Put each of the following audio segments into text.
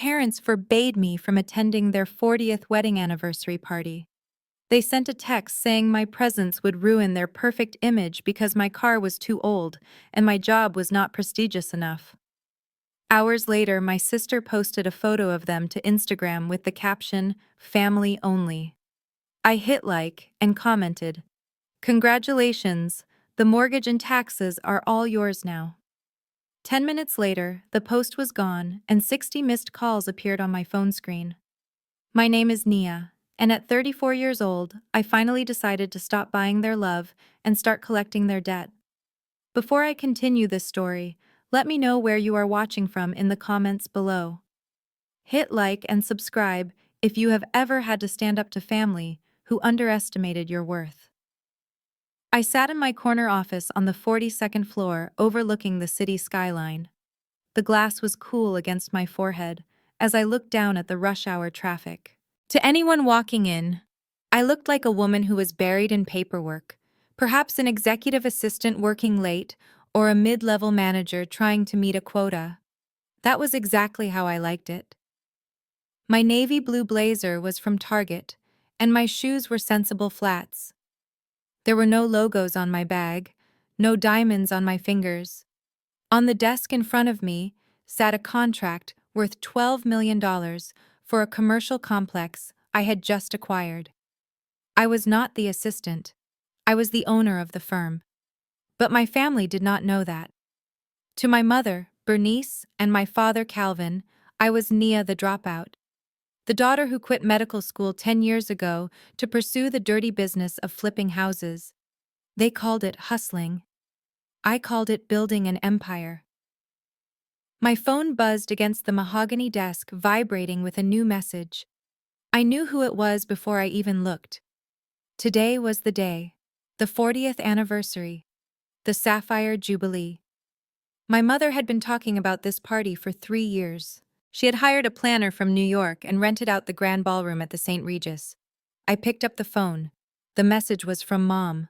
Parents forbade me from attending their 40th wedding anniversary party. They sent a text saying my presence would ruin their perfect image because my car was too old and my job was not prestigious enough. Hours later, my sister posted a photo of them to Instagram with the caption, "Family only." I hit like and commented, "Congratulations, the mortgage and taxes are all yours now." 10 minutes later, the post was gone and 60 missed calls appeared on my phone screen. My name is Nia, and at 34 years old, I finally decided to stop buying their love and start collecting their debt. Before I continue this story, let me know where you are watching from in the comments below. Hit like and subscribe if you have ever had to stand up to family who underestimated your worth. I sat in my corner office on the 42nd floor overlooking the city skyline. The glass was cool against my forehead as I looked down at the rush hour traffic. To anyone walking in, I looked like a woman who was buried in paperwork, perhaps an executive assistant working late or a mid-level manager trying to meet a quota. That was exactly how I liked it. My navy blue blazer was from Target, and my shoes were sensible flats. There were no logos on my bag, no diamonds on my fingers. On the desk in front of me sat a contract worth $12 million for a commercial complex I had just acquired. I was not the assistant. I was the owner of the firm. But my family did not know that. To my mother, Bernice, and my father, Calvin, I was Nia the dropout, the daughter who quit medical school 10 years ago to pursue the dirty business of flipping houses. They called it hustling. I called it building an empire. My phone buzzed against the mahogany desk, vibrating with a new message. I knew who it was before I even looked. Today was the day. The 40th anniversary. The Sapphire Jubilee. My mother had been talking about this party for 3 years. She had hired a planner from New York and rented out the grand ballroom at the St. Regis. I picked up the phone. The message was from Mom.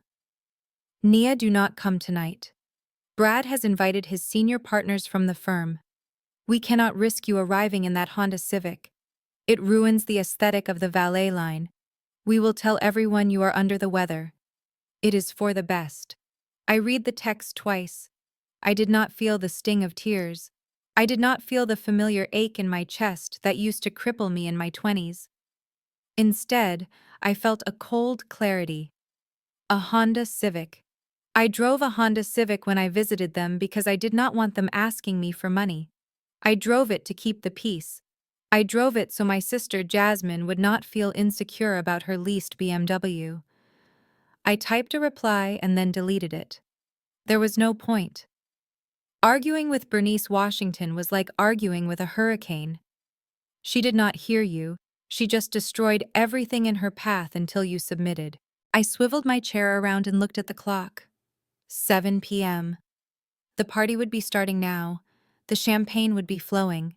"Nia, do not come tonight. Brad has invited his senior partners from the firm. We cannot risk you arriving in that Honda Civic. It ruins the aesthetic of the valet line. We will tell everyone you are under the weather. It is for the best." I read the text twice. I did not feel the sting of tears. I did not feel the familiar ache in my chest that used to cripple me in my 20s. Instead, I felt a cold clarity. A Honda Civic. I drove a Honda Civic when I visited them because I did not want them asking me for money. I drove it to keep the peace. I drove it so my sister Jasmine would not feel insecure about her leased BMW. I typed a reply and then deleted it. There was no point. Arguing with Bernice Washington was like arguing with a hurricane. She did not hear you, she just destroyed everything in her path until you submitted. I swiveled my chair around and looked at the clock. 7 p.m. The party would be starting now. The champagne would be flowing.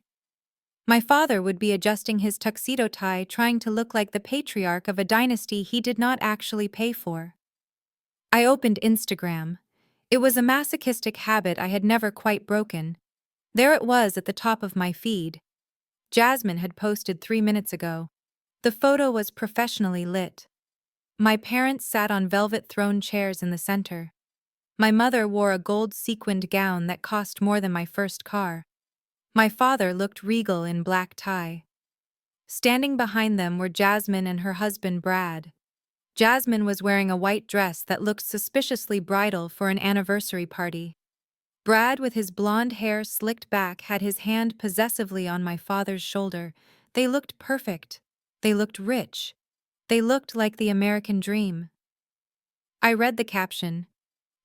My father would be adjusting his tuxedo tie, trying to look like the patriarch of a dynasty he did not actually pay for. I opened Instagram. It was a masochistic habit I had never quite broken. There it was at the top of my feed. Jasmine had posted 3 minutes ago. The photo was professionally lit. My parents sat on velvet throne chairs in the center. My mother wore a gold sequined gown that cost more than my first car. My father looked regal in black tie. Standing behind them were Jasmine and her husband Brad. Jasmine was wearing a white dress that looked suspiciously bridal for an anniversary party. Brad, with his blonde hair slicked back, had his hand possessively on my father's shoulder. They looked perfect. They looked rich. They looked like the American dream. I read the caption.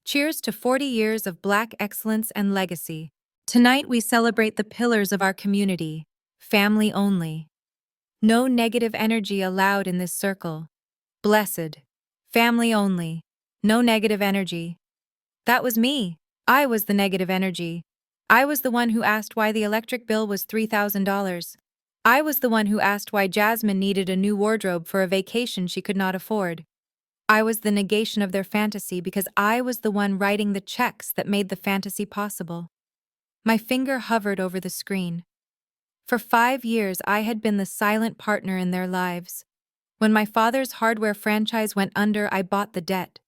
"Cheers to 40 years of Black excellence and legacy. Tonight we celebrate the pillars of our community. Family only. No negative energy allowed in this circle. Blessed. Family only. No negative energy." That was me. I was the negative energy. I was the one who asked why the electric bill was $3,000. I was the one who asked why Jasmine needed a new wardrobe for a vacation she could not afford. I was the negation of their fantasy because I was the one writing the checks that made the fantasy possible. My finger hovered over the screen. For 5 years, I had been the silent partner in their lives. When my father's hardware franchise went under, I bought the debt.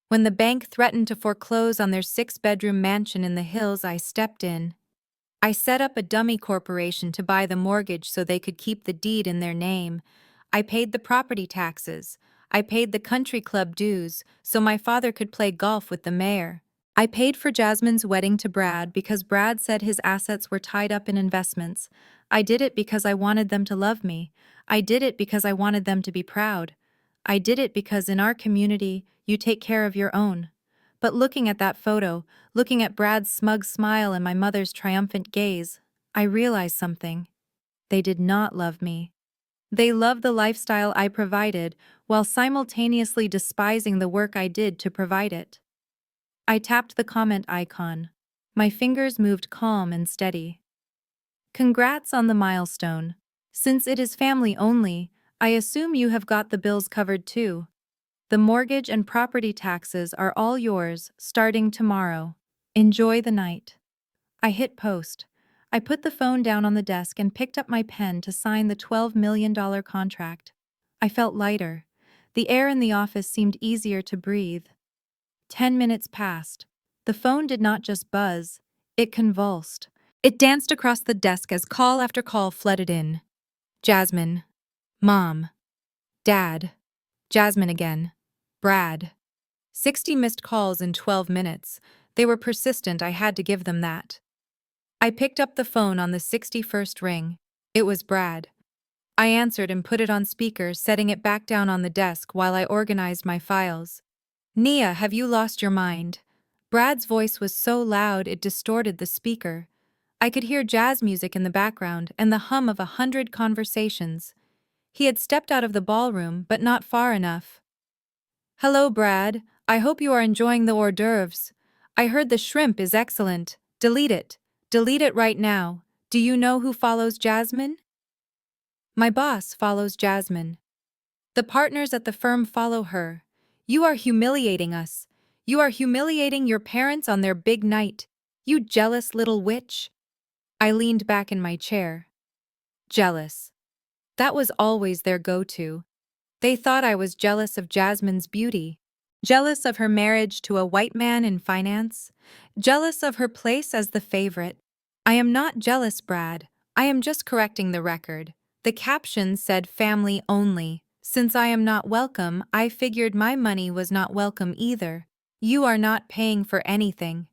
When the bank threatened to foreclose on their 6-bedroom mansion in the hills, I stepped in. I set up a dummy corporation to buy the mortgage so they could keep the deed in their name. I paid the property taxes. I paid the country club dues so my father could play golf with the mayor. I paid for Jasmine's wedding to Brad because Brad said his assets were tied up in investments. I did it because I wanted them to love me. I did it because I wanted them to be proud. I did it because in our community, you take care of your own. But looking at that photo, looking at Brad's smug smile and my mother's triumphant gaze, I realized something. They did not love me. They loved the lifestyle I provided while simultaneously despising the work I did to provide it. I tapped the comment icon. My fingers moved calm and steady. Congrats on the milestone. Since it is family only, I assume you have got the bills covered too. The mortgage and property taxes are all yours, starting tomorrow. Enjoy the night. I hit post. I put the phone down on the desk and picked up my pen to sign the $12 million contract. I felt lighter. The air in the office seemed easier to breathe. 10 minutes passed. The phone did not just buzz, it convulsed. It danced across the desk as call after call flooded in. Jasmine. Mom. Dad. Jasmine again. Brad. 60 missed calls in 12 minutes. They were persistent, I had to give them that. I picked up the phone on the 61st ring. It was Brad. I answered and put it on speaker, setting it back down on the desk while I organized my files. Nia, have you lost your mind? Brad's voice was so loud it distorted the speaker. I could hear jazz music in the background and the hum of 100 conversations. He had stepped out of the ballroom, but not far enough. Hello, Brad. I hope you are enjoying the hors d'oeuvres. I heard the shrimp is excellent. Delete it. Delete it right now. Do you know who follows Jasmine? My boss follows Jasmine. The partners at the firm follow her. You are humiliating us. You are humiliating your parents on their big night. You jealous little witch. I leaned back in my chair. Jealous. That was always their go-to. They thought I was jealous of Jasmine's beauty. Jealous of her marriage to a white man in finance. Jealous of her place as the favorite. I am not jealous, Brad. I am just correcting the record. The caption said family only. Since I am not welcome, I figured my money was not welcome either. You are not paying for anything.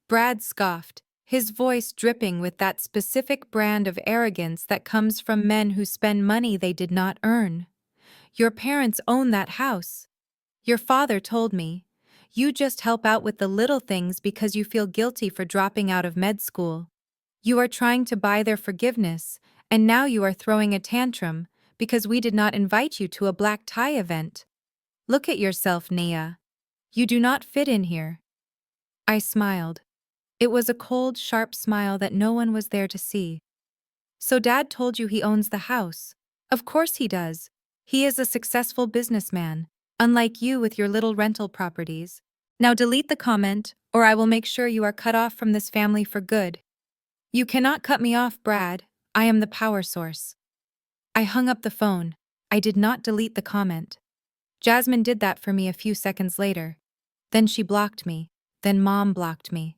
Brad scoffed, his voice dripping with that specific brand of arrogance that comes from men who spend money they did not earn. Your parents own that house. Your father told me. You just help out with the little things because you feel guilty for dropping out of med school. You are trying to buy their forgiveness, and now you are throwing a tantrum because we did not invite you to a black tie event. Look at yourself, Nia. You do not fit in here. I smiled. It was a cold, sharp smile that no one was there to see. So Dad told you he owns the house. Of course he does. He is a successful businessman, unlike you with your little rental properties. Now delete the comment, or I will make sure you are cut off from this family for good. You cannot cut me off, Brad. I am the power source. I hung up the phone. I did not delete the comment. Jasmine did that for me a few seconds later. Then she blocked me. Then Mom blocked me.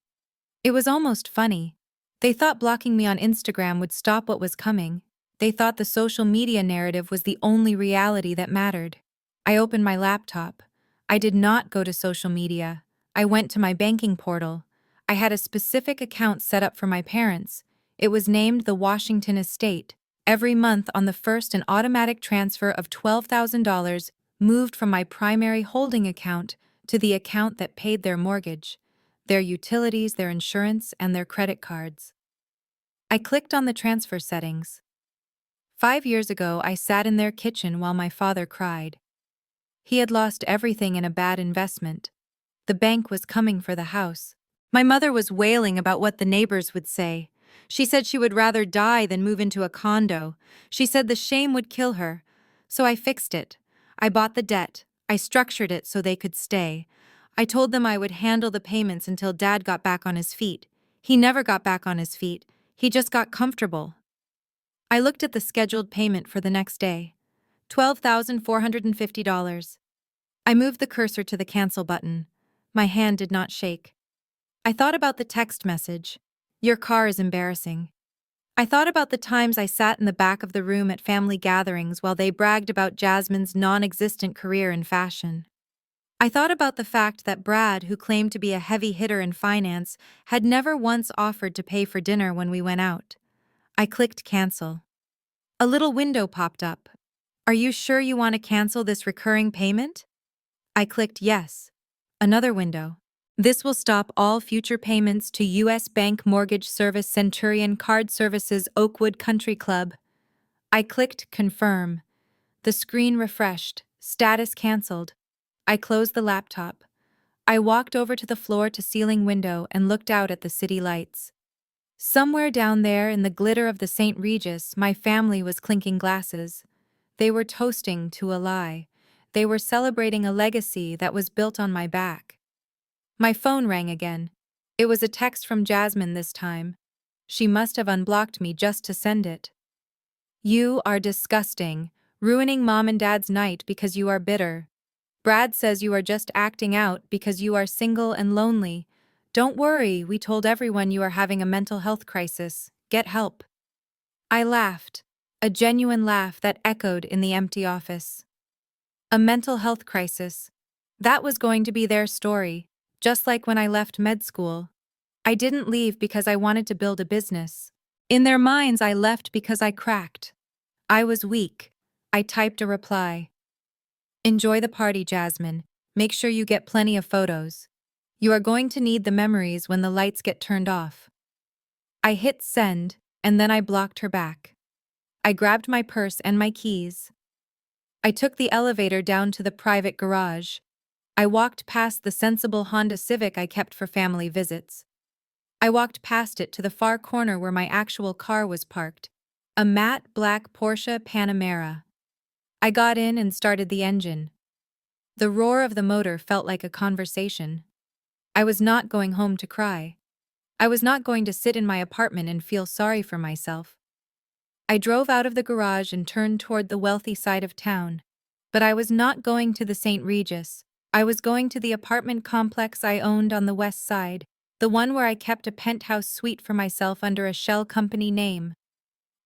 It was almost funny. They thought blocking me on Instagram would stop what was coming. They thought the social media narrative was the only reality that mattered. I opened my laptop. I did not go to social media. I went to my banking portal. I had a specific account set up for my parents. It was named the Washington Estate. Every month on the first, an automatic transfer of $12,000 moved from my primary holding account to the account that paid their mortgage, their utilities, their insurance, and their credit cards. I clicked on the transfer settings. 5 years ago, I sat in their kitchen while my father cried. He had lost everything in a bad investment. The bank was coming for the house. My mother was wailing about what the neighbors would say. She said she would rather die than move into a condo. She said the shame would kill her. So I fixed it. I bought the debt. I structured it so they could stay. I told them I would handle the payments until Dad got back on his feet. He never got back on his feet. He just got comfortable. I looked at the scheduled payment for the next day. $12,450. I moved the cursor to the cancel button. My hand did not shake. I thought about the text message. Your car is embarrassing. I thought about the times I sat in the back of the room at family gatherings while they bragged about Jasmine's non-existent career in fashion. I thought about the fact that Brad, who claimed to be a heavy hitter in finance, had never once offered to pay for dinner when we went out. I clicked cancel. A little window popped up. Are you sure you want to cancel this recurring payment? I clicked yes. Another window. This will stop all future payments to U.S. Bank Mortgage Service Centurion Card Services Oakwood Country Club. I clicked confirm. The screen refreshed. Status canceled. I closed the laptop. I walked over to the floor-to-ceiling window and looked out at the city lights. Somewhere down there in the glitter of the St. Regis, my family was clinking glasses. They were toasting to a lie. They were celebrating a legacy that was built on my back. My phone rang again. It was a text from Jasmine this time. She must have unblocked me just to send it. You are disgusting, ruining Mom and Dad's night because you are bitter. Brad says you are just acting out because you are single and lonely. Don't worry, we told everyone you are having a mental health crisis. Get help. I laughed, a genuine laugh that echoed in the empty office. A mental health crisis. That was going to be their story, just like when I left med school. I didn't leave because I wanted to build a business. In their minds, I left because I cracked. I was weak. I typed a reply. Enjoy the party, Jasmine. Make sure you get plenty of photos. You are going to need the memories when the lights get turned off. I hit send, and then I blocked her back. I grabbed my purse and my keys. I took the elevator down to the private garage. I walked past the sensible Honda Civic I kept for family visits. I walked past it to the far corner where my actual car was parked, a matte black Porsche Panamera. I got in and started the engine. The roar of the motor felt like a conversation. I was not going home to cry. I was not going to sit in my apartment and feel sorry for myself. I drove out of the garage and turned toward the wealthy side of town. But I was not going to the St. Regis. I was going to the apartment complex I owned on the west side, the one where I kept a penthouse suite for myself under a shell company name.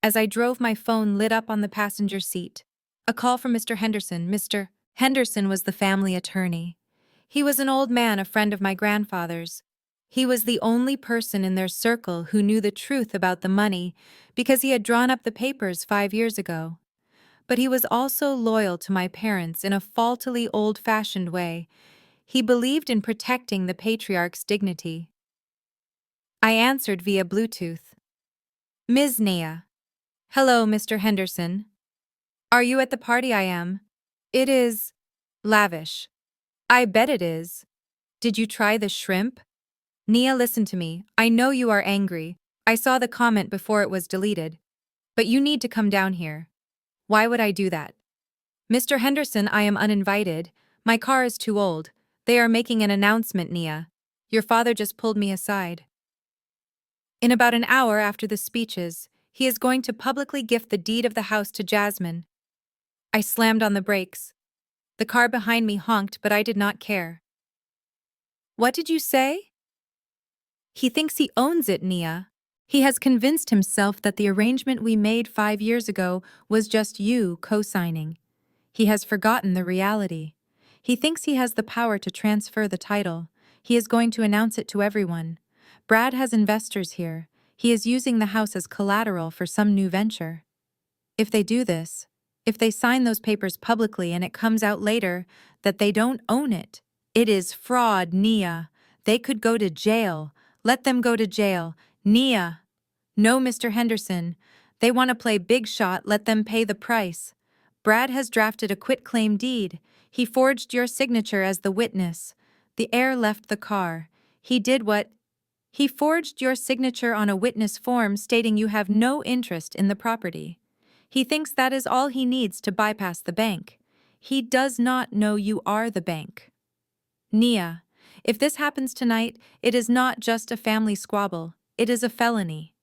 As I drove, my phone lit up on the passenger seat. A call from Mr. Henderson. Mr. Henderson was the family attorney. He was an old man, a friend of my grandfather's. He was the only person in their circle who knew the truth about the money because he had drawn up the papers 5 years ago. But he was also loyal to my parents in a faultily old-fashioned way. He believed in protecting the patriarch's dignity. I answered via Bluetooth. Ms. Nia. Hello, Mr. Henderson. Are you at the party? I am. It is lavish. I bet it is. Did you try the shrimp? Nia, listen to me. I know you are angry. I saw the comment before it was deleted. But you need to come down here. Why would I do that? Mr. Henderson, I am uninvited. My car is too old. They are making an announcement, Nia. Your father just pulled me aside. In about an hour after the speeches, he is going to publicly gift the deed of the house to Jasmine. I slammed on the brakes. The car behind me honked, but I did not care. What did you say? He thinks he owns it, Nia. He has convinced himself that the arrangement we made 5 years ago was just you co-signing. He has forgotten the reality. He thinks he has the power to transfer the title. He is going to announce it to everyone. Brad has investors here. He is using the house as collateral for some new venture. If they do this, if they sign those papers publicly and it comes out later that they don't own it, it is fraud, Nia. They could go to jail. Let them go to jail. Nia. No, Mr. Henderson. They want to play big shot. Let them pay the price. Brad has drafted a quitclaim deed. He forged your signature as the witness. The heir left the car. He did what? He forged your signature on a witness form stating you have no interest in the property. He thinks that is all he needs to bypass the bank. He does not know you are the bank. Nia, if this happens tonight, it is not just a family squabble. It is a felony.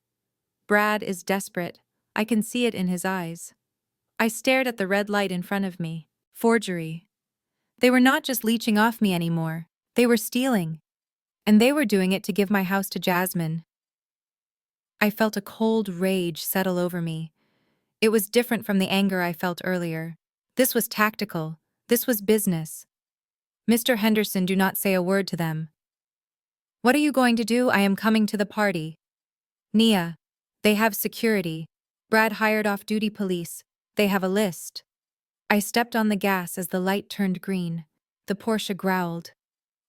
Brad is desperate. I can see it in his eyes. I stared at the red light in front of me. Forgery. They were not just leeching off me anymore. They were stealing. And they were doing it to give my house to Jasmine. I felt a cold rage settle over me. It was different from the anger I felt earlier. This was tactical. This was business. Mr. Henderson, do not say a word to them. What are you going to do? I am coming to the party. Nia. They have security. Brad hired off-duty police. They have a list. I stepped on the gas as the light turned green. The Porsche growled.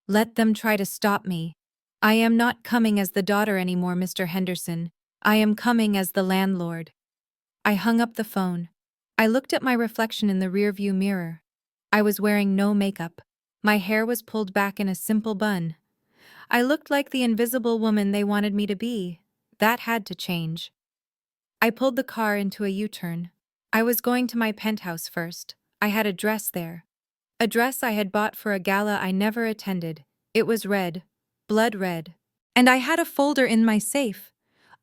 Let them try to stop me. I am not coming as the daughter anymore, Mr. Henderson. I am coming as the landlord. I hung up the phone. I looked at my reflection in the rearview mirror. I was wearing no makeup. My hair was pulled back in a simple bun. I looked like the invisible woman they wanted me to be. That had to change. I pulled the car into a U-turn. I was going to my penthouse first. I had a dress there. A dress I had bought for a gala I never attended. It was red. Blood red. And I had a folder in my safe.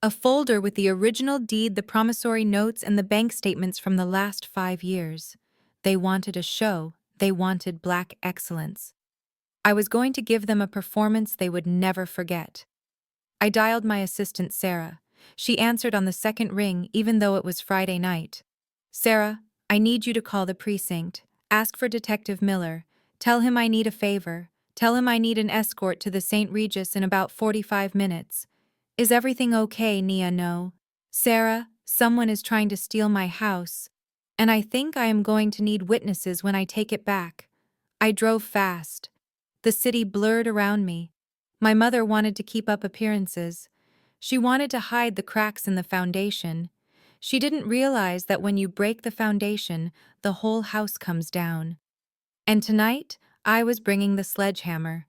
A folder with the original deed, the promissory notes, and the bank statements from the last 5 years. They wanted a show. They wanted black excellence. I was going to give them a performance they would never forget. I dialed my assistant Sarah. She answered on the second ring even though it was Friday night. Sarah, I need you to call the precinct. Ask for Detective Miller. Tell him I need a favor. Tell him I need an escort to the St. Regis in about 45 minutes. Is everything okay, Nia? No. Sarah, someone is trying to steal my house. And I think I am going to need witnesses when I take it back. I drove fast. The city blurred around me. My mother wanted to keep up appearances. She wanted to hide the cracks in the foundation. She didn't realize that when you break the foundation, the whole house comes down. And tonight, I was bringing the sledgehammer.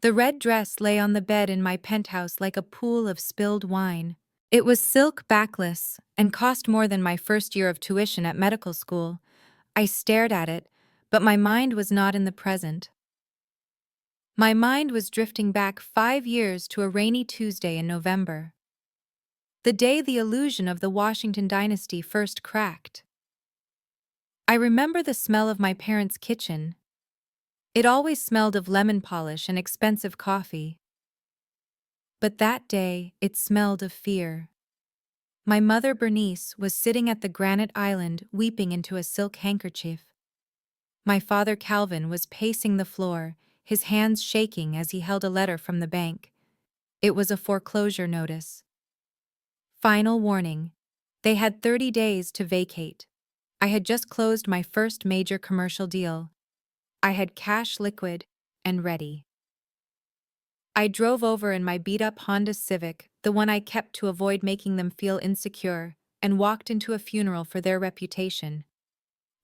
The red dress lay on the bed in my penthouse like a pool of spilled wine. It was silk backless and cost more than my first year of tuition at medical school. I stared at it, but my mind was not in the present. My mind was drifting back 5 years to a rainy Tuesday in November. The day the illusion of the Washington dynasty first cracked. I remember the smell of my parents' kitchen. It always smelled of lemon polish and expensive coffee. But that day, it smelled of fear. My mother Bernice was sitting at the granite island weeping into a silk handkerchief. My father Calvin was pacing the floor, his hands shaking as he held a letter from the bank. It was a foreclosure notice. Final warning. They had 30 days to vacate. I had just closed my first major commercial deal. I had cash liquid and ready. I drove over in my beat-up Honda Civic, the one I kept to avoid making them feel insecure, and walked into a funeral for their reputation.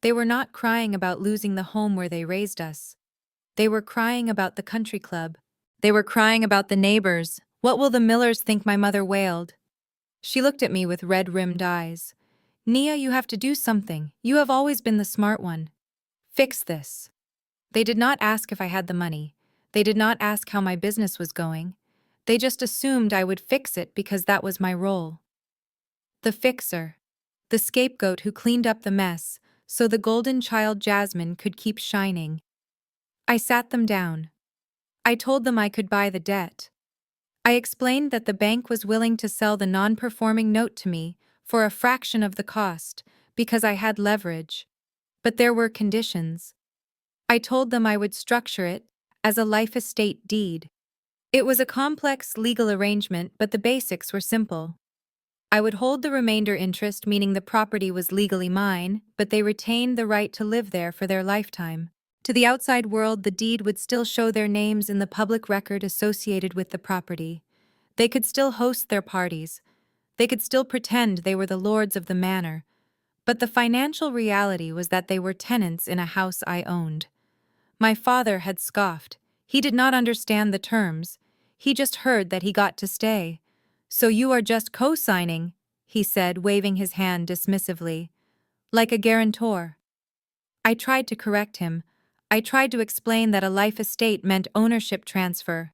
They were not crying about losing the home where they raised us. They were crying about the country club. They were crying about the neighbors. What will the Millers think? My mother wailed. She looked at me with red-rimmed eyes. Nia, you have to do something. You have always been the smart one. Fix this. They did not ask if I had the money. They did not ask how my business was going. They just assumed I would fix it because that was my role. The fixer. The scapegoat who cleaned up the mess, so the golden child Jasmine could keep shining. I sat them down. I told them I could buy the debt. I explained that the bank was willing to sell the non-performing note to me for a fraction of the cost because I had leverage. But there were conditions. I told them I would structure it as a life estate deed. It was a complex legal arrangement, but the basics were simple. I would hold the remainder interest, meaning the property was legally mine, but they retained the right to live there for their lifetime. To the outside world, the deed would still show their names in the public record associated with the property. They could still host their parties. They could still pretend they were the lords of the manor. But the financial reality was that they were tenants in a house I owned. My father had scoffed. He did not understand the terms. He just heard that he got to stay. So you are just co-signing, he said, waving his hand dismissively. Like a guarantor. I tried to correct him. I tried to explain that a life estate meant ownership transfer.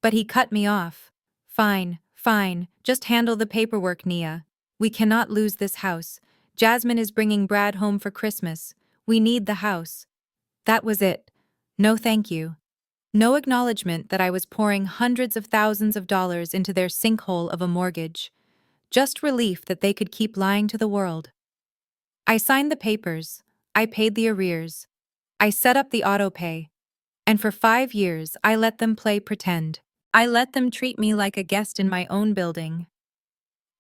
But he cut me off. Fine, just handle the paperwork, Nia. We cannot lose this house. Jasmine is bringing Brad home for Christmas. We need the house. That was it. No thank you. No acknowledgement that I was pouring hundreds of thousands of dollars into their sinkhole of a mortgage. Just relief that they could keep lying to the world. I signed the papers. I paid the arrears. I set up the auto pay. And for 5 years, I let them play pretend. I let them treat me like a guest in my own building.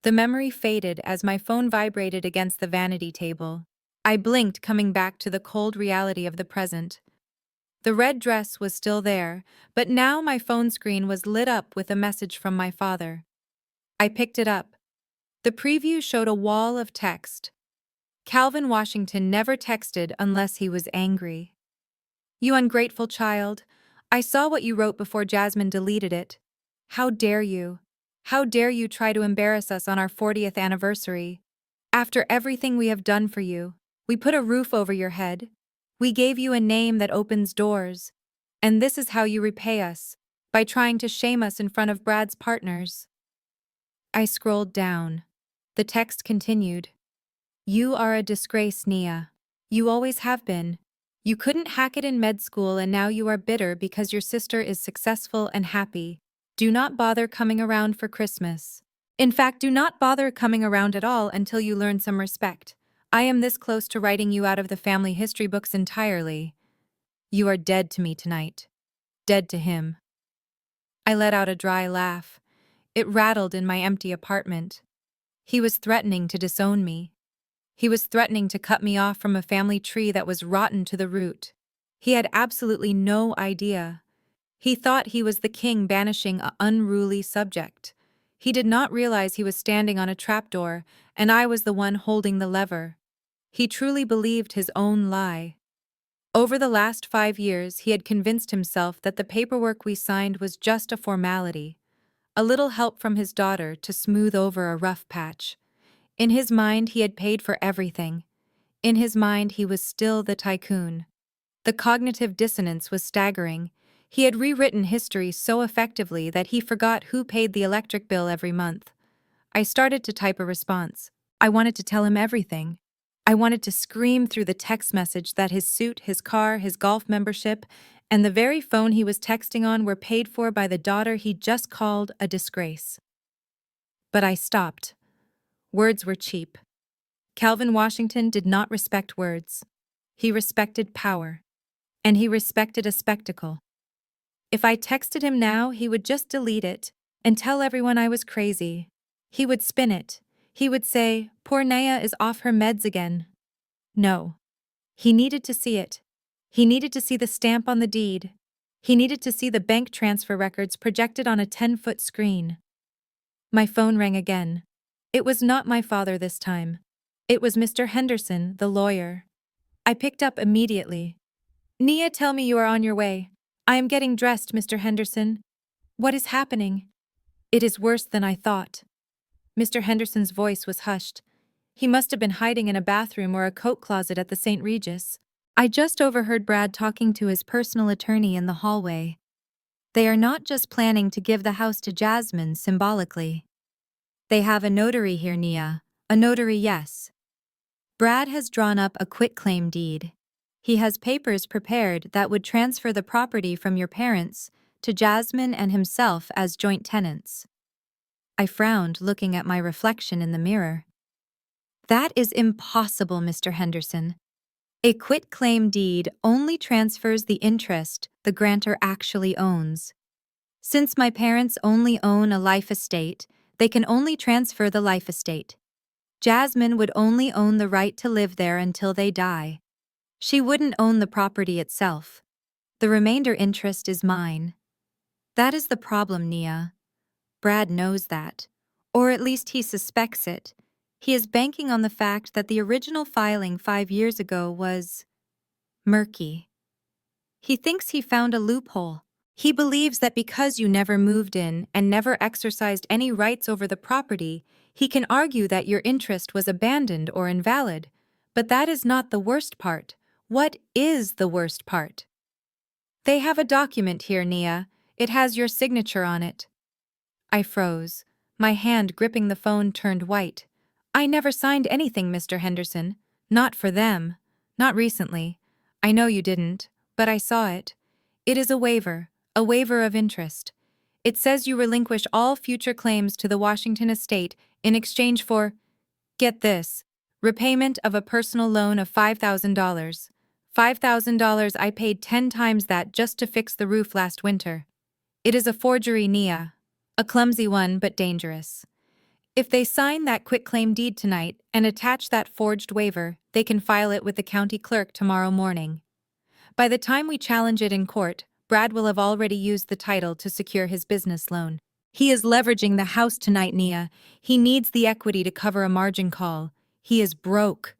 The memory faded as my phone vibrated against the vanity table. I blinked, coming back to the cold reality of the present. The red dress was still there, but now my phone screen was lit up with a message from my father. I picked it up. The preview showed a wall of text. Calvin Washington never texted unless he was angry. You ungrateful child. I saw what you wrote before Jasmine deleted it. How dare you? How dare you try to embarrass us on our 40th anniversary? After everything we have done for you, we put a roof over your head. We gave you a name that opens doors. And this is how you repay us, by trying to shame us in front of Brad's partners. I scrolled down. The text continued. You are a disgrace, Nia. You always have been. You couldn't hack it in med school and now you are bitter because your sister is successful and happy. Do not bother coming around for Christmas. In fact, do not bother coming around at all until you learn some respect. I am this close to writing you out of the family history books entirely. You are dead to me tonight. Dead to him. I let out a dry laugh. It rattled in my empty apartment. He was threatening to disown me. He was threatening to cut me off from a family tree that was rotten to the root. He had absolutely no idea. He thought he was the king banishing an unruly subject. He did not realize he was standing on a trapdoor, and I was the one holding the lever. He truly believed his own lie. Over the last 5 years, he had convinced himself that the paperwork we signed was just a formality, a little help from his daughter to smooth over a rough patch. In his mind, he had paid for everything. In his mind, he was still the tycoon. The cognitive dissonance was staggering. He had rewritten history so effectively that he forgot who paid the electric bill every month. I started to type a response. I wanted to tell him everything. I wanted to scream through the text message that his suit, his car, his golf membership, and the very phone he was texting on were paid for by the daughter he just called a disgrace. But I stopped. Words were cheap. Calvin Washington did not respect words. He respected power. And he respected a spectacle. If I texted him now, he would just delete it and tell everyone I was crazy. He would spin it. He would say, poor Naya is off her meds again. No. He needed to see it. He needed to see the stamp on the deed. He needed to see the bank transfer records projected on a 10-foot screen. My phone rang again. It was not my father this time. It was Mr. Henderson, the lawyer. I picked up immediately. Nia, tell me you are on your way. I am getting dressed, Mr. Henderson. What is happening? It is worse than I thought. Mr. Henderson's voice was hushed. He must have been hiding in a bathroom or a coat closet at the St. Regis. I just overheard Brad talking to his personal attorney in the hallway. They are not just planning to give the house to Jasmine symbolically. They have a notary here, Nia. A notary, yes. Brad has drawn up a quitclaim deed. He has papers prepared that would transfer the property from your parents to Jasmine and himself as joint tenants. I frowned, looking at my reflection in the mirror. That is impossible, Mr. Henderson. A quitclaim deed only transfers the interest the grantor actually owns. Since my parents only own a life estate, they can only transfer the life estate. Jasmine would only own the right to live there until they die. She wouldn't own the property itself. The remainder interest is mine. That is the problem, Nia. Brad knows that. Or at least he suspects it. He is banking on the fact that the original filing 5 years ago was murky. He thinks he found a loophole. He believes that because you never moved in and never exercised any rights over the property, he can argue that your interest was abandoned or invalid. But that is not the worst part. What is the worst part? They have a document here, Nia. It has your signature on it. I froze. My hand gripping the phone turned white. I never signed anything, Mr. Henderson. Not for them. Not recently. I know you didn't, but I saw it. It is a waiver of interest. It says you relinquish all future claims to the Washington estate in exchange for, get this, repayment of a personal loan of $5,000. $5,000 I paid 10 times that just to fix the roof last winter. It is a forgery, Nia. A clumsy one, but dangerous. If they sign that quitclaim deed tonight and attach that forged waiver, they can file it with the county clerk tomorrow morning. By the time we challenge it in court, Brad will have already used the title to secure his business loan. He is leveraging the house tonight, Nia. He needs the equity to cover a margin call. He is broke.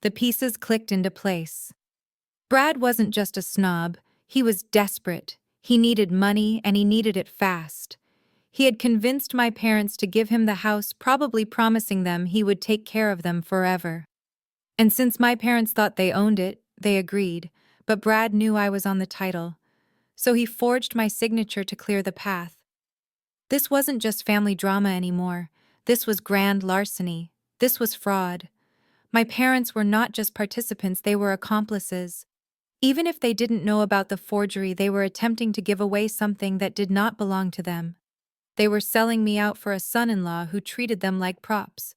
The pieces clicked into place. Brad wasn't just a snob, he was desperate. He needed money, and he needed it fast. He had convinced my parents to give him the house, probably promising them he would take care of them forever. And since my parents thought they owned it, they agreed, but Brad knew I was on the title. So he forged my signature to clear the path. This wasn't just family drama anymore. This was grand larceny. This was fraud. My parents were not just participants, they were accomplices. Even if they didn't know about the forgery, they were attempting to give away something that did not belong to them. They were selling me out for a son-in-law who treated them like props.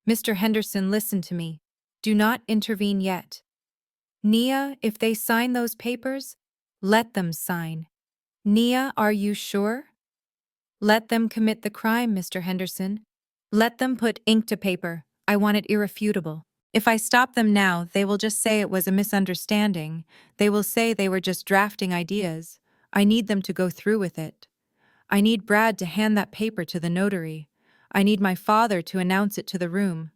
Mr. Henderson, listen to me. Do not intervene yet. Nia, if they sign those papers, let them sign. Nia, are you sure? Let them commit the crime, Mr. Henderson. Let them put ink to paper. I want it irrefutable. If I stop them now, they will just say it was a misunderstanding. They will say they were just drafting ideas. I need them to go through with it. I need Brad to hand that paper to the notary. I need my father to announce it to the room.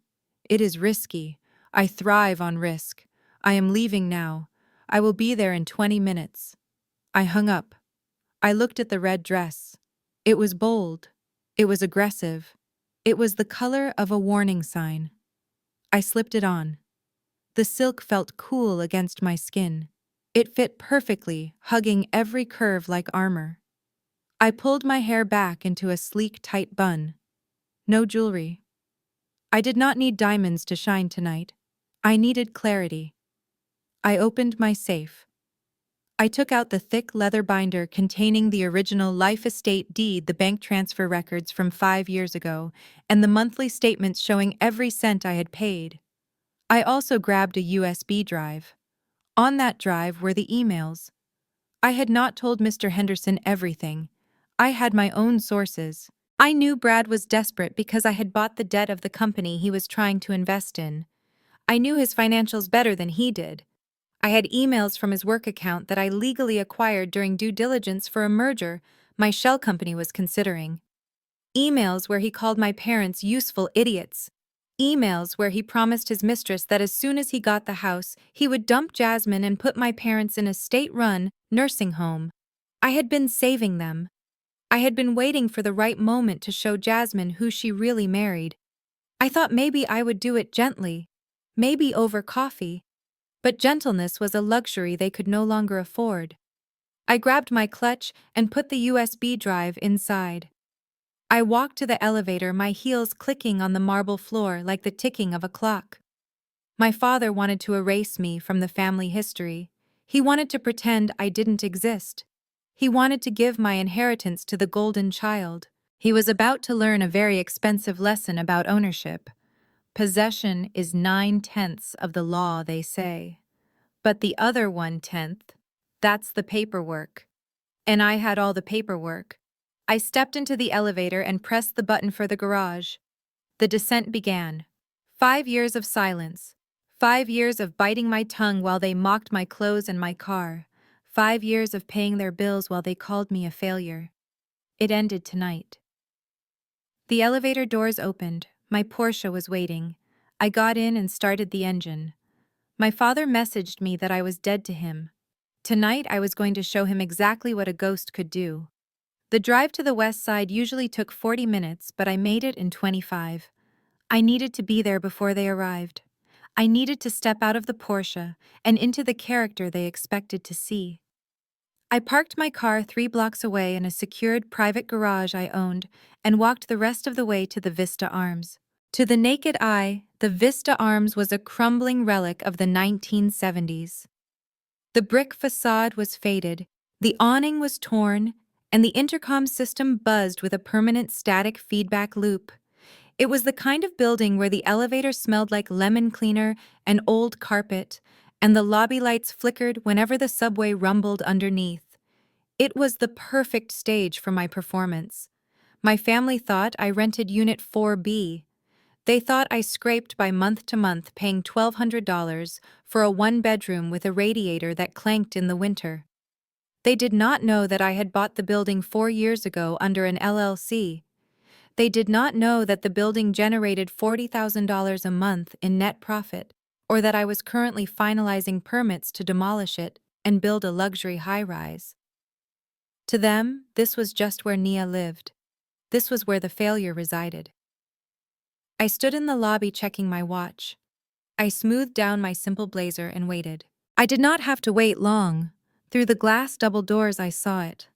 It is risky. I thrive on risk. I am leaving now. I will be there in 20 minutes. I hung up. I looked at the red dress. It was bold. It was aggressive. It was the color of a warning sign. I slipped it on. The silk felt cool against my skin. It fit perfectly, hugging every curve like armor. I pulled my hair back into a sleek, tight bun. No jewelry. I did not need diamonds to shine tonight. I needed clarity. I opened my safe. I took out the thick leather binder containing the original life estate deed, the bank transfer records from 5 years ago, and the monthly statements showing every cent I had paid. I also grabbed a USB drive. On that drive were the emails. I had not told Mr. Henderson everything. I had my own sources. I knew Brad was desperate because I had bought the debt of the company he was trying to invest in. I knew his financials better than he did. I had emails from his work account that I legally acquired during due diligence for a merger my shell company was considering. Emails where he called my parents useful idiots. Emails where he promised his mistress that as soon as he got the house, he would dump Jasmine and put my parents in a state-run nursing home. I had been saving them. I had been waiting for the right moment to show Jasmine who she really married. I thought maybe I would do it gently, maybe over coffee. But gentleness was a luxury they could no longer afford. I grabbed my clutch and put the USB drive inside. I walked to the elevator, my heels clicking on the marble floor like the ticking of a clock. My father wanted to erase me from the family history. He wanted to pretend I didn't exist. He wanted to give my inheritance to the golden child. He was about to learn a very expensive lesson about ownership. Possession is 9/10 of the law, they say. But the other 1/10, that's the paperwork. And I had all the paperwork. I stepped into the elevator and pressed the button for the garage. The descent began. 5 years of silence. 5 years of biting my tongue while they mocked my clothes and my car. 5 years of paying their bills while they called me a failure. It ended tonight. The elevator doors opened. My Porsche was waiting. I got in and started the engine. My father messaged me that I was dead to him. Tonight I was going to show him exactly what a ghost could do. The drive to the west side usually took 40 minutes, but I made it in 25. I needed to be there before they arrived. I needed to step out of the Porsche and into the character they expected to see. I parked my car 3 blocks away in a secured private garage I owned and walked the rest of the way to the Vista Arms. To the naked eye, the Vista Arms was a crumbling relic of the 1970s. The brick facade was faded, the awning was torn, and the intercom system buzzed with a permanent static feedback loop. It was the kind of building where the elevator smelled like lemon cleaner and old carpet, and the lobby lights flickered whenever the subway rumbled underneath. It was the perfect stage for my performance. My family thought I rented Unit 4B. They thought I scraped by month to month, paying $1,200 for a one-bedroom with a radiator that clanked in the winter. They did not know that I had bought the building 4 years ago under an LLC. They did not know that the building generated $40,000 a month in net profit, or that I was currently finalizing permits to demolish it and build a luxury high-rise. To them, this was just where Nia lived. This was where the failure resided. I stood in the lobby checking my watch. I smoothed down my simple blazer and waited. I did not have to wait long. Through the glass double doors I saw it.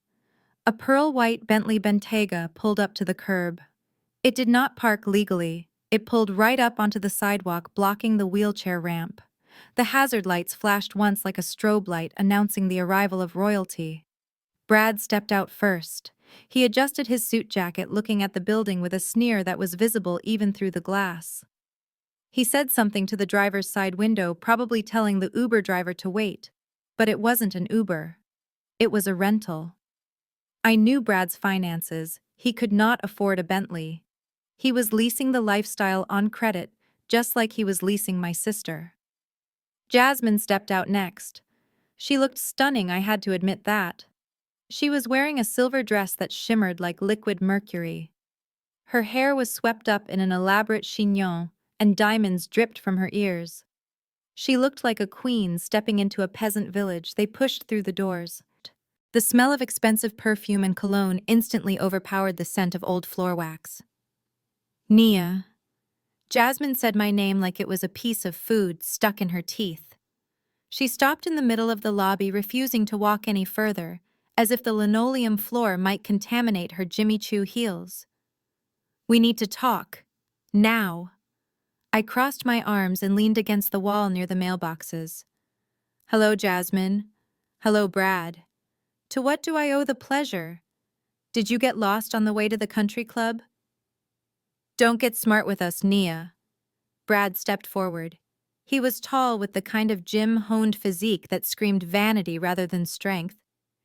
A pearl-white Bentley Bentayga pulled up to the curb. It did not park legally. It pulled right up onto the sidewalk, blocking the wheelchair ramp. The hazard lights flashed once like a strobe light, announcing the arrival of royalty. Brad stepped out first. He adjusted his suit jacket, looking at the building with a sneer that was visible even through the glass. He said something to the driver's side window, probably telling the Uber driver to wait. But it wasn't an Uber. It was a rental. I knew Brad's finances. He could not afford a Bentley. He was leasing the lifestyle on credit, just like he was leasing my sister. Jasmine stepped out next. She looked stunning, I had to admit that. She was wearing a silver dress that shimmered like liquid mercury. Her hair was swept up in an elaborate chignon, and diamonds dripped from her ears. She looked like a queen stepping into a peasant village. They pushed through the doors. The smell of expensive perfume and cologne instantly overpowered the scent of old floor wax. Nia. Jasmine said my name like it was a piece of food stuck in her teeth. She stopped in the middle of the lobby, refusing to walk any further, as if the linoleum floor might contaminate her Jimmy Choo heels. We need to talk. Now. I crossed my arms and leaned against the wall near the mailboxes. Hello, Jasmine. Hello, Brad. To what do I owe the pleasure? Did you get lost on the way to the country club? Don't get smart with us, Nia. Brad stepped forward. He was tall, with the kind of gym-honed physique that screamed vanity rather than strength.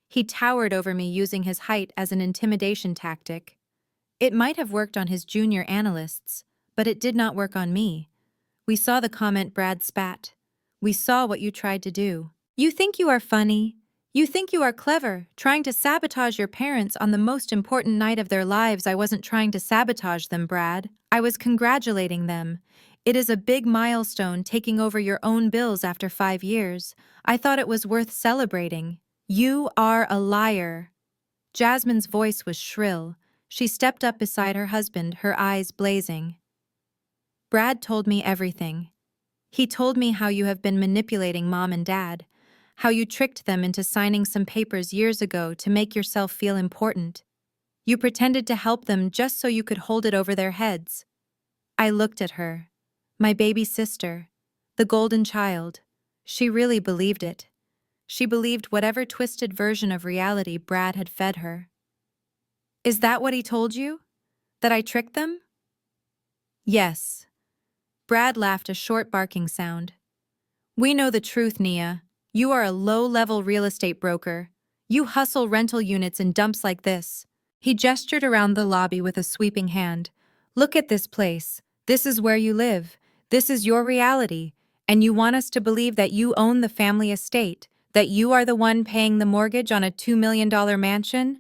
He towered over me, using his height as an intimidation tactic. It might have worked on his junior analysts, but it did not work on me. We saw the comment, Brad spat. We saw what you tried to do. You think you are funny. You think you are clever, trying to sabotage your parents on the most important night of their lives. I wasn't trying to sabotage them, Brad. I was congratulating them. It is a big milestone, taking over your own bills after 5 years. I thought it was worth celebrating. You are a liar. Jasmine's voice was shrill. She stepped up beside her husband, her eyes blazing. Brad told me everything. He told me how you have been manipulating Mom and Dad, how you tricked them into signing some papers years ago to make yourself feel important. You pretended to help them just so you could hold it over their heads. I looked at her. My baby sister. The golden child. She really believed it. She believed whatever twisted version of reality Brad had fed her. Is that what he told you? That I tricked them? Yes. Brad laughed, a short barking sound. We know the truth, Nia. You are a low-level real estate broker. You hustle rental units in dumps like this. He gestured around the lobby with a sweeping hand. Look at this place. This is where you live. This is your reality. And you want us to believe that you own the family estate, that you are the one paying the mortgage on a $2 million mansion?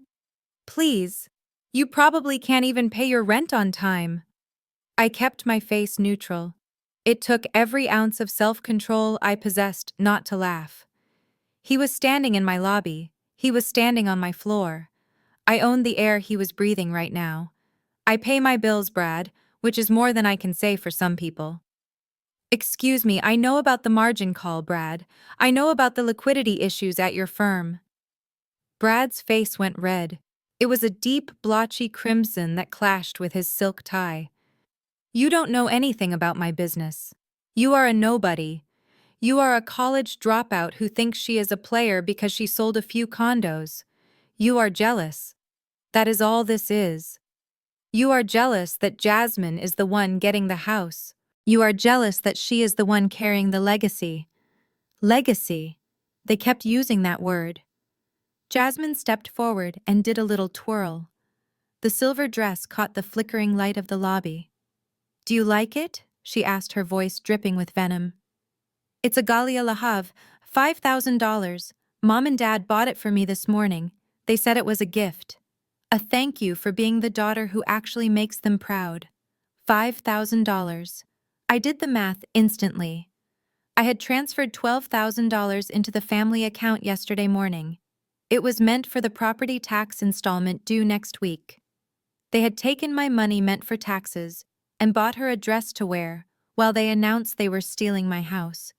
Please. You probably can't even pay your rent on time. I kept my face neutral. It took every ounce of self-control I possessed not to laugh. He was standing in my lobby. He was standing on my floor. I owned the air he was breathing right now. I pay my bills, Brad, which is more than I can say for some people. Excuse me, I know about the margin call, Brad. I know about the liquidity issues at your firm. Brad's face went red. It was a deep, blotchy crimson that clashed with his silk tie. You don't know anything about my business. You are a nobody. You are a college dropout who thinks she is a player because she sold a few condos. You are jealous. That is all this is. You are jealous that Jasmine is the one getting the house. You are jealous that she is the one carrying the legacy. Legacy. They kept using that word. Jasmine stepped forward and did a little twirl. The silver dress caught the flickering light of the lobby. Do you like it? She asked, her voice dripping with venom. It's a Galia Lahav, $5,000. Mom and Dad bought it for me this morning. They said it was a gift. A thank you for being the daughter who actually makes them proud. $5,000. I did the math instantly. I had transferred $12,000 into the family account yesterday morning. It was meant for the property tax installment due next week. They had taken my money meant for taxes and bought her a dress to wear while they announced they were stealing my house.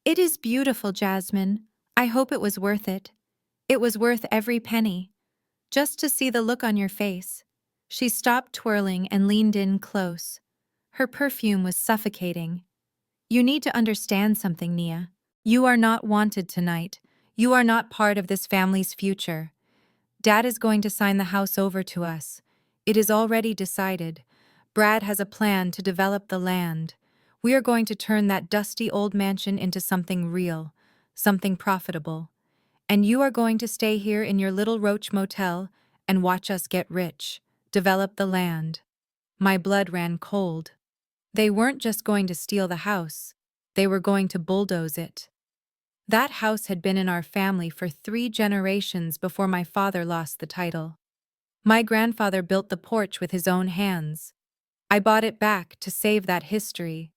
It is beautiful, Jasmine. I hope it was worth it. It was worth every penny. Just to see the look on your face. She stopped twirling and leaned in close. Her perfume was suffocating. You need to understand something, Nia. You are not wanted tonight. You are not part of this family's future. Dad is going to sign the house over to us. It is already decided. Brad has a plan to develop the land. We are going to turn that dusty old mansion into something real, something profitable. And you are going to stay here in your little roach motel and watch us get rich, develop the land. My blood ran cold. They weren't just going to steal the house. They were going to bulldoze it. That house had been in our family for 3 generations before my father lost the title. My grandfather built the porch with his own hands. I bought it back to save that history.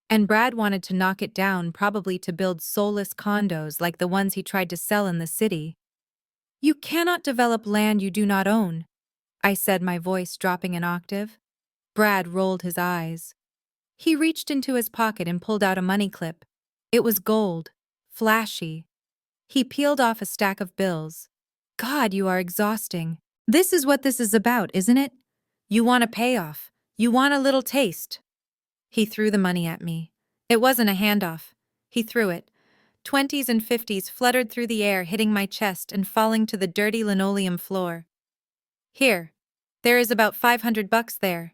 And Brad wanted to knock it down, probably to build soulless condos like the ones he tried to sell in the city. You cannot develop land you do not own, I said, my voice dropping an octave. Brad rolled his eyes. He reached into his pocket and pulled out a money clip. It was gold, flashy. He peeled off a stack of bills. God, you are exhausting. This is what this is about, isn't it? You want a payoff. You want a little taste. He threw the money at me. It wasn't a handoff. He threw it. 20s and 50s fluttered through the air, hitting my chest and falling to the dirty linoleum floor. Here. There is about $500 there.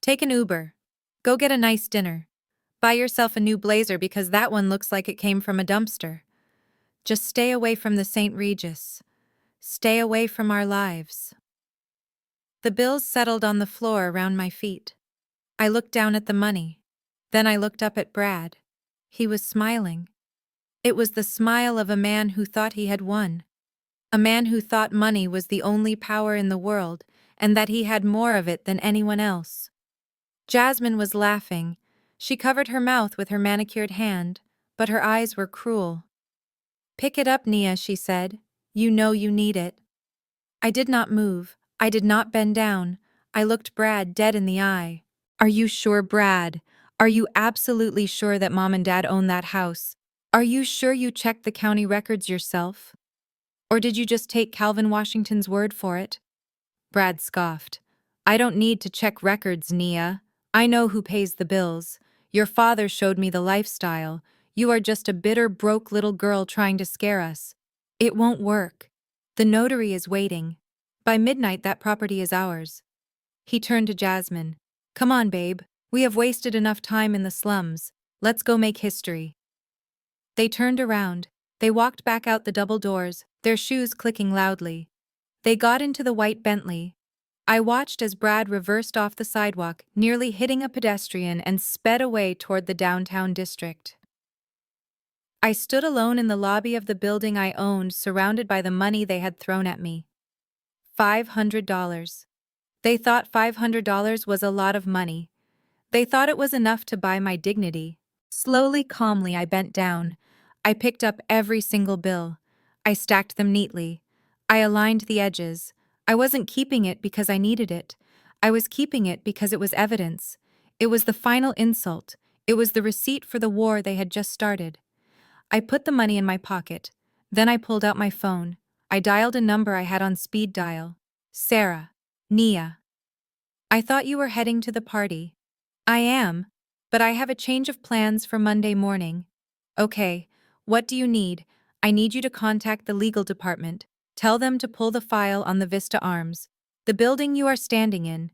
Take an Uber. Go get a nice dinner. Buy yourself a new blazer because that one looks like it came from a dumpster. Just stay away from the St. Regis. Stay away from our lives. The bills settled on the floor around my feet. I looked down at the money. Then I looked up at Brad. He was smiling. It was the smile of a man who thought he had won. A man who thought money was the only power in the world and that he had more of it than anyone else. Jasmine was laughing. She covered her mouth with her manicured hand, but her eyes were cruel. Pick it up, Nia, she said. You know you need it. I did not move. I did not bend down. I looked Brad dead in the eye. Are you sure, Brad? Are you absolutely sure that Mom and Dad own that house? Are you sure you checked the county records yourself? Or did you just take Calvin Washington's word for it? Brad scoffed. I don't need to check records, Nia. I know who pays the bills. Your father showed me the lifestyle. You are just a bitter, broke little girl trying to scare us. It won't work. The notary is waiting. By midnight, that property is ours. He turned to Jasmine. Come on, babe. We have wasted enough time in the slums. Let's go make history. They turned around. They walked back out the double doors, their shoes clicking loudly. They got into the white Bentley. I watched as Brad reversed off the sidewalk, nearly hitting a pedestrian, and sped away toward the downtown district. I stood alone in the lobby of the building I owned, surrounded by the money they had thrown at me. $500. They thought $500 was a lot of money. They thought it was enough to buy my dignity. Slowly, calmly, I bent down. I picked up every single bill. I stacked them neatly. I aligned the edges. I wasn't keeping it because I needed it. I was keeping it because it was evidence. It was the final insult. It was the receipt for the war they had just started. I put the money in my pocket. Then I pulled out my phone. I dialed a number I had on speed dial. Sarah. Nia. I thought you were heading to the party. I am, but I have a change of plans for Monday morning. Okay, what do you need? I need you to contact the legal department. Tell them to pull the file on the Vista Arms, the building you are standing in.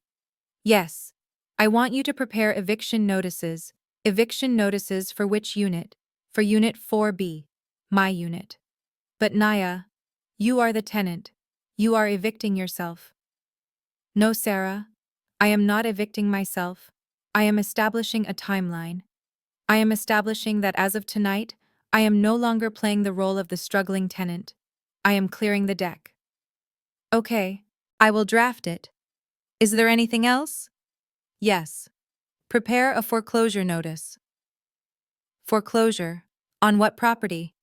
Yes. I want you to prepare eviction notices. Eviction notices for which unit? For Unit 4B. My unit. But Naya, you are the tenant. You are evicting yourself. No, Sarah. I am not evicting myself. I am establishing a timeline. I am establishing that as of tonight, I am no longer playing the role of the struggling tenant. I am clearing the deck. Okay. I will draft it. Is there anything else? Yes. Prepare a foreclosure notice. Foreclosure. On what property?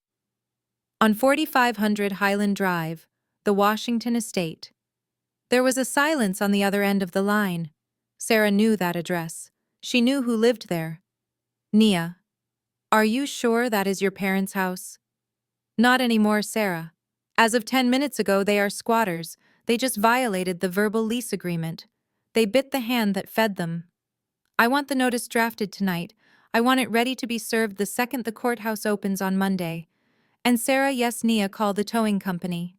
On 4500 Highland Drive, the Washington Estate. There was a silence on the other end of the line. Sarah knew that address. She knew who lived there. Nia. Are you sure that is your parents' house? Not anymore, Sarah. As of 10 minutes ago, they are squatters. They just violated the verbal lease agreement. They bit the hand that fed them. I want the notice drafted tonight. I want it ready to be served the second the courthouse opens on Monday. And Sarah, yes, Nia, call the towing company.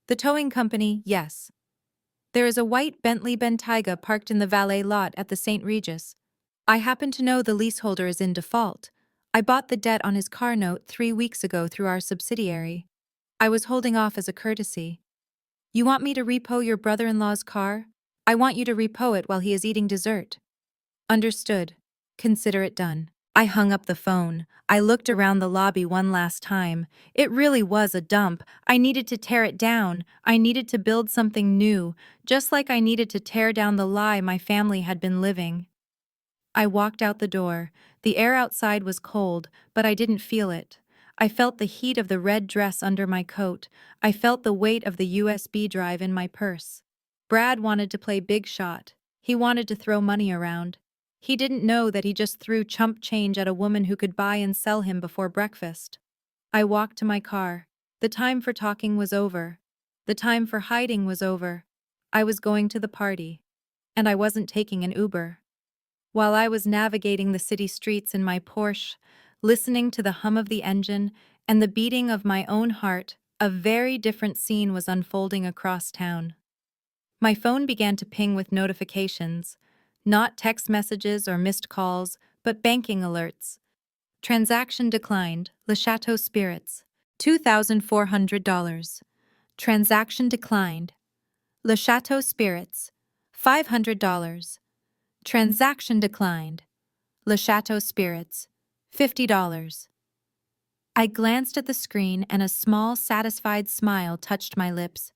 The towing company, yes. There is a white Bentley Bentayga parked in the valet lot at the St. Regis. I happen to know the leaseholder is in default. I bought the debt on his car note 3 weeks ago through our subsidiary. I was holding off as a courtesy. You want me to repo your brother-in-law's car? I want you to repo it while he is eating dessert. Understood. Consider it done. I hung up the phone. I looked around the lobby one last time. It really was a dump. I needed to tear it down. I needed to build something new, just like I needed to tear down the lie my family had been living. I walked out the door. The air outside was cold, but I didn't feel it. I felt the heat of the red dress under my coat. I felt the weight of the USB drive in my purse. Brad wanted to play big shot. He wanted to throw money around. He didn't know that he just threw chump change at a woman who could buy and sell him before breakfast. I walked to my car. The time for talking was over. The time for hiding was over. I was going to the party. And I wasn't taking an Uber. While I was navigating the city streets in my Porsche, listening to the hum of the engine and the beating of my own heart, a very different scene was unfolding across town. My phone began to ping with notifications, not text messages or missed calls, but banking alerts. Transaction declined, Le Chateau Spirits, $2,400. Transaction declined, Le Chateau Spirits, $500. Transaction declined, Le Chateau Spirits, $50. I glanced at the screen and a small, satisfied smile touched my lips.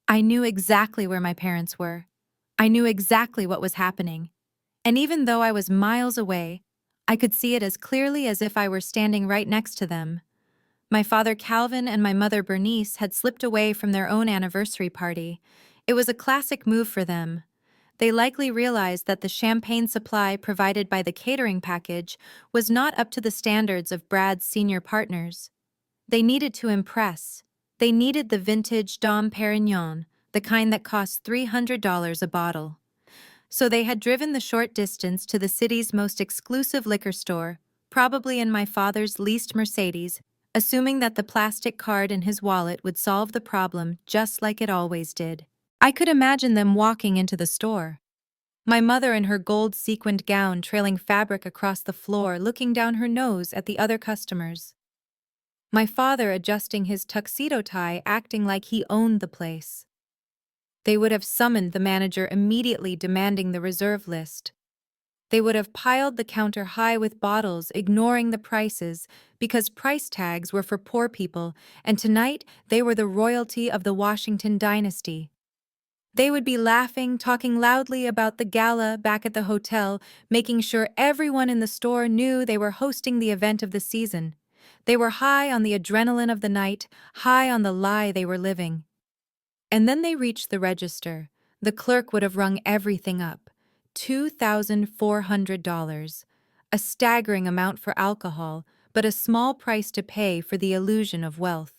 I knew exactly where my parents were. I knew exactly what was happening. And even though I was miles away, I could see it as clearly as if I were standing right next to them. My father Calvin and my mother Bernice had slipped away from their own anniversary party. It was a classic move for them. They likely realized that the champagne supply provided by the catering package was not up to the standards of Brad's senior partners. They needed to impress. They needed the vintage Dom Perignon, the kind that costs $300 a bottle. So they had driven the short distance to the city's most exclusive liquor store, probably in my father's leased Mercedes, assuming that the plastic card in his wallet would solve the problem just like it always did. I could imagine them walking into the store. My mother in her gold sequined gown trailing fabric across the floor, looking down her nose at the other customers. My father adjusting his tuxedo tie, acting like he owned the place. They would have summoned the manager immediately, demanding the reserve list. They would have piled the counter high with bottles, ignoring the prices, because price tags were for poor people, and tonight they were the royalty of the Washington dynasty. They would be laughing, talking loudly about the gala back at the hotel, making sure everyone in the store knew they were hosting the event of the season. They were high on the adrenaline of the night, high on the lie they were living. And then they reached the register. The clerk would have rung everything up. $2,400. A staggering amount for alcohol, but a small price to pay for the illusion of wealth.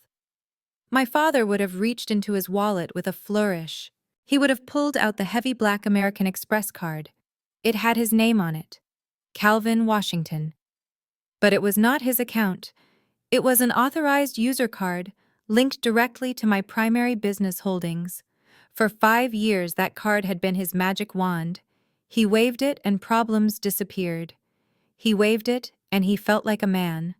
My father would have reached into his wallet with a flourish. He would have pulled out the heavy black American Express card. It had his name on it. Calvin Washington. But it was not his account. It was an authorized user card linked directly to my primary business holdings. For 5 years, that card had been his magic wand. He waved it and problems disappeared. He waved it and he felt like a man.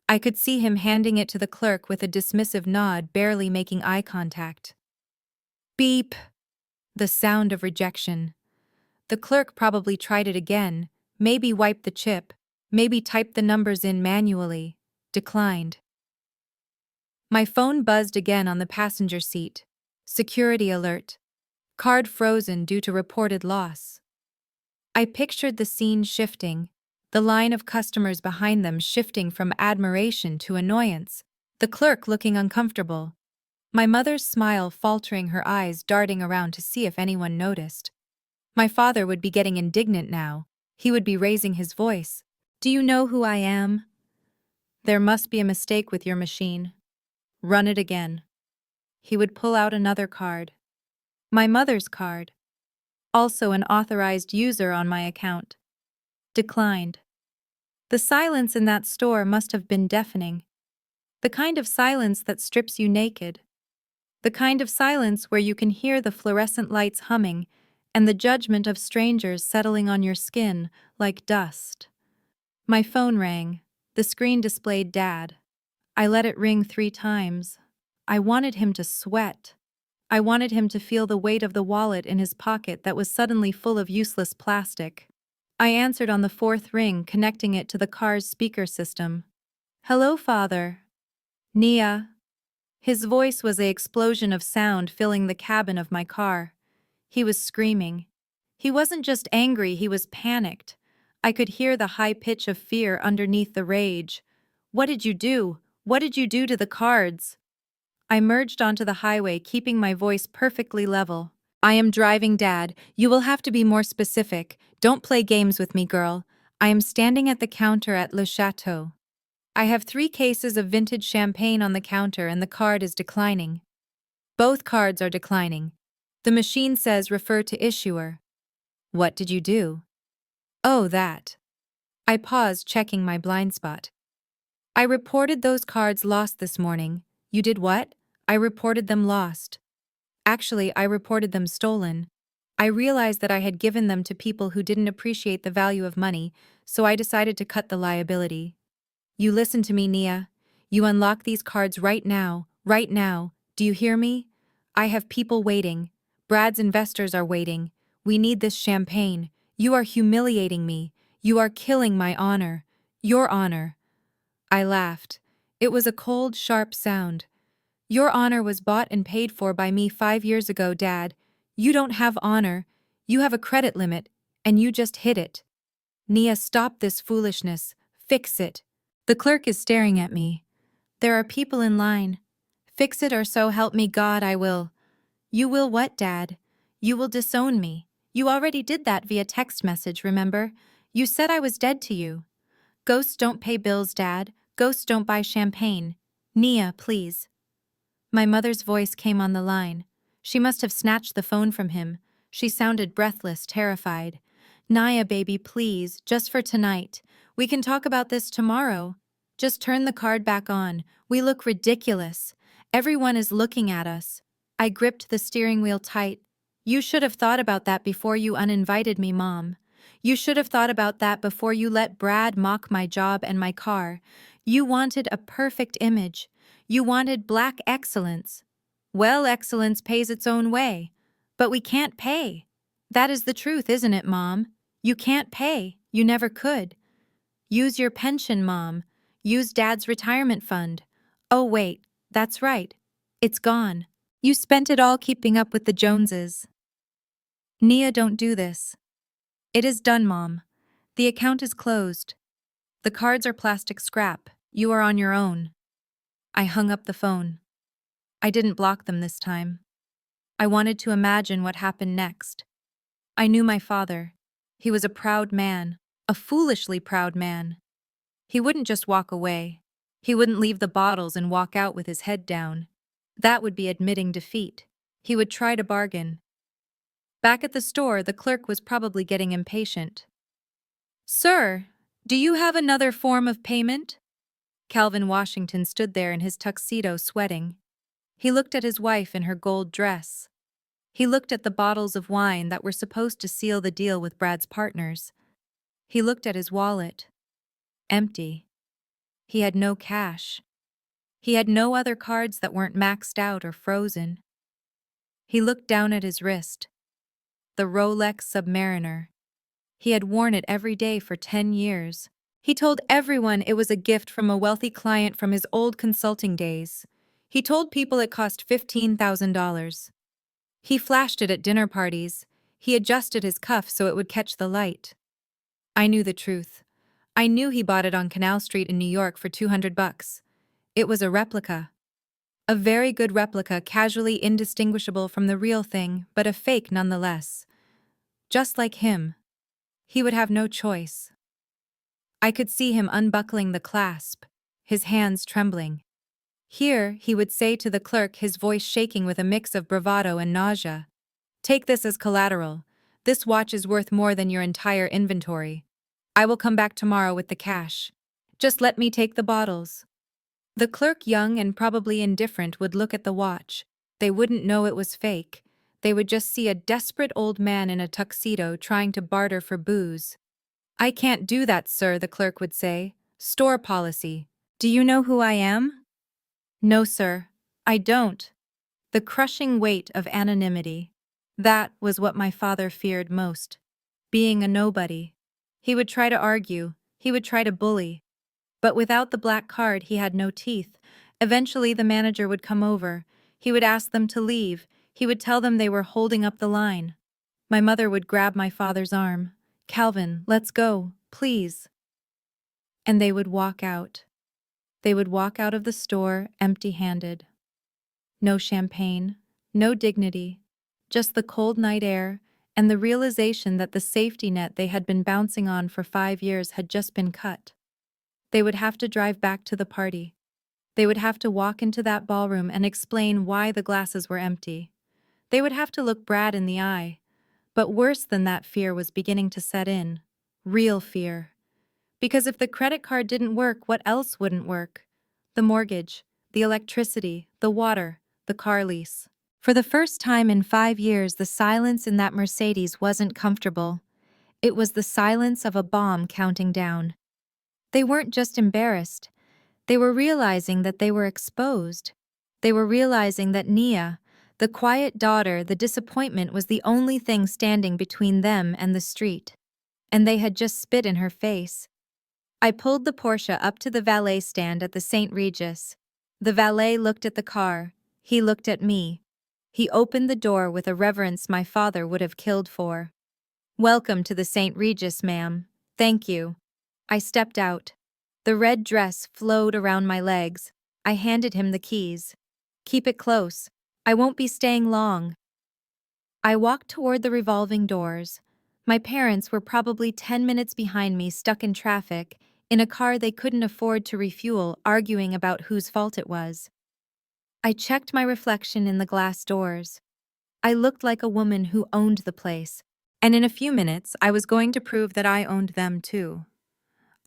I could see him handing it to the clerk with a dismissive nod, barely making eye contact. Beep! The sound of rejection. The clerk probably tried it again, maybe wiped the chip, maybe typed the numbers in manually. Declined. My phone buzzed again on the passenger seat. Security alert. Card frozen due to reported loss. I pictured the scene shifting, the line of customers behind them shifting from admiration to annoyance, the clerk looking uncomfortable, my mother's smile faltering, her eyes darting around to see if anyone noticed. My father would be getting indignant now. He would be raising his voice. Do you know who I am? There must be a mistake with your machine. Run it again. He would pull out another card. My mother's card. Also an authorized user on my account. Declined. The silence in that store must have been deafening. The kind of silence that strips you naked. The kind of silence where you can hear the fluorescent lights humming and the judgment of strangers settling on your skin like dust. My phone rang. The screen displayed Dad. I let it ring 3 times. I wanted him to sweat. I wanted him to feel the weight of the wallet in his pocket that was suddenly full of useless plastic. I answered on the 4th ring, connecting it to the car's speaker system. Hello, Father. Nia. His voice was an explosion of sound filling the cabin of my car. He was screaming. He wasn't just angry, he was panicked. I could hear the high pitch of fear underneath the rage. What did you do? What did you do to the cards? I merged onto the highway, keeping my voice perfectly level. I am driving, Dad. You will have to be more specific. Don't play games with me, girl. I am standing at the counter at Le Chateau. I have 3 cases of vintage champagne on the counter and the card is declining. Both cards are declining. The machine says refer to issuer. What did you do? Oh, that. I paused, checking my blind spot. I reported those cards lost this morning. You did what? I reported them lost. Actually, I reported them stolen. I realized that I had given them to people who didn't appreciate the value of money, so I decided to cut the liability. You listen to me, Nia. You unlock these cards right now, right now. Do you hear me? I have people waiting. Brad's investors are waiting. We need this champagne. You are humiliating me. You are killing my honor. Your honor. I laughed. It was a cold, sharp sound. Your honor was bought and paid for by me 5 years ago, Dad. You don't have honor. You have a credit limit, and you just hit it. Nia, stop this foolishness. Fix it. The clerk is staring at me. There are people in line. Fix it or so help me God I will. You will what, Dad? You will disown me. You already did that via text message, remember? You said I was dead to you. Ghosts don't pay bills, Dad. Ghosts don't buy champagne. Nia, please. My mother's voice came on the line. She must have snatched the phone from him. She sounded breathless, terrified. Nia, baby, please, just for tonight. We can talk about this tomorrow. Just turn the card back on. We look ridiculous. Everyone is looking at us. I gripped the steering wheel tight. You should have thought about that before you uninvited me, Mom. You should have thought about that before you let Brad mock my job and my car. You wanted a perfect image. You wanted black excellence. Well, excellence pays its own way. But we can't pay. That is the truth, isn't it, Mom? You can't pay. You never could. Use your pension, Mom. Use Dad's retirement fund. Oh, wait, that's right. It's gone. You spent it all keeping up with the Joneses. Nia, don't do this. It is done, Mom. The account is closed. The cards are plastic scrap. You are on your own. I hung up the phone. I didn't block them this time. I wanted to imagine what happened next. I knew my father. He was a proud man, a foolishly proud man. He wouldn't just walk away. He wouldn't leave the bottles and walk out with his head down. That would be admitting defeat. He would try to bargain. Back at the store, the clerk was probably getting impatient. "Sir, do you have another form of payment?" Calvin Washington stood there in his tuxedo, sweating. He looked at his wife in her gold dress. He looked at the bottles of wine that were supposed to seal the deal with Brad's partners. He looked at his wallet. Empty. He had no cash. He had no other cards that weren't maxed out or frozen. He looked down at his wrist. The Rolex Submariner. He had worn it every day for 10 years. He told everyone it was a gift from a wealthy client from his old consulting days. He told people it cost $15,000. He flashed it at dinner parties. He adjusted his cuff so it would catch the light. I knew the truth. I knew he bought it on Canal Street in New York for $200. It was a replica. A very good replica, casually indistinguishable from the real thing, but a fake nonetheless. Just like him. He would have no choice. I could see him unbuckling the clasp, his hands trembling. "Here," he would say to the clerk, his voice shaking with a mix of bravado and nausea. "Take this as collateral. This watch is worth more than your entire inventory. I will come back tomorrow with the cash. Just let me take the bottles." The clerk, young and probably indifferent, would look at the watch. They wouldn't know it was fake. They would just see a desperate old man in a tuxedo trying to barter for booze. "I can't do that, sir," the clerk would say. "Store policy. Do you know who I am?" "No, sir, I don't." The crushing weight of anonymity. That was what my father feared most. Being a nobody. He would try to argue. He would try to bully. But without the black card, he had no teeth. Eventually, the manager would come over. He would ask them to leave. He would tell them they were holding up the line. My mother would grab my father's arm. "Calvin, let's go, please." And they would walk out. They would walk out of the store empty-handed. No champagne, no dignity, just the cold night air and the realization that the safety net they had been bouncing on for 5 years had just been cut. They would have to drive back to the party. They would have to walk into that ballroom and explain why the glasses were empty. They would have to look Brad in the eye. But worse than that, fear was beginning to set in. Real fear. Because if the credit card didn't work, what else wouldn't work? The mortgage, the electricity, the water, the car lease. For the first time in 5 years, the silence in that Mercedes wasn't comfortable. It was the silence of a bomb counting down. They weren't just embarrassed. They were realizing that they were exposed. They were realizing that Nia, the quiet daughter, the disappointment, was the only thing standing between them and the street. And they had just spit in her face. I pulled the Porsche up to the valet stand at the St. Regis. The valet looked at the car. He looked at me. He opened the door with a reverence my father would have killed for. "Welcome to the St. Regis, ma'am. Thank you." I stepped out. The red dress flowed around my legs. I handed him the keys. "Keep it close. I won't be staying long." I walked toward the revolving doors. My parents were probably 10 minutes behind me, stuck in traffic, in a car they couldn't afford to refuel, arguing about whose fault it was. I checked my reflection in the glass doors. I looked like a woman who owned the place, and in a few minutes I was going to prove that I owned them too.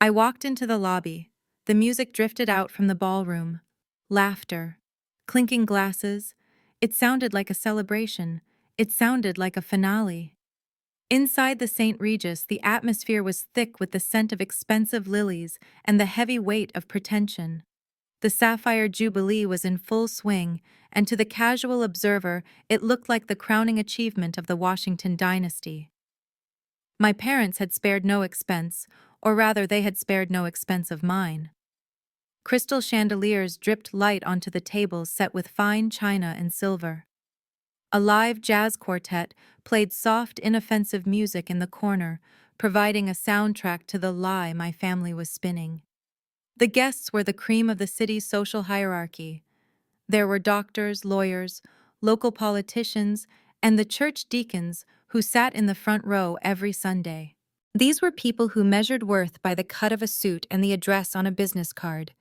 I walked into the lobby. The music drifted out from the ballroom. Laughter. Clinking glasses. It sounded like a celebration. It sounded like a finale. Inside the St. Regis, the atmosphere was thick with the scent of expensive lilies and the heavy weight of pretension. The Sapphire Jubilee was in full swing, and to the casual observer, it looked like the crowning achievement of the Washington dynasty. My parents had spared no expense, or rather they had spared no expense of mine. Crystal chandeliers dripped light onto the tables set with fine china and silver. A live jazz quartet played soft, inoffensive music in the corner, providing a soundtrack to the lie my family was spinning. The guests were the cream of the city's social hierarchy. There were doctors, lawyers, local politicians, and the church deacons who sat in the front row every Sunday. These were people who measured worth by the cut of a suit and the address on a business card.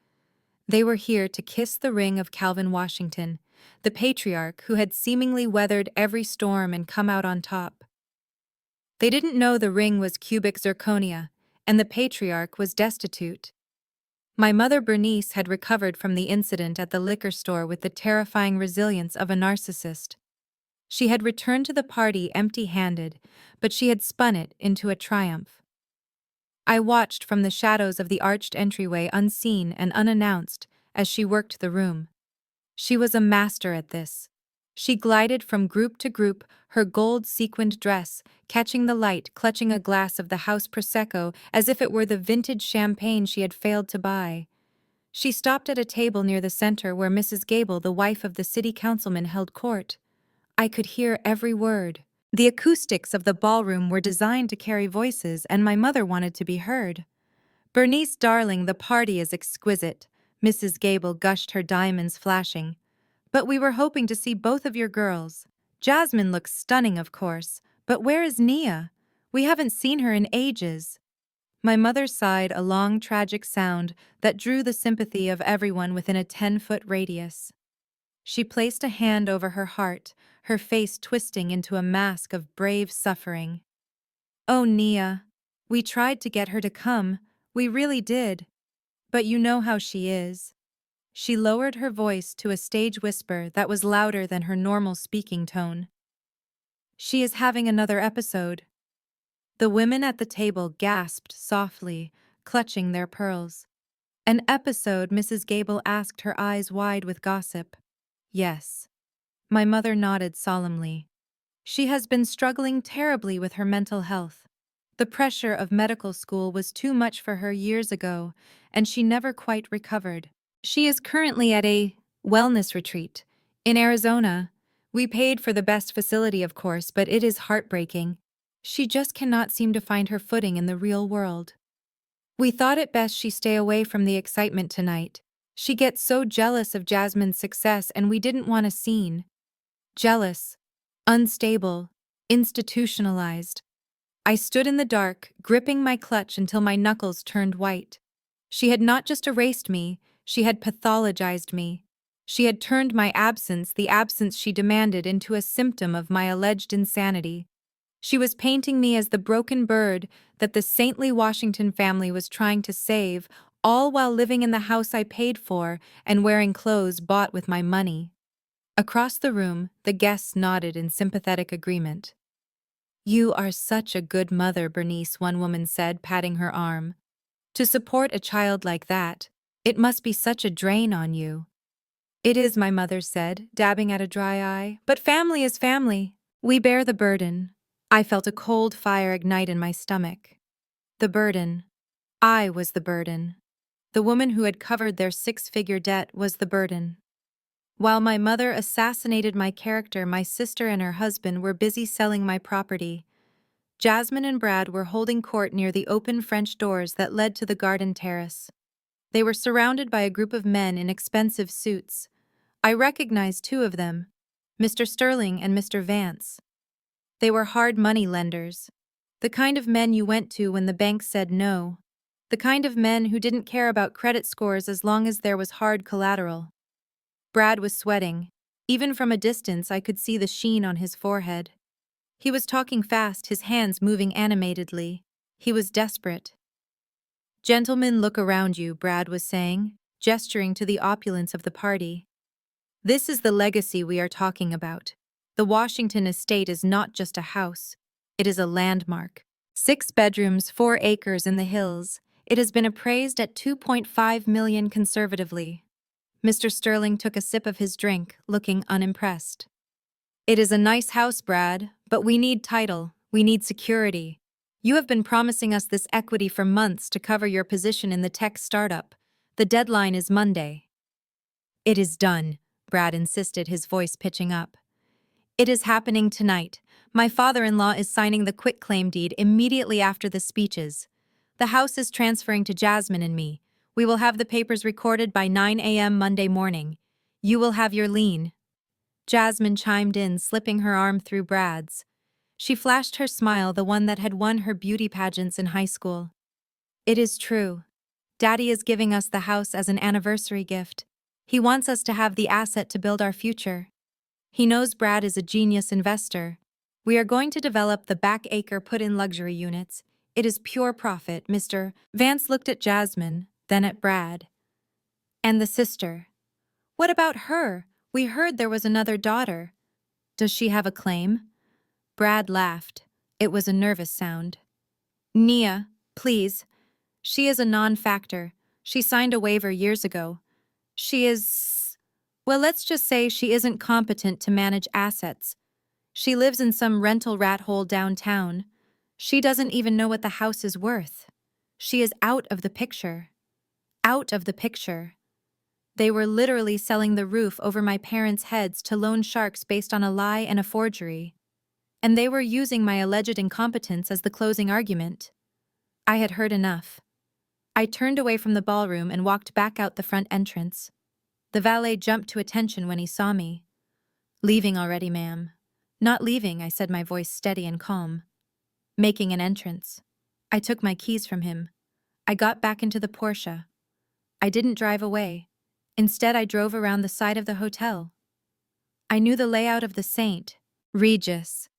They were here to kiss the ring of Calvin Washington, the patriarch who had seemingly weathered every storm and come out on top. They didn't know the ring was cubic zirconia, and the patriarch was destitute. My mother Bernice had recovered from the incident at the liquor store with the terrifying resilience of a narcissist. She had returned to the party empty-handed, but she had spun it into a triumph. I watched from the shadows of the arched entryway unseen and unannounced as she worked the room. She was a master at this. She glided from group to group, her gold-sequined dress catching the light, clutching a glass of the house Prosecco as if it were the vintage champagne she had failed to buy. She stopped at a table near the center where Mrs. Gable, the wife of the city councilman, held court. I could hear every word. The acoustics of the ballroom were designed to carry voices, and my mother wanted to be heard. "Bernice, darling, the party is exquisite," Mrs. Gable gushed, her diamonds flashing. "But we were hoping to see both of your girls. Jasmine looks stunning, of course, but where is Nia? We haven't seen her in ages." My mother sighed, a long, tragic sound that drew the sympathy of everyone within a 10-foot radius. She placed a hand over her heart, her face twisting into a mask of brave suffering. "Oh, Nia. We tried to get her to come, we really did. But you know how she is." She lowered her voice to a stage whisper that was louder than her normal speaking tone. "She is having another episode." The women at the table gasped softly, clutching their pearls. "An episode?" Mrs. Gable asked, her eyes wide with gossip. "Yes." My mother nodded solemnly. "She has been struggling terribly with her mental health. The pressure of medical school was too much for her years ago, and she never quite recovered. She is currently at a wellness retreat in Arizona. We paid for the best facility, of course, but it is heartbreaking. She just cannot seem to find her footing in the real world. We thought it best she stay away from the excitement tonight. She gets so jealous of Jasmine's success, and we didn't want a scene." Jealous, unstable, institutionalized. I stood in the dark, gripping my clutch until my knuckles turned white. She had not just erased me, she had pathologized me. She had turned my absence, the absence she demanded, into a symptom of my alleged insanity. She was painting me as the broken bird that the saintly Washington family was trying to save, all while living in the house I paid for and wearing clothes bought with my money. Across the room, the guests nodded in sympathetic agreement. "You are such a good mother," Bernice, one woman said, patting her arm. "To support a child like that, it must be such a drain on you." "It is," my mother said, dabbing at a dry eye, "but family is family. We bear the burden." I felt a cold fire ignite in my stomach. The burden. I was the burden. The woman who had covered their six-figure debt was the burden. While my mother assassinated my character, my sister and her husband were busy selling my property. Jasmine and Brad were holding court near the open French doors that led to the garden terrace. They were surrounded by a group of men in expensive suits. I recognized two of them, Mr. Sterling and Mr. Vance. They were hard money lenders. The kind of men you went to when the bank said no. The kind of men who didn't care about credit scores as long as there was hard collateral. Brad was sweating. Even from a distance, I could see the sheen on his forehead. He was talking fast, his hands moving animatedly. He was desperate. "Gentlemen, look around you," Brad was saying, gesturing to the opulence of the party. "This is the legacy we are talking about. The Washington estate is not just a house. It is a landmark. 6 bedrooms, 4 acres in the hills. It has been appraised at $2.5 million conservatively." Mr. Sterling took a sip of his drink, looking unimpressed. "It is a nice house, Brad, but we need title. We need security. You have been promising us this equity for months to cover your position in the tech startup. The deadline is Monday." "It is done," Brad insisted, his voice pitching up. "It is happening tonight. My father-in-law is signing the quitclaim deed immediately after the speeches. The house is transferring to Jasmine and me. We will have the papers recorded by 9 a.m. Monday morning. You will have your lien." Jasmine chimed in, slipping her arm through Brad's. She flashed her smile, the one that had won her beauty pageants in high school. "It is true. Daddy is giving us the house as an anniversary gift. He wants us to have the asset to build our future. He knows Brad is a genius investor. We are going to develop the back acre put-in luxury units. It is pure profit, Mr. Vance looked at Jasmine, then at Brad. And the sister. What about her? We heard there was another daughter. Does she have a claim? Brad laughed. It was a nervous sound. Nia, please. She is a non-factor. She signed a waiver years ago. She is... Well, let's just say she isn't competent to manage assets. She lives in some rental rat hole downtown. She doesn't even know what the house is worth. She is out of the picture. Out of the picture. They were literally selling the roof over my parents' heads to loan sharks based on a lie and a forgery. And they were using my alleged incompetence as the closing argument. I had heard enough. I turned away from the ballroom and walked back out the front entrance. The valet jumped to attention when he saw me. Leaving already, ma'am. Not leaving, I said, my voice steady and calm. Making an entrance. I took my keys from him. I got back into the Porsche. I didn't drive away. Instead, I drove around the side of the hotel. I knew the layout of the St. Regis.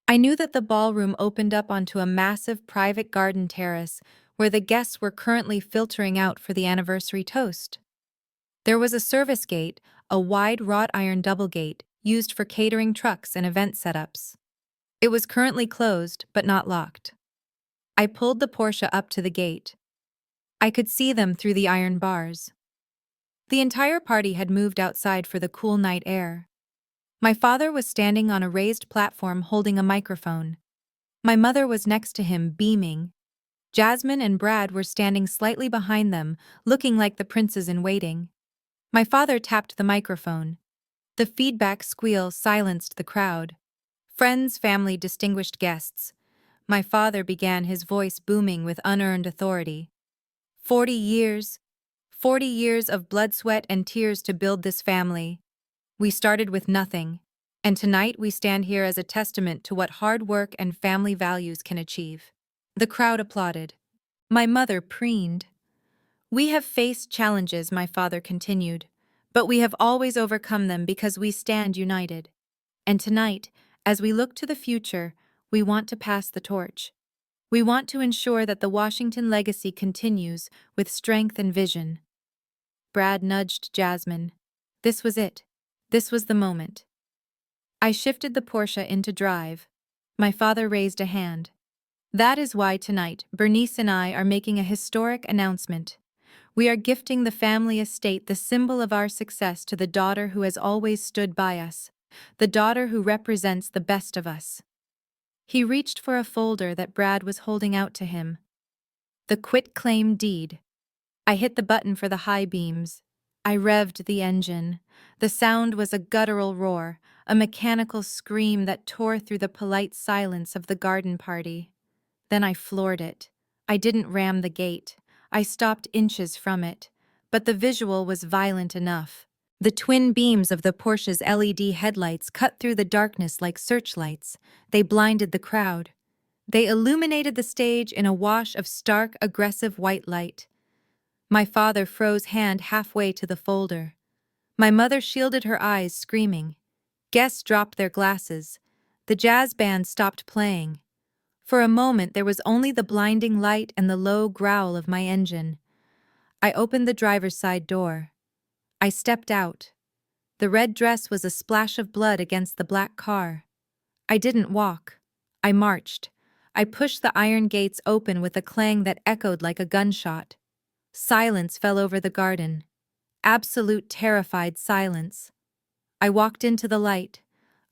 I knew that the ballroom opened up onto a massive private garden terrace where the guests were currently filtering out for the anniversary toast. There was a service gate, a wide wrought iron double gate, used for catering trucks and event setups. It was currently closed, but not locked. I pulled the Porsche up to the gate. I could see them through the iron bars. The entire party had moved outside for the cool night air. My father was standing on a raised platform holding a microphone. My mother was next to him, beaming. Jasmine and Brad were standing slightly behind them, looking like the princes in waiting. My father tapped the microphone. The feedback squeal silenced the crowd. Friends, family, distinguished guests. My father began, his voice booming with unearned authority. 40 years. 40 years of blood, sweat, and tears to build this family. We started with nothing, and tonight we stand here as a testament to what hard work and family values can achieve. The crowd applauded. My mother preened. We have faced challenges, my father continued, but we have always overcome them because we stand united. And tonight, as we look to the future, we want to pass the torch. We want to ensure that the Washington legacy continues with strength and vision. Brad nudged Jasmine. This was it. This was the moment. I shifted the Porsche into drive. My father raised a hand. That is why tonight, Bernice and I are making a historic announcement. We are gifting the family estate, the symbol of our success, to the daughter who has always stood by us, the daughter who represents the best of us. He reached for a folder that Brad was holding out to him. The quitclaim deed. I hit the button for the high beams. I revved the engine. The sound was a guttural roar, a mechanical scream that tore through the polite silence of the garden party. Then I floored it. I didn't ram the gate. I stopped inches from it. But the visual was violent enough. The twin beams of the Porsche's LED headlights cut through the darkness like searchlights. They blinded the crowd. They illuminated the stage in a wash of stark, aggressive white light. My father froze hand halfway to the folder. My mother shielded her eyes, screaming. Guests dropped their glasses. The jazz band stopped playing. For a moment there was only the blinding light and the low growl of my engine. I opened the driver's side door. I stepped out. The red dress was a splash of blood against the black car. I didn't walk. I marched. I pushed the iron gates open with a clang that echoed like a gunshot. Silence fell over the garden. Absolute terrified silence. I walked into the light.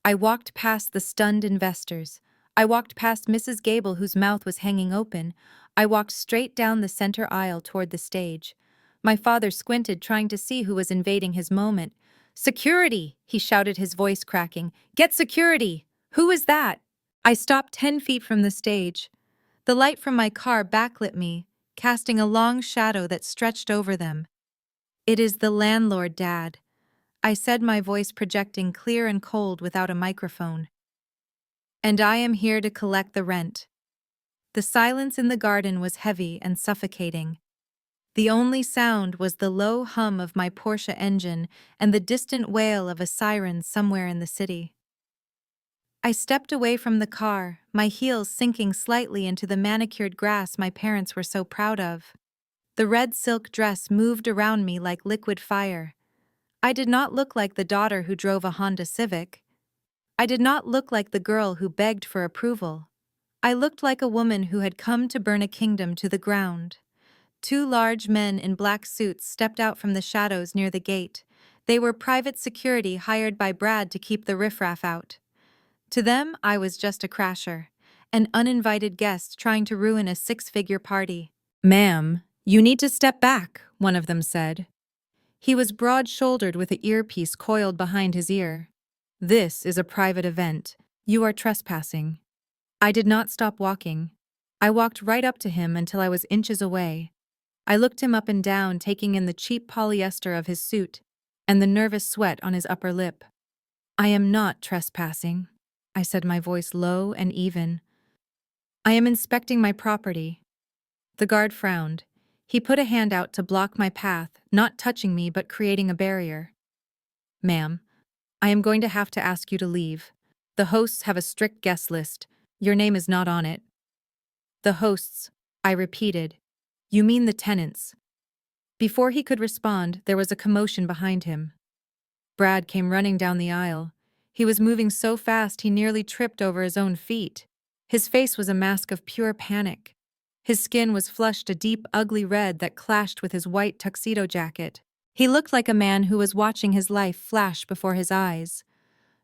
I walked past the stunned investors. I walked past Mrs. Gable, whose mouth was hanging open. I walked straight down the center aisle toward the stage. My father squinted, trying to see who was invading his moment. "Security!" he shouted, his voice cracking. "Get security! Who is that?" I stopped 10 feet from the stage. The light from my car backlit me, casting a long shadow that stretched over them. "It is the landlord, Dad," I said, my voice projecting clear and cold without a microphone. "And I am here to collect the rent." The silence in the garden was heavy and suffocating. The only sound was the low hum of my Porsche engine and the distant wail of a siren somewhere in the city. I stepped away from the car, my heels sinking slightly into the manicured grass my parents were so proud of. The red silk dress moved around me like liquid fire. I did not look like the daughter who drove a Honda Civic. I did not look like the girl who begged for approval. I looked like a woman who had come to burn a kingdom to the ground. Two large men in black suits stepped out from the shadows near the gate. They were private security hired by Brad to keep the riffraff out. To them, I was just a crasher, an uninvited guest trying to ruin a six-figure party. "Ma'am, you need to step back," one of them said. He was broad-shouldered with an earpiece coiled behind his ear. "This is a private event. You are trespassing." I did not stop walking. I walked right up to him until I was inches away. I looked him up and down, taking in the cheap polyester of his suit and the nervous sweat on his upper lip. "I am not trespassing," I said, my voice low and even. "I am inspecting my property." The guard frowned. He put a hand out to block my path, not touching me but creating a barrier. "Ma'am, I am going to have to ask you to leave. The hosts have a strict guest list. Your name is not on it." "The hosts," I repeated. "You mean the tenants." Before he could respond, there was a commotion behind him. Brad came running down the aisle. He was moving so fast he nearly tripped over his own feet. His face was a mask of pure panic. His skin was flushed a deep, ugly red that clashed with his white tuxedo jacket. He looked like a man who was watching his life flash before his eyes.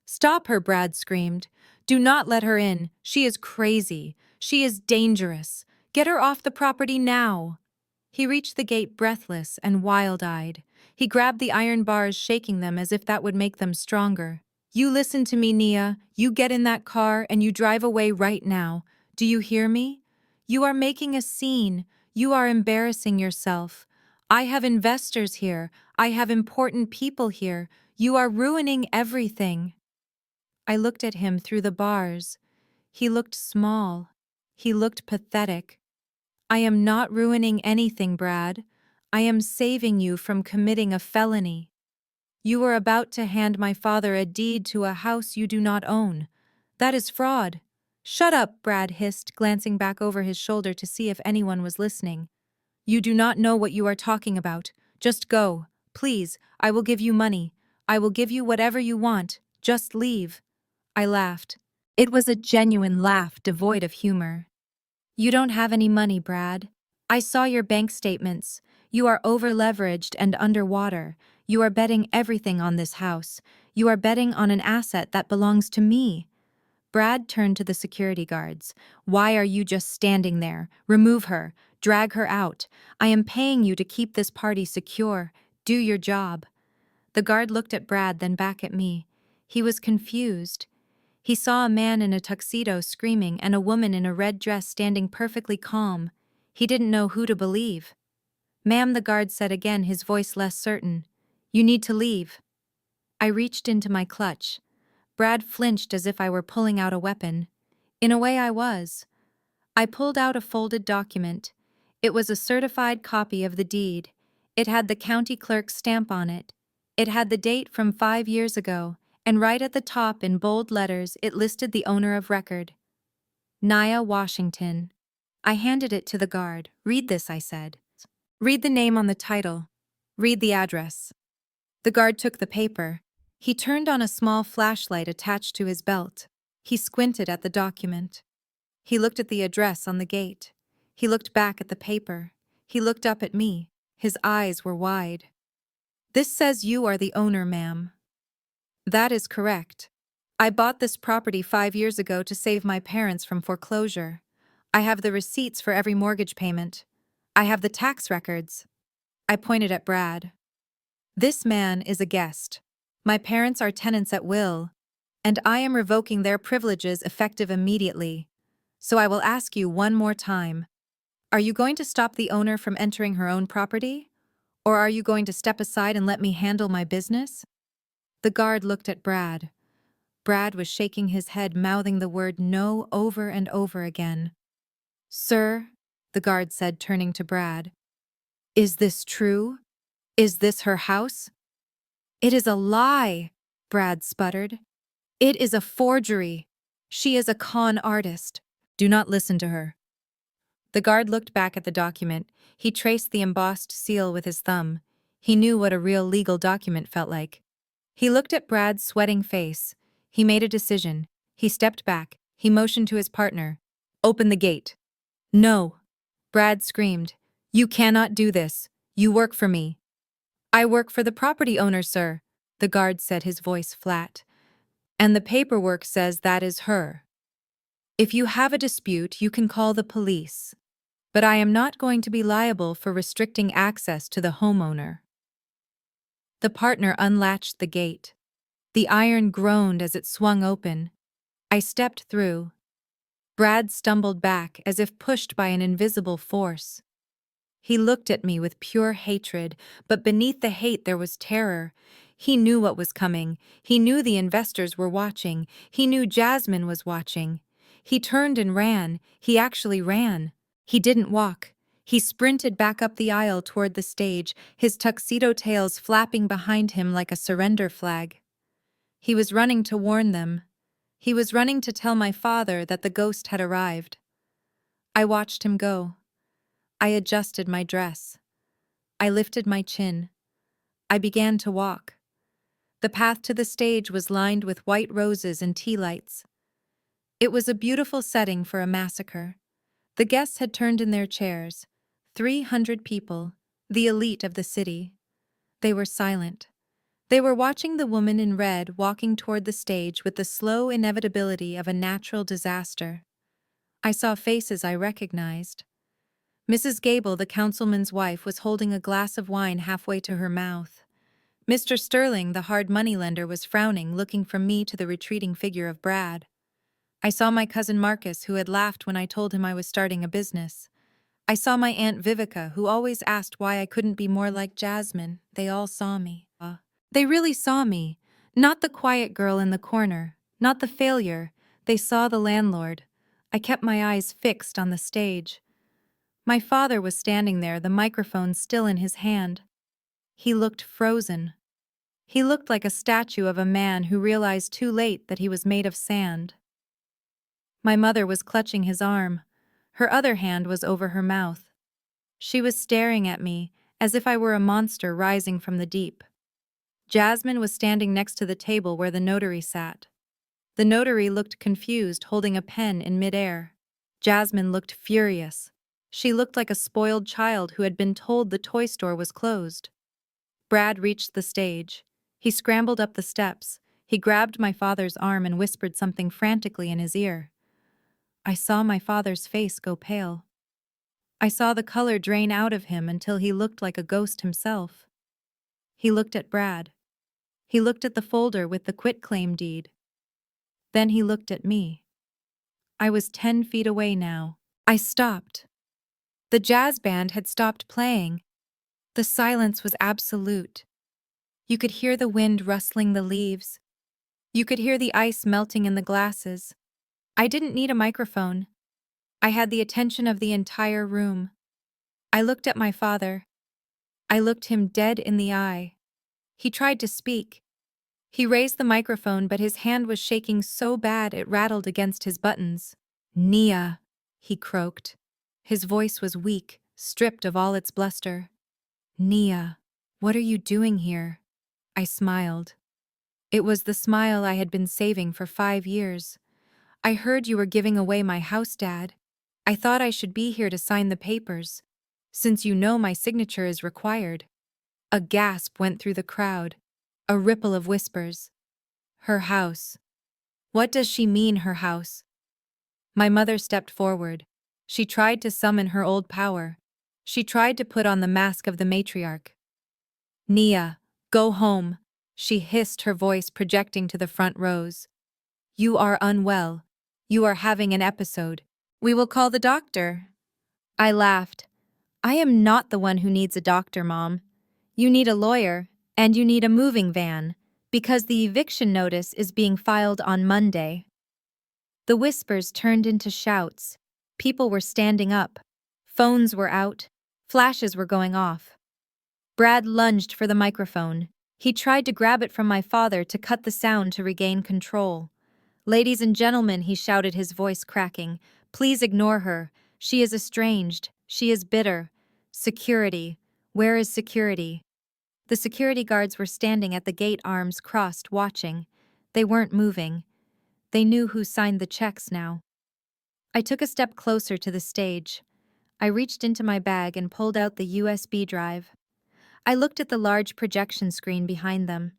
"Stop her," Brad screamed. "Do not let her in. She is crazy. She is dangerous. Get her off the property now." He reached the gate breathless and wild-eyed. He grabbed the iron bars, shaking them as if that would make them stronger. "You listen to me, Nia. You get in that car and you drive away right now. Do you hear me? You are making a scene. You are embarrassing yourself. I have investors here. I have important people here. You are ruining everything." I looked at him through the bars. He looked small. He looked pathetic. "I am not ruining anything, Brad. I am saving you from committing a felony. You are about to hand my father a deed to a house you do not own. That is fraud." "Shut up," Brad hissed, glancing back over his shoulder to see if anyone was listening. "You do not know what you are talking about. Just go. Please, I will give you money. I will give you whatever you want. Just leave." I laughed. It was a genuine laugh devoid of humor. "You don't have any money, Brad. I saw your bank statements. You are over-leveraged and underwater. You are betting everything on this house. You are betting on an asset that belongs to me." Brad turned to the security guards. "Why are you just standing there? Remove her. Drag her out. I am paying you to keep this party secure. Do your job." The guard looked at Brad, then back at me. He was confused. He saw a man in a tuxedo screaming and a woman in a red dress standing perfectly calm. He didn't know who to believe. "Ma'am," the guard said again, his voice less certain. "You need to leave." I reached into my clutch. Brad flinched as if I were pulling out a weapon. In a way, I was. I pulled out a folded document. It was a certified copy of the deed. It had the county clerk's stamp on it. It had the date from 5 years ago, and right at the top in bold letters it listed the owner of record. Nia Washington. I handed it to the guard. "Read this," I said. "Read the name on the title. Read the address." The guard took the paper. He turned on a small flashlight attached to his belt. He squinted at the document. He looked at the address on the gate. He looked back at the paper. He looked up at me. His eyes were wide. "This says you are the owner, ma'am." "That is correct. I bought this property 5 years ago to save my parents from foreclosure. I have the receipts for every mortgage payment. I have the tax records." I pointed at Brad. "This man is a guest. My parents are tenants at will, and I am revoking their privileges effective immediately. So I will ask you one more time. Are you going to stop the owner from entering her own property? Or are you going to step aside and let me handle my business?" The guard looked at Brad. Brad was shaking his head, mouthing the word no over and over again. "Sir," the guard said, turning to Brad, Is this true? Is this her house? It is a lie, Brad sputtered. It is a forgery. She is a con artist. Do not listen to her. The guard looked back at the document. He traced the embossed seal with his thumb. He knew what a real legal document felt like. He looked at Brad's sweating face. He made a decision. He stepped back. He motioned to his partner. Open the gate. No. Brad screamed. You cannot do this. You work for me. I work for the property owner, sir. The guard said, his voice flat. And the paperwork says that is her. If you have a dispute, you can call the police. But I am not going to be liable for restricting access to the homeowner. The partner unlatched the gate. The iron groaned as it swung open. I stepped through. Brad stumbled back as if pushed by an invisible force. He looked at me with pure hatred, but beneath the hate there was terror. He knew what was coming. He knew the investors were watching. He knew Jasmine was watching. He turned and ran. He actually ran. He didn't walk. He sprinted back up the aisle toward the stage, his tuxedo tails flapping behind him like a surrender flag. He was running to warn them. He was running to tell my father that the ghost had arrived. I watched him go. I adjusted my dress. I lifted my chin. I began to walk. The path to the stage was lined with white roses and tea lights. It was a beautiful setting for a massacre. The guests had turned in their chairs. 300 people, the elite of the city. They were silent. They were watching the woman in red walking toward the stage with the slow inevitability of a natural disaster. I saw faces I recognized. Mrs. Gable, the councilman's wife, was holding a glass of wine halfway to her mouth. Mr. Sterling, the hard moneylender, was frowning, looking from me to the retreating figure of Brad. I saw my cousin Marcus, who had laughed when I told him I was starting a business. I saw my Aunt Vivica, who always asked why I couldn't be more like Jasmine. They all saw me. They really saw me. Not the quiet girl in the corner. Not the failure. They saw the landlord. I kept my eyes fixed on the stage. My father was standing there, the microphone still in his hand. He looked frozen. He looked like a statue of a man who realized too late that he was made of sand. My mother was clutching his arm. Her other hand was over her mouth. She was staring at me, as if I were a monster rising from the deep. Jasmine was standing next to the table where the notary sat. The notary looked confused, holding a pen in midair. Jasmine looked furious. She looked like a spoiled child who had been told the toy store was closed. Brad reached the stage. He scrambled up the steps. He grabbed my father's arm and whispered something frantically in his ear. I saw my father's face go pale. I saw the color drain out of him until he looked like a ghost himself. He looked at Brad. He looked at the folder with the quitclaim deed. Then he looked at me. I was 10 feet away now. I stopped. The jazz band had stopped playing. The silence was absolute. You could hear the wind rustling the leaves. You could hear the ice melting in the glasses. I didn't need a microphone. I had the attention of the entire room. I looked at my father. I looked him dead in the eye. He tried to speak. He raised the microphone, but his hand was shaking so bad it rattled against his buttons. Nia, he croaked. His voice was weak, stripped of all its bluster. Nia, what are you doing here? I smiled. It was the smile I had been saving for 5 years. I heard you were giving away my house, Dad. I thought I should be here to sign the papers, since you know my signature is required. A gasp went through the crowd. A ripple of whispers. Her house. What does she mean, her house? My mother stepped forward. She tried to summon her old power. She tried to put on the mask of the matriarch. Nia, go home, she hissed, her voice projecting to the front rows. You are unwell. You are having an episode. We will call the doctor. I laughed. I am not the one who needs a doctor, Mom. You need a lawyer, and you need a moving van, because the eviction notice is being filed on Monday. The whispers turned into shouts. People were standing up. Phones were out. Flashes were going off. Brad lunged for the microphone. He tried to grab it from my father to cut the sound to regain control. "Ladies and gentlemen," he shouted, his voice cracking, "please ignore her. She is estranged. She is bitter. Security. Where is security?" The security guards were standing at the gate, arms crossed, watching. They weren't moving. They knew who signed the checks now. I took a step closer to the stage. I reached into my bag and pulled out the USB drive. I looked at the large projection screen behind them.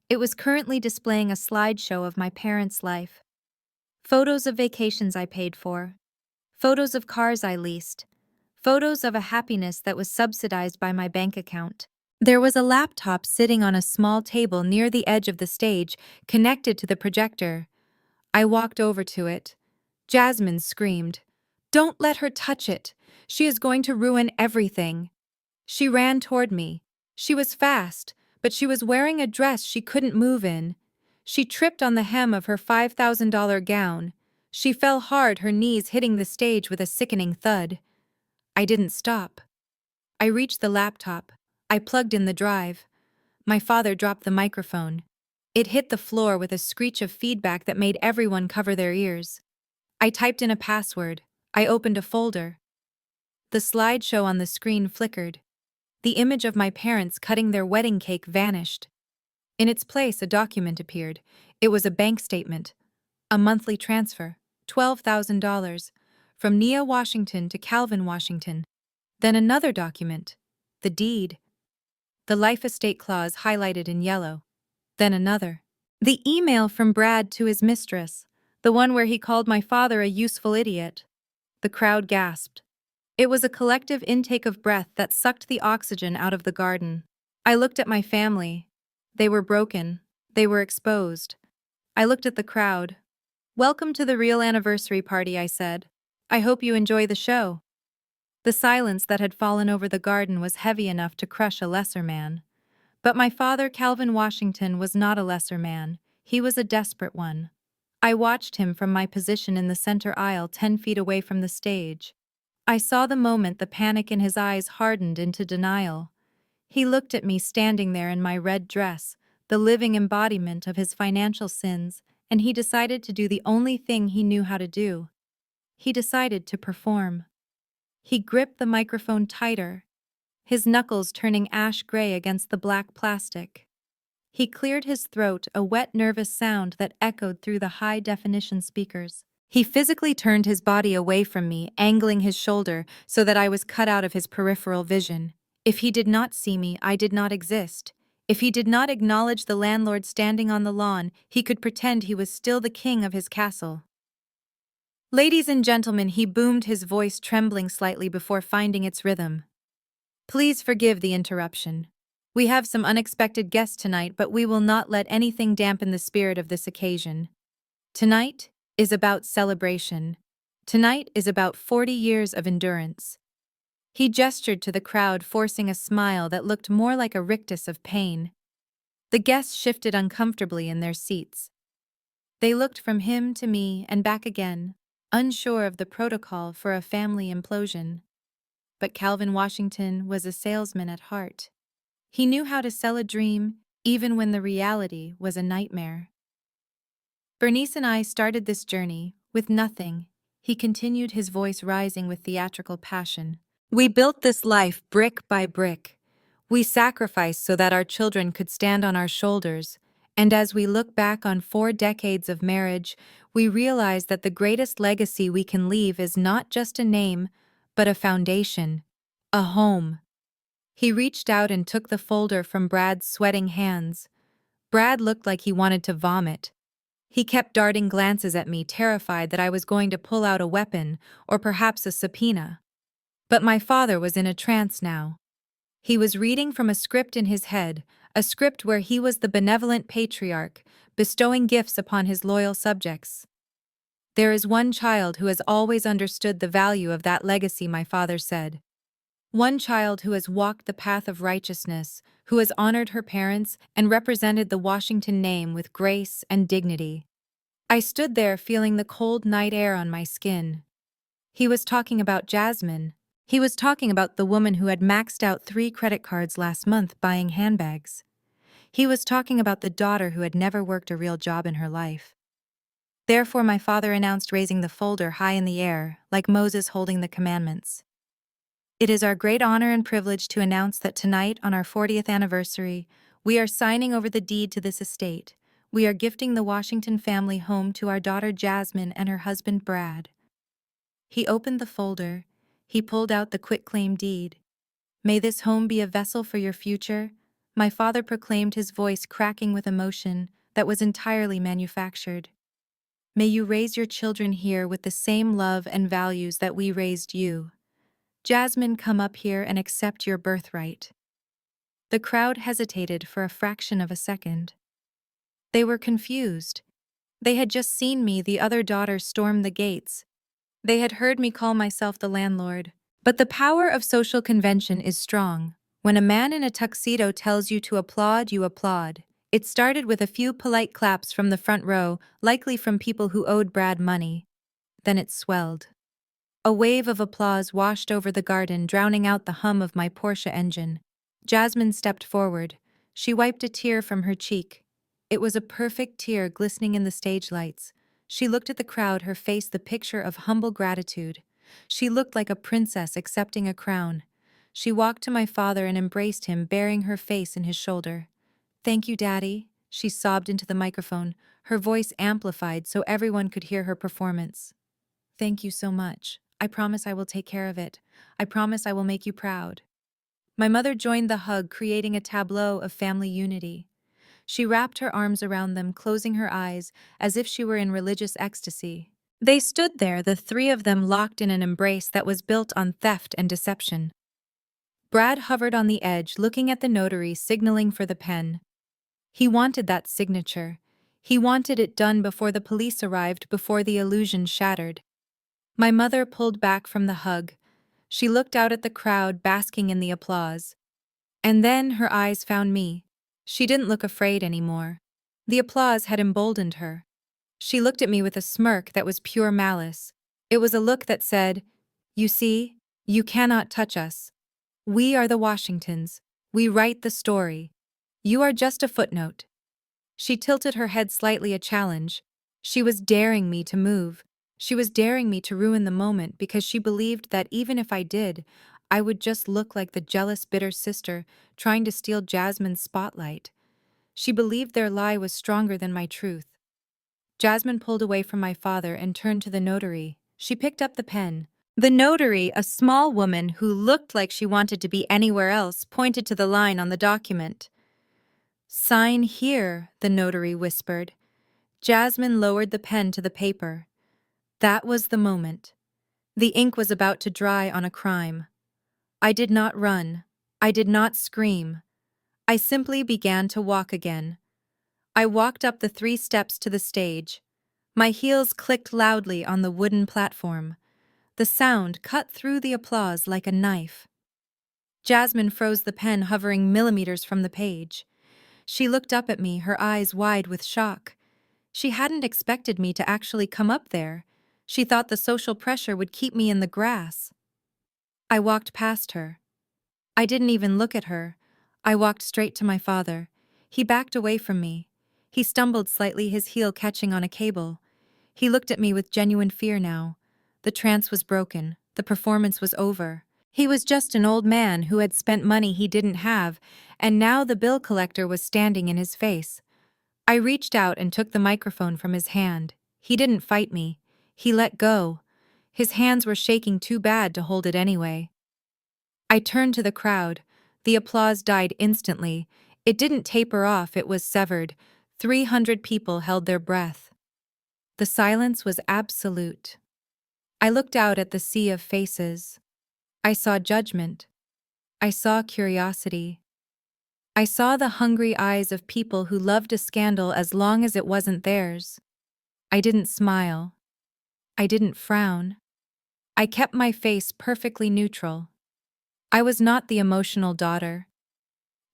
It was currently displaying a slideshow of my parents' life. Photos of vacations I paid for. Photos of cars I leased. Photos of a happiness that was subsidized by my bank account. There was a laptop sitting on a small table near the edge of the stage, connected to the projector. I walked over to it. Jasmine screamed, "Don't let her touch it! She is going to ruin everything!" She ran toward me. She was fast, but she was wearing a dress she couldn't move in. She tripped on the hem of her $5,000 gown. She fell hard, her knees hitting the stage with a sickening thud. I didn't stop. I reached the laptop. I plugged in the drive. My father dropped the microphone. It hit the floor with a screech of feedback that made everyone cover their ears. I typed in a password. I opened a folder. The slideshow on the screen flickered. The image of my parents cutting their wedding cake vanished. In its place, a document appeared. It was a bank statement. A monthly transfer, $12,000, from Nia Washington to Calvin Washington. Then another document. The deed. The life estate clause highlighted in yellow. Then another. The email from Brad to his mistress. The one where he called my father a useful idiot. The crowd gasped. It was a collective intake of breath that sucked the oxygen out of the garden. I looked at my family. They were broken. They were exposed. I looked at the crowd. "Welcome to the real anniversary party," I said. "I hope you enjoy the show." The silence that had fallen over the garden was heavy enough to crush a lesser man. But my father, Calvin Washington, was not a lesser man. He was a desperate one. I watched him from my position in the center aisle, 10 feet away from the stage. I saw the moment the panic in his eyes hardened into denial. He looked at me standing there in my red dress, the living embodiment of his financial sins, and he decided to do the only thing he knew how to do. He decided to perform. He gripped the microphone tighter, his knuckles turning ash gray against the black plastic. He cleared his throat, a wet, nervous sound that echoed through the high-definition speakers. He physically turned his body away from me, angling his shoulder so that I was cut out of his peripheral vision. If he did not see me, I did not exist. If he did not acknowledge the landlord standing on the lawn, he could pretend he was still the king of his castle. "Ladies and gentlemen," he boomed, his voice trembling slightly before finding its rhythm. "Please forgive the interruption. We have some unexpected guests tonight, but we will not let anything dampen the spirit of this occasion. Tonight is about celebration. Tonight is about 40 years of endurance." He gestured to the crowd, forcing a smile that looked more like a rictus of pain. The guests shifted uncomfortably in their seats. They looked from him to me and back again, unsure of the protocol for a family implosion. But Calvin Washington was a salesman at heart. He knew how to sell a dream, even when the reality was a nightmare. "Bernice and I started this journey with nothing," he continued, his voice rising with theatrical passion. "We built this life brick by brick. We sacrificed so that our children could stand on our shoulders, and as we look back on 4 decades of marriage, we realize that the greatest legacy we can leave is not just a name, but a foundation, a home." He reached out and took the folder from Brad's sweating hands. Brad looked like he wanted to vomit. He kept darting glances at me, terrified that I was going to pull out a weapon or perhaps a subpoena. But my father was in a trance now. He was reading from a script in his head, a script where he was the benevolent patriarch, bestowing gifts upon his loyal subjects. "There is one child who has always understood the value of that legacy," my father said. "One child who has walked the path of righteousness, who has honored her parents and represented the Washington name with grace and dignity." I stood there feeling the cold night air on my skin. He was talking about Jasmine. He was talking about the woman who had maxed out 3 credit cards last month buying handbags. He was talking about the daughter who had never worked a real job in her life. Therefore, my father announced, raising the folder high in the air, like Moses holding the commandments. It is our great honor and privilege to announce that tonight, on our 40th anniversary, we are signing over the deed to this estate. We are gifting the Washington family home to our daughter Jasmine and her husband Brad. He opened the folder. He pulled out the quitclaim deed. May this home be a vessel for your future, my father proclaimed, his voice cracking with emotion that was entirely manufactured. May you raise your children here with the same love and values that we raised you. Jasmine, come up here and accept your birthright. The crowd hesitated for a fraction of a second. They were confused. They had just seen me, the other daughter, storm the gates. They had heard me call myself the landlord. But the power of social convention is strong. When a man in a tuxedo tells you to applaud, you applaud. It started with a few polite claps from the front row, likely from people who owed Brad money. Then it swelled. A wave of applause washed over the garden, drowning out the hum of my Porsche engine. Jasmine stepped forward. She wiped a tear from her cheek. It was a perfect tear glistening in the stage lights. She looked at the crowd, her face the picture of humble gratitude. She looked like a princess accepting a crown. She walked to my father and embraced him, burying her face in his shoulder. "Thank you, Daddy," she sobbed into the microphone, her voice amplified so everyone could hear her performance. "Thank you so much. I promise I will take care of it. I promise I will make you proud." My mother joined the hug, creating a tableau of family unity. She wrapped her arms around them, closing her eyes as if she were in religious ecstasy. They stood there, the three of them locked in an embrace that was built on theft and deception. Brad hovered on the edge, looking at the notary, signaling for the pen. He wanted that signature. He wanted it done before the police arrived, before the illusion shattered. My mother pulled back from the hug. She looked out at the crowd, basking in the applause. And then her eyes found me. She didn't look afraid anymore. The applause had emboldened her. She looked at me with a smirk that was pure malice. It was a look that said, "You see, you cannot touch us. We are the Washingtons. We write the story. You are just a footnote." She tilted her head slightly, a challenge. She was daring me to move. She was daring me to ruin the moment because she believed that even if I did, I would just look like the jealous, bitter sister trying to steal Jasmine's spotlight. She believed their lie was stronger than my truth. Jasmine pulled away from my father and turned to the notary. She picked up the pen. The notary, a small woman who looked like she wanted to be anywhere else, pointed to the line on the document. "Sign here," the notary whispered. Jasmine lowered the pen to the paper. That was the moment. The ink was about to dry on a crime. I did not run. I did not scream. I simply began to walk again. I walked up the 3 steps to the stage. My heels clicked loudly on the wooden platform. The sound cut through the applause like a knife. Jasmine froze the pen, hovering millimeters from the page. She looked up at me, her eyes wide with shock. She hadn't expected me to actually come up there. She thought the social pressure would keep me in the grass. I walked past her. I didn't even look at her. I walked straight to my father. He backed away from me. He stumbled slightly, his heel catching on a cable. He looked at me with genuine fear now. The trance was broken. The performance was over. He was just an old man who had spent money he didn't have, and now the bill collector was standing in his face. I reached out and took the microphone from his hand. He didn't fight me. He let go. His hands were shaking too bad to hold it anyway. I turned to the crowd. The applause died instantly. It didn't taper off, it was severed. 300 people held their breath. The silence was absolute. I looked out at the sea of faces. I saw judgment. I saw curiosity. I saw the hungry eyes of people who loved a scandal as long as it wasn't theirs. I didn't smile. I didn't frown. I kept my face perfectly neutral. I was not the emotional daughter.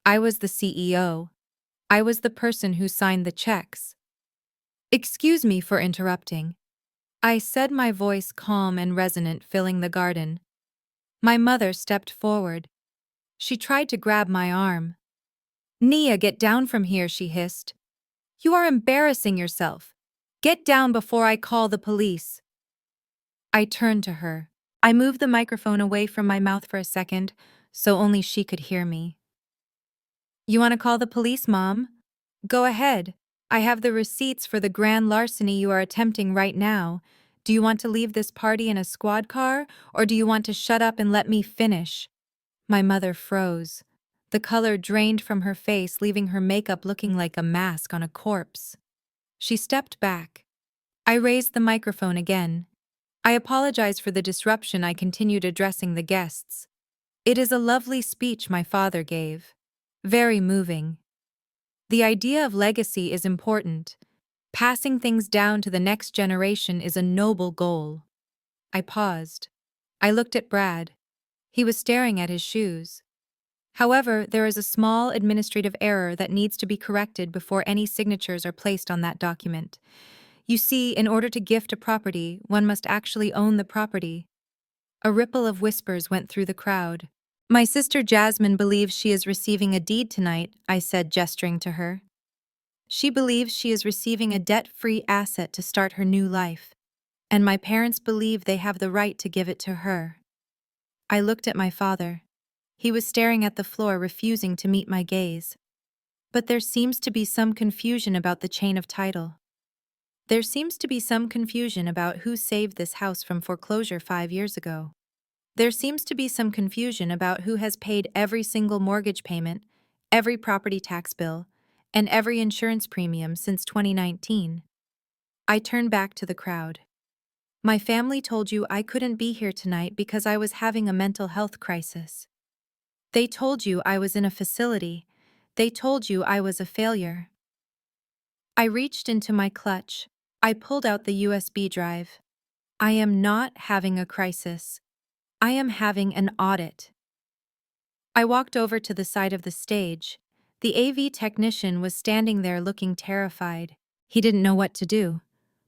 I was the CEO. I was the person who signed the checks. "Excuse me for interrupting," I said, my voice calm and resonant, filling the garden. My mother stepped forward. She tried to grab my arm. "Nia, get down from here," she hissed. "You are embarrassing yourself. Get down before I call the police." I turned to her. I moved the microphone away from my mouth for a second, so only she could hear me. "You want to call the police, Mom? Go ahead. I have the receipts for the grand larceny you are attempting right now. Do you want to leave this party in a squad car, or do you want to shut up and let me finish?" My mother froze. The color drained from her face, leaving her makeup looking like a mask on a corpse. She stepped back. I raised the microphone again. "I apologize for the disruption," I continued addressing the guests. "It is a lovely speech my father gave. Very moving. The idea of legacy is important. Passing things down to the next generation is a noble goal." I paused. I looked at Brad. He was staring at his shoes. "However, there is a small administrative error that needs to be corrected before any signatures are placed on that document. You see, in order to gift a property, one must actually own the property." A ripple of whispers went through the crowd. "My sister Jasmine believes she is receiving a deed tonight," I said, gesturing to her. "She believes she is receiving a debt-free asset to start her new life, and my parents believe they have the right to give it to her." I looked at my father. He was staring at the floor, refusing to meet my gaze. "But there seems to be some confusion about the chain of title. There seems to be some confusion about who saved this house from foreclosure 5 years ago. There seems to be some confusion about who has paid every single mortgage payment, every property tax bill, and every insurance premium since 2019. I turned back to the crowd. "My family told you I couldn't be here tonight because I was having a mental health crisis. They told you I was in a facility. They told you I was a failure." I reached into my clutch. I pulled out the USB drive. "I am not having a crisis. I am having an audit." I walked over to the side of the stage. The AV technician was standing there looking terrified. He didn't know what to do.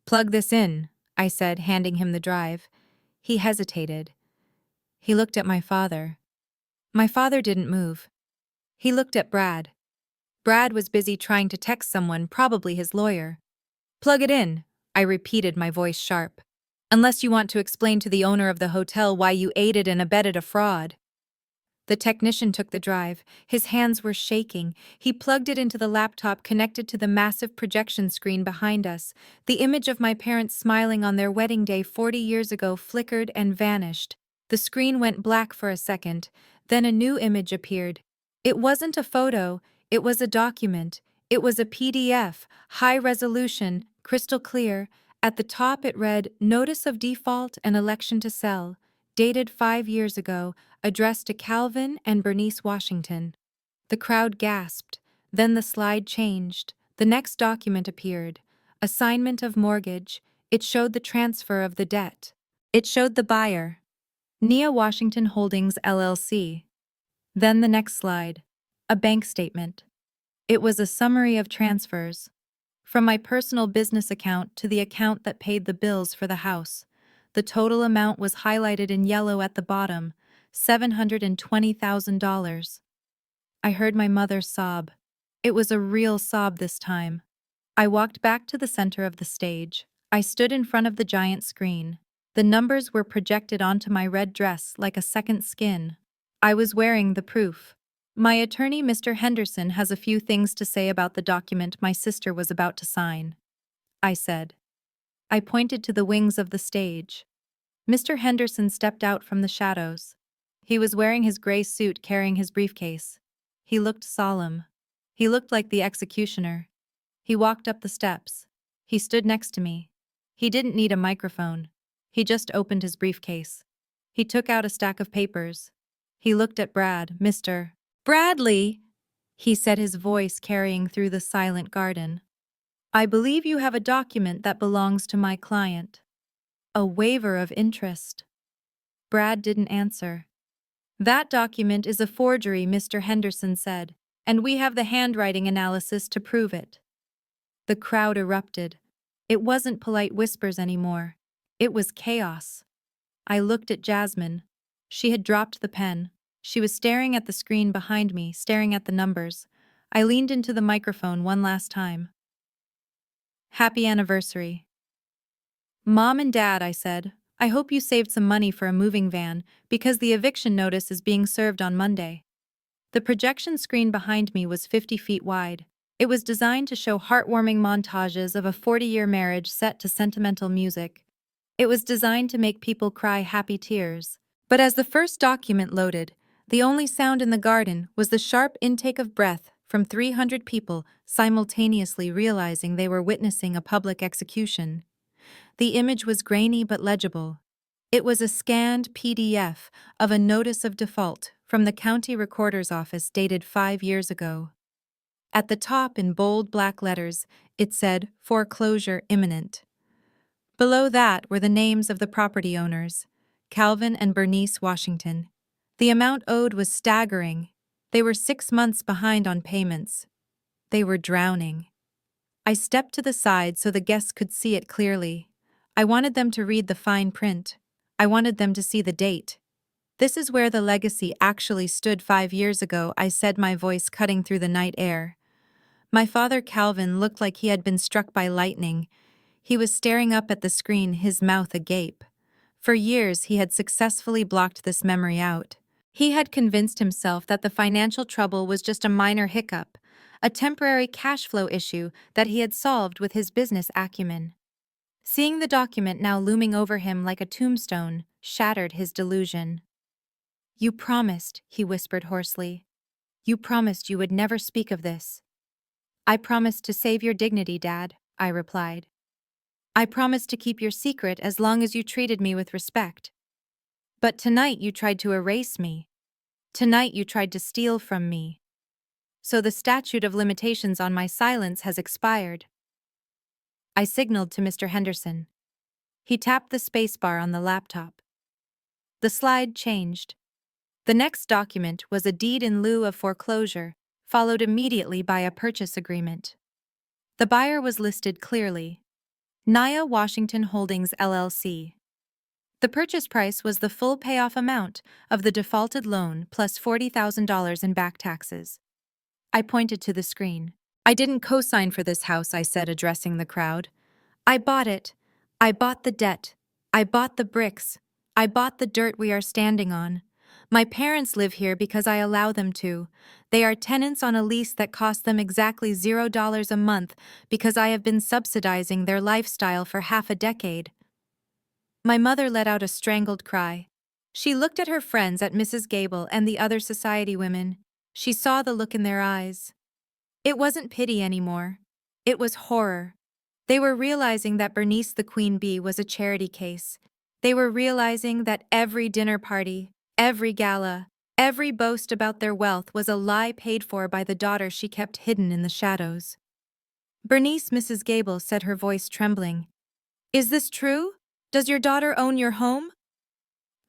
"Plug this in," I said, handing him the drive. He hesitated. He looked at my father. My father didn't move. He looked at Brad. Brad was busy trying to text someone, probably his lawyer. "Plug it in," I repeated, my voice sharp. "Unless you want to explain to the owner of the hotel why you aided and abetted a fraud." The technician took the drive. His hands were shaking. He plugged it into the laptop connected to the massive projection screen behind us. The image of my parents smiling on their wedding day 40 years ago flickered and vanished. The screen went black for a second. Then a new image appeared. It wasn't a photo. It was a document. It was a PDF, high resolution, crystal clear. At the top it read, "Notice of default and election to sell. Dated 5 years ago. Addressed to Calvin and Bernice Washington." The crowd gasped. Then the slide changed. The next document appeared. Assignment of mortgage. It showed the transfer of the debt. It showed the buyer, Nia Washington Holdings LLC. Then the next slide. A bank statement. It was a summary of transfers. From my personal business account to the account that paid the bills for the house. The total amount was highlighted in yellow at the bottom, $720,000. I heard my mother sob. It was a real sob this time. I walked back to the center of the stage. I stood in front of the giant screen. The numbers were projected onto my red dress like a second skin. I was wearing the proof. "My attorney, Mr. Henderson, has a few things to say about the document my sister was about to sign," I said. I pointed to the wings of the stage. Mr. Henderson stepped out from the shadows. He was wearing his gray suit, carrying his briefcase. He looked solemn. He looked like the executioner. He walked up the steps. He stood next to me. He didn't need a microphone. He just opened his briefcase. He took out a stack of papers. He looked at Brad. "Mr. Bradley," he said, his voice carrying through the silent garden. "I believe you have a document that belongs to my client. A waiver of interest." Brad didn't answer. "That document is a forgery," Mr. Henderson said, "and we have the handwriting analysis to prove it." The crowd erupted. It wasn't polite whispers anymore. It was chaos. I looked at Jasmine. She had dropped the pen. She was staring at the screen behind me, staring at the numbers. I leaned into the microphone one last time. Happy anniversary. Mom and Dad, I said, I hope you saved some money for a moving van because the eviction notice is being served on Monday. The projection screen behind me was 50 feet wide. It was designed to show heartwarming montages of a 40-year marriage set to sentimental music. It was designed to make people cry happy tears. But as the first document loaded, the only sound in the garden was the sharp intake of breath from 300 people simultaneously realizing they were witnessing a public execution. The image was grainy but legible. It was a scanned PDF of a notice of default from the county recorder's office dated 5 years ago. At the top, in bold black letters, it said, "Foreclosure imminent." Below that were the names of the property owners, Calvin and Bernice Washington. The amount owed was staggering. They were 6 months behind on payments. They were drowning. I stepped to the side so the guests could see it clearly. I wanted them to read the fine print. I wanted them to see the date. This is where the legacy actually stood 5 years ago, I said, my voice cutting through the night air. My father, Calvin, looked like he had been struck by lightning. He was staring up at the screen, his mouth agape. For years, he had successfully blocked this memory out. He had convinced himself that the financial trouble was just a minor hiccup, a temporary cash flow issue that he had solved with his business acumen. Seeing the document now looming over him like a tombstone shattered his delusion. "You promised," he whispered hoarsely. "You promised you would never speak of this." "I promised to save your dignity, Dad," I replied. "I promised to keep your secret as long as you treated me with respect. But tonight you tried to erase me. Tonight you tried to steal from me. So the statute of limitations on my silence has expired." I signaled to Mr. Henderson. He tapped the spacebar on the laptop. The slide changed. The next document was a deed in lieu of foreclosure, followed immediately by a purchase agreement. The buyer was listed clearly: Naya Washington Holdings, LLC. The purchase price was the full payoff amount of the defaulted loan plus $40,000 in back taxes. I pointed to the screen. "I didn't co-sign for this house," I said, addressing the crowd. "I bought it. I bought the debt. I bought the bricks. I bought the dirt we are standing on. My parents live here because I allow them to. They are tenants on a lease that costs them exactly $0 a month because I have been subsidizing their lifestyle for half a decade." My mother let out a strangled cry. She looked at her friends, at Mrs. Gable and the other society women. She saw the look in their eyes. It wasn't pity anymore. It was horror. They were realizing that Bernice the Queen Bee was a charity case. They were realizing that every dinner party, every gala, every boast about their wealth was a lie paid for by the daughter she kept hidden in the shadows. "Bernice," Mrs. Gable said, her voice trembling. "Is this true? Does your daughter own your home?"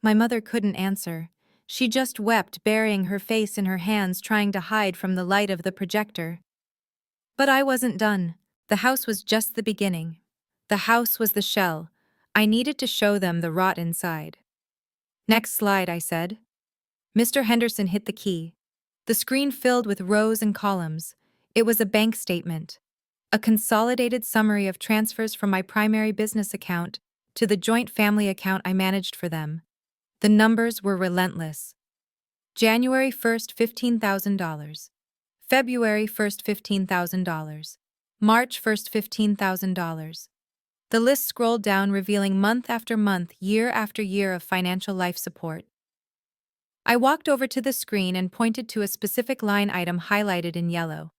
My mother couldn't answer. She just wept, burying her face in her hands, trying to hide from the light of the projector. But I wasn't done. The house was just the beginning. The house was the shell. I needed to show them the rot inside. "Next slide," I said. Mr. Henderson hit the key. The screen filled with rows and columns. It was a bank statement. A consolidated summary of transfers from my primary business account to the joint family account I managed for them. The numbers were relentless. January 1st, $15,000. February 1st, $15,000. March 1st, $15,000. The list scrolled down, revealing month after month, year after year of financial life support. I walked over to the screen and pointed to a specific line item highlighted in yellow.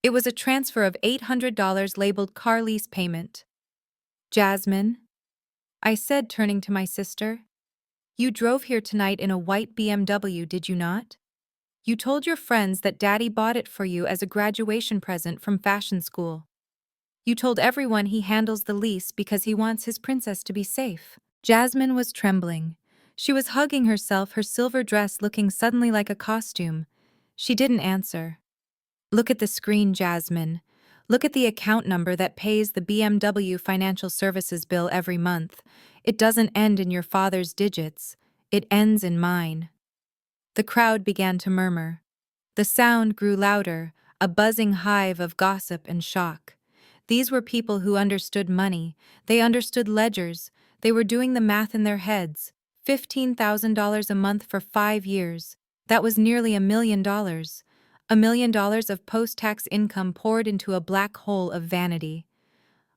It was a transfer of $800 labeled car lease payment. "Jasmine," I said, turning to my sister, "you drove here tonight in a white BMW, did you not? You told your friends that Daddy bought it for you as a graduation present from fashion school. You told everyone he handles the lease because he wants his princess to be safe." Jasmine was trembling. She was hugging herself, her silver dress looking suddenly like a costume. She didn't answer. "Look at the screen, Jasmine. Look at the account number that pays the BMW financial services bill every month. It doesn't end in your father's digits. It ends in mine. The crowd began to murmur. The sound grew louder, a buzzing hive of gossip and shock. These were people who understood money, they understood ledgers, they were doing the math in their heads. $15,000 a month for 5 years. That was nearly $1 million. $1 million of post-tax income poured into a black hole of vanity.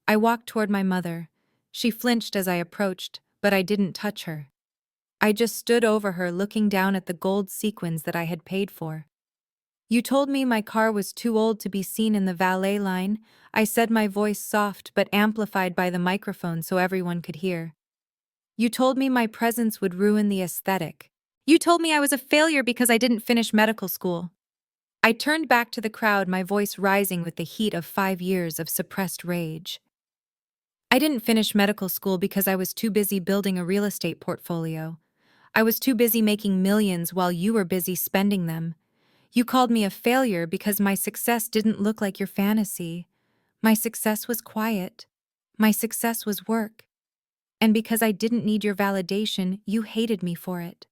I walked toward my mother. She flinched as I approached, but I didn't touch her. I just stood over her looking down at the gold sequins that I had paid for. You told me my car was too old to be seen in the valet line, I said, my voice soft but amplified by the microphone so everyone could hear. You told me my presence would ruin the aesthetic. You told me I was a failure because I didn't finish medical school. I turned back to the crowd, my voice rising with the heat of 5 years of suppressed rage. I didn't finish medical school because I was too busy building a real estate portfolio. I was too busy making millions while you were busy spending them. You called me a failure because my success didn't look like your fantasy. My success was quiet. My success was work. And because I didn't need your validation, you hated me for it.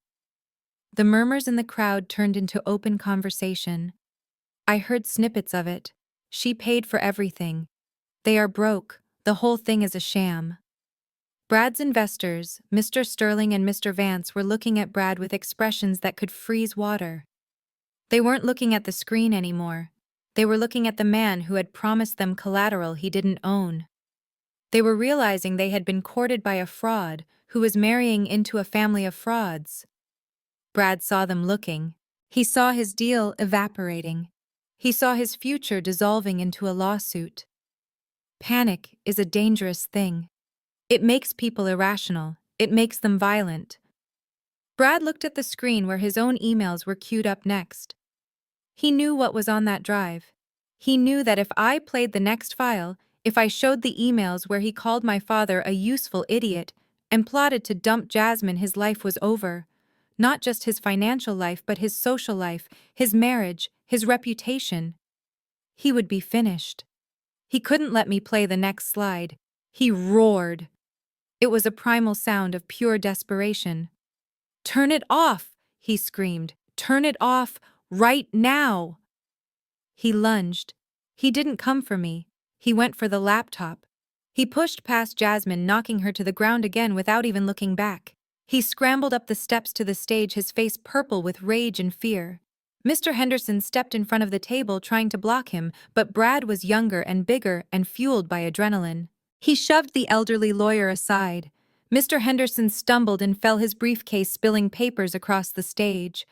The murmurs in the crowd turned into open conversation. I heard snippets of it. She paid for everything. They are broke. The whole thing is a sham. Brad's investors, Mr. Sterling and Mr. Vance, were looking at Brad with expressions that could freeze water. They weren't looking at the screen anymore. They were looking at the man who had promised them collateral he didn't own. They were realizing they had been courted by a fraud who was marrying into a family of frauds. Brad saw them looking. He saw his deal evaporating. He saw his future dissolving into a lawsuit. Panic is a dangerous thing. It makes people irrational. It makes them violent. Brad looked at the screen where his own emails were queued up next. He knew what was on that drive. He knew that if I played the next file, if I showed the emails where he called my father a useful idiot and plotted to dump Jasmine, his life was over. Not just his financial life, but his social life, his marriage, his reputation. He would be finished. He couldn't let me play the next slide. He roared. It was a primal sound of pure desperation. "Turn it off!" he screamed. "Turn it off right now!" He lunged. He didn't come for me. He went for the laptop. He pushed past Jasmine, knocking her to the ground again without even looking back. He scrambled up the steps to the stage, his face purple with rage and fear. Mr. Henderson stepped in front of the table, trying to block him, but Brad was younger and bigger and fueled by adrenaline. He shoved the elderly lawyer aside. Mr. Henderson stumbled and fell, his briefcase spilling papers across the stage.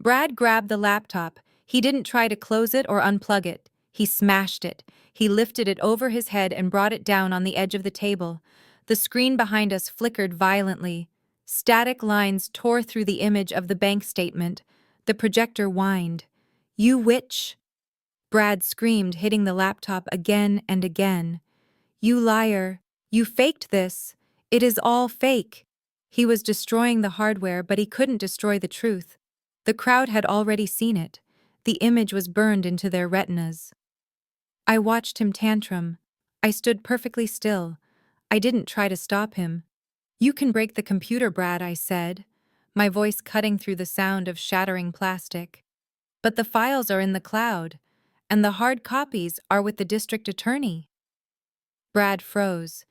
Brad grabbed the laptop. He didn't try to close it or unplug it. He smashed it. He lifted it over his head and brought it down on the edge of the table. The screen behind us flickered violently. Static lines tore through the image of the bank statement. The projector whined. "You witch!" Brad screamed, hitting the laptop again and again. "You liar! You faked this! It is all fake!" He was destroying the hardware, but he couldn't destroy the truth. The crowd had already seen it. The image was burned into their retinas. I watched him tantrum. I stood perfectly still. I didn't try to stop him. "You can break the computer, Brad," I said, my voice cutting through the sound of shattering plastic. "But the files are in the cloud, and the hard copies are with the district attorney." Brad froze.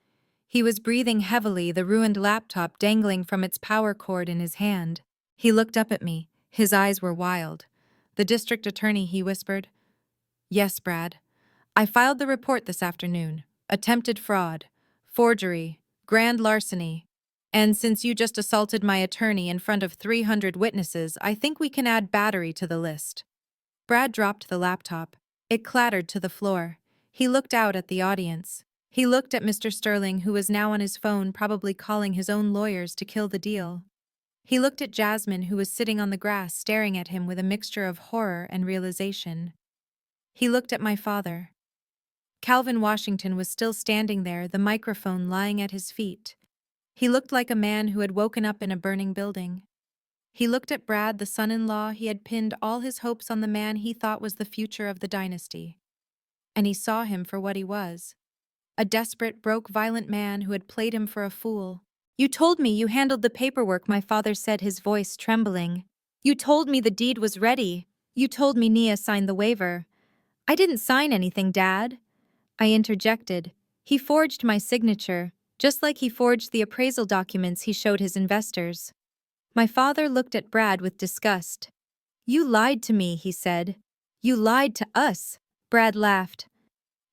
He was breathing heavily, the ruined laptop dangling from its power cord in his hand. He looked up at me. His eyes were wild. "The district attorney," he whispered. "Yes, Brad. I filed the report this afternoon. Attempted fraud, forgery, grand larceny. And since you just assaulted my attorney in front of 300 witnesses, I think we can add battery to the list." Brad dropped the laptop. It clattered to the floor. He looked out at the audience. He looked at Mr. Sterling, who was now on his phone, probably calling his own lawyers to kill the deal. He looked at Jasmine, who was sitting on the grass, staring at him with a mixture of horror and realization. He looked at my father. Calvin Washington was still standing there, the microphone lying at his feet. He looked like a man who had woken up in a burning building. He looked at Brad, the son-in-law. He had pinned all his hopes on the man he thought was the future of the dynasty. And he saw him for what he was. A desperate, broke, violent man who had played him for a fool. You told me you handled the paperwork, my father said, his voice trembling. You told me the deed was ready. You told me Nia signed the waiver. I didn't sign anything, Dad. I interjected. He forged my signature, just like he forged the appraisal documents he showed his investors. My father looked at Brad with disgust. You lied to me, he said. You lied to us. Brad laughed.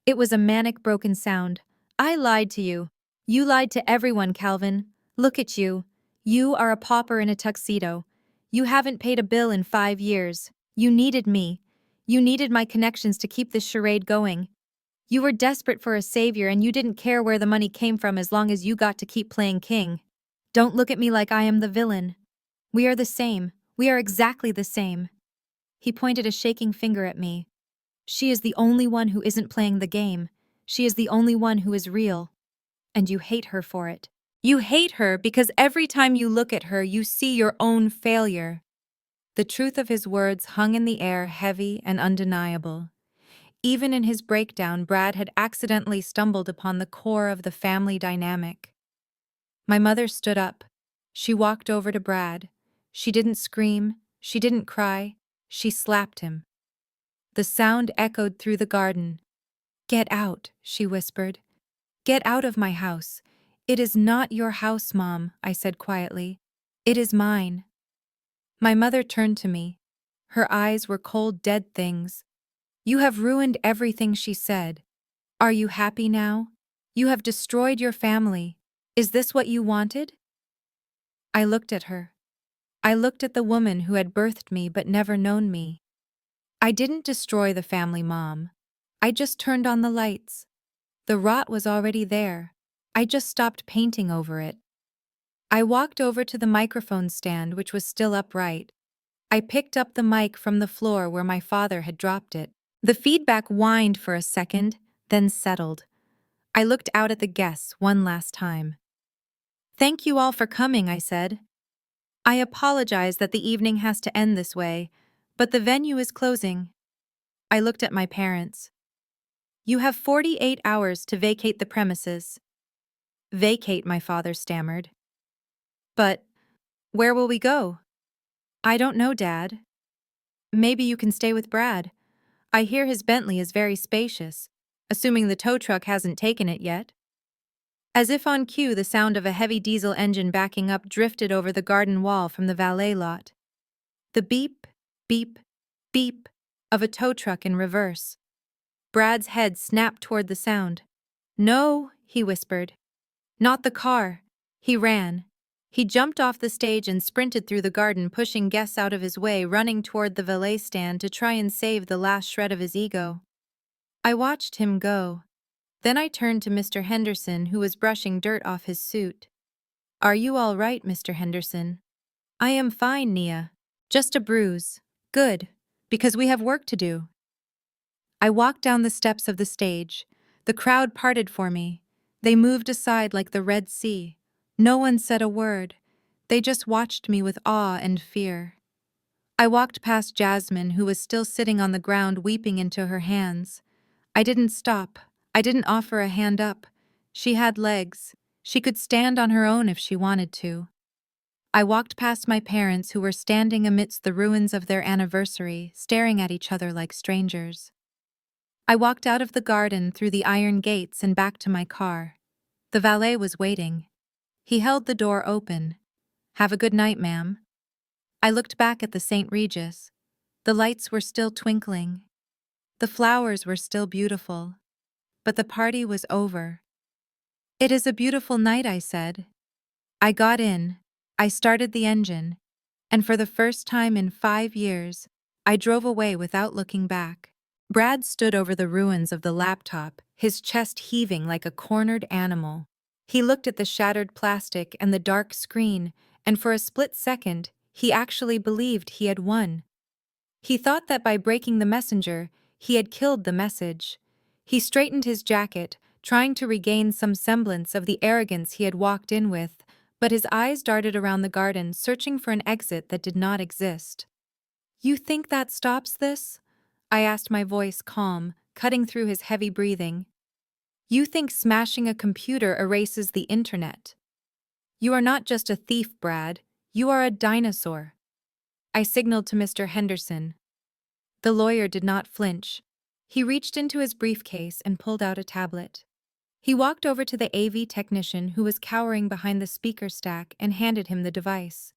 It was a manic, broken sound. I lied to you. You lied to everyone, Calvin. Look at you. You are a pauper in a tuxedo. You haven't paid a bill in 5 years. You needed me. You needed my connections to keep this charade going. You were desperate for a savior and you didn't care where the money came from as long as you got to keep playing king. Don't look at me like I am the villain. We are the same. We are exactly the same. He pointed a shaking finger at me. She is the only one who isn't playing the game. She is the only one who is real. And you hate her for it. You hate her because every time you look at her, you see your own failure. The truth of his words hung in the air, heavy and undeniable. Even in his breakdown, Brad had accidentally stumbled upon the core of the family dynamic. My mother stood up. She walked over to Brad. She didn't scream. She didn't cry. She slapped him. The sound echoed through the garden. Get out, she whispered. Get out of my house. It is not your house, Mom, I said quietly. It is mine. My mother turned to me. Her eyes were cold, dead things. You have ruined everything, she said. Are you happy now? You have destroyed your family. Is this what you wanted? I looked at her. I looked at the woman who had birthed me but never known me. I didn't destroy the family, Mom. I just turned on the lights. The rot was already there. I just stopped painting over it. I walked over to the microphone stand, which was still upright. I picked up the mic from the floor where my father had dropped it. The feedback whined for a second, then settled. I looked out at the guests one last time. Thank you all for coming, I said. I apologize that the evening has to end this way, but the venue is closing. I looked at my parents. You have 48 hours to vacate the premises. Vacate, my father stammered. But where will we go? I don't know, Dad. Maybe you can stay with Brad. I hear his Bentley is very spacious, assuming the tow truck hasn't taken it yet. As if on cue, the sound of a heavy diesel engine backing up drifted over the garden wall from the valet lot. The beep, beep, beep of a tow truck in reverse. Brad's head snapped toward the sound. No, he whispered. Not the car. He ran. He jumped off the stage and sprinted through the garden, pushing guests out of his way, running toward the valet stand to try and save the last shred of his ego. I watched him go. Then I turned to Mr. Henderson, who was brushing dirt off his suit. Are you all right, Mr. Henderson? I am fine, Nia. Just a bruise. Good, because we have work to do. I walked down the steps of the stage. The crowd parted for me. They moved aside like the Red Sea. No one said a word. They just watched me with awe and fear. I walked past Jasmine, who was still sitting on the ground weeping into her hands. I didn't stop. I didn't offer a hand up. She had legs. She could stand on her own if she wanted to. I walked past my parents, who were standing amidst the ruins of their anniversary, staring at each other like strangers. I walked out of the garden, through the iron gates, and back to my car. The valet was waiting. He held the door open. Have a good night, ma'am. I looked back at the St. Regis. The lights were still twinkling. The flowers were still beautiful. But the party was over. It is a beautiful night, I said. I got in. I started the engine. And for the first time in 5 years, I drove away without looking back. Brad stood over the ruins of the laptop, his chest heaving like a cornered animal. He looked at the shattered plastic and the dark screen, and for a split second, he actually believed he had won. He thought that by breaking the messenger, he had killed the message. He straightened his jacket, trying to regain some semblance of the arrogance he had walked in with, but his eyes darted around the garden, searching for an exit that did not exist. You think that stops this? I asked, my voice calm, cutting through his heavy breathing. You think smashing a computer erases the internet? You are not just a thief, Brad. You are a dinosaur. I signaled to Mr. Henderson. The lawyer did not flinch. He reached into his briefcase and pulled out a tablet. He walked over to the AV technician who was cowering behind the speaker stack and handed him the device.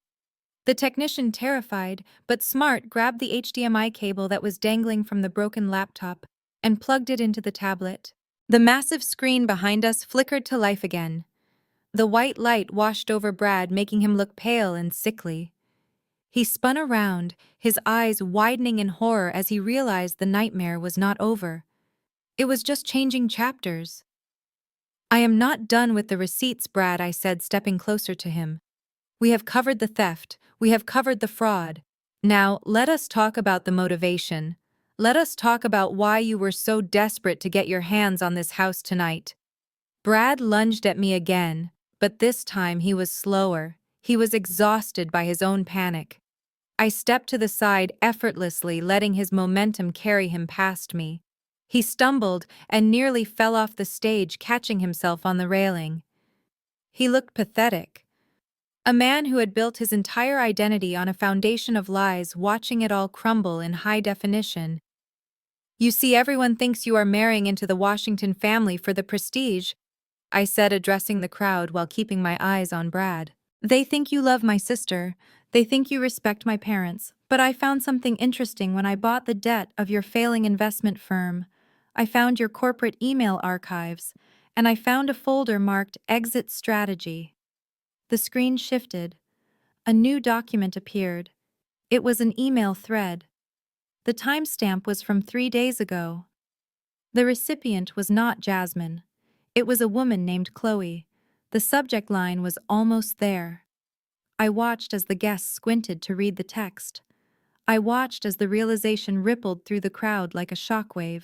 The technician, terrified but smart, grabbed the HDMI cable that was dangling from the broken laptop and plugged it into the tablet. The massive screen behind us flickered to life again. The white light washed over Brad, making him look pale and sickly. He spun around, his eyes widening in horror as he realized the nightmare was not over. It was just changing chapters. I am not done with the receipts, Brad, I said, stepping closer to him. We have covered the theft, we have covered the fraud. Now, let us talk about the motivation. Let us talk about why you were so desperate to get your hands on this house tonight. Brad lunged at me again, but this time he was slower. He was exhausted by his own panic. I stepped to the side effortlessly, letting his momentum carry him past me. He stumbled and nearly fell off the stage, catching himself on the railing. He looked pathetic. A man who had built his entire identity on a foundation of lies, watching it all crumble in high definition. You see, everyone thinks you are marrying into the Washington family for the prestige, I said, addressing the crowd while keeping my eyes on Brad. They think you love my sister. They think you respect my parents. But I found something interesting when I bought the debt of your failing investment firm. I found your corporate email archives, and I found a folder marked Exit Strategy. The screen shifted. A new document appeared. It was an email thread. The timestamp was from 3 days ago. The recipient was not Jasmine. It was a woman named Chloe. The subject line was almost there. I watched as the guests squinted to read the text. I watched as the realization rippled through the crowd like a shockwave.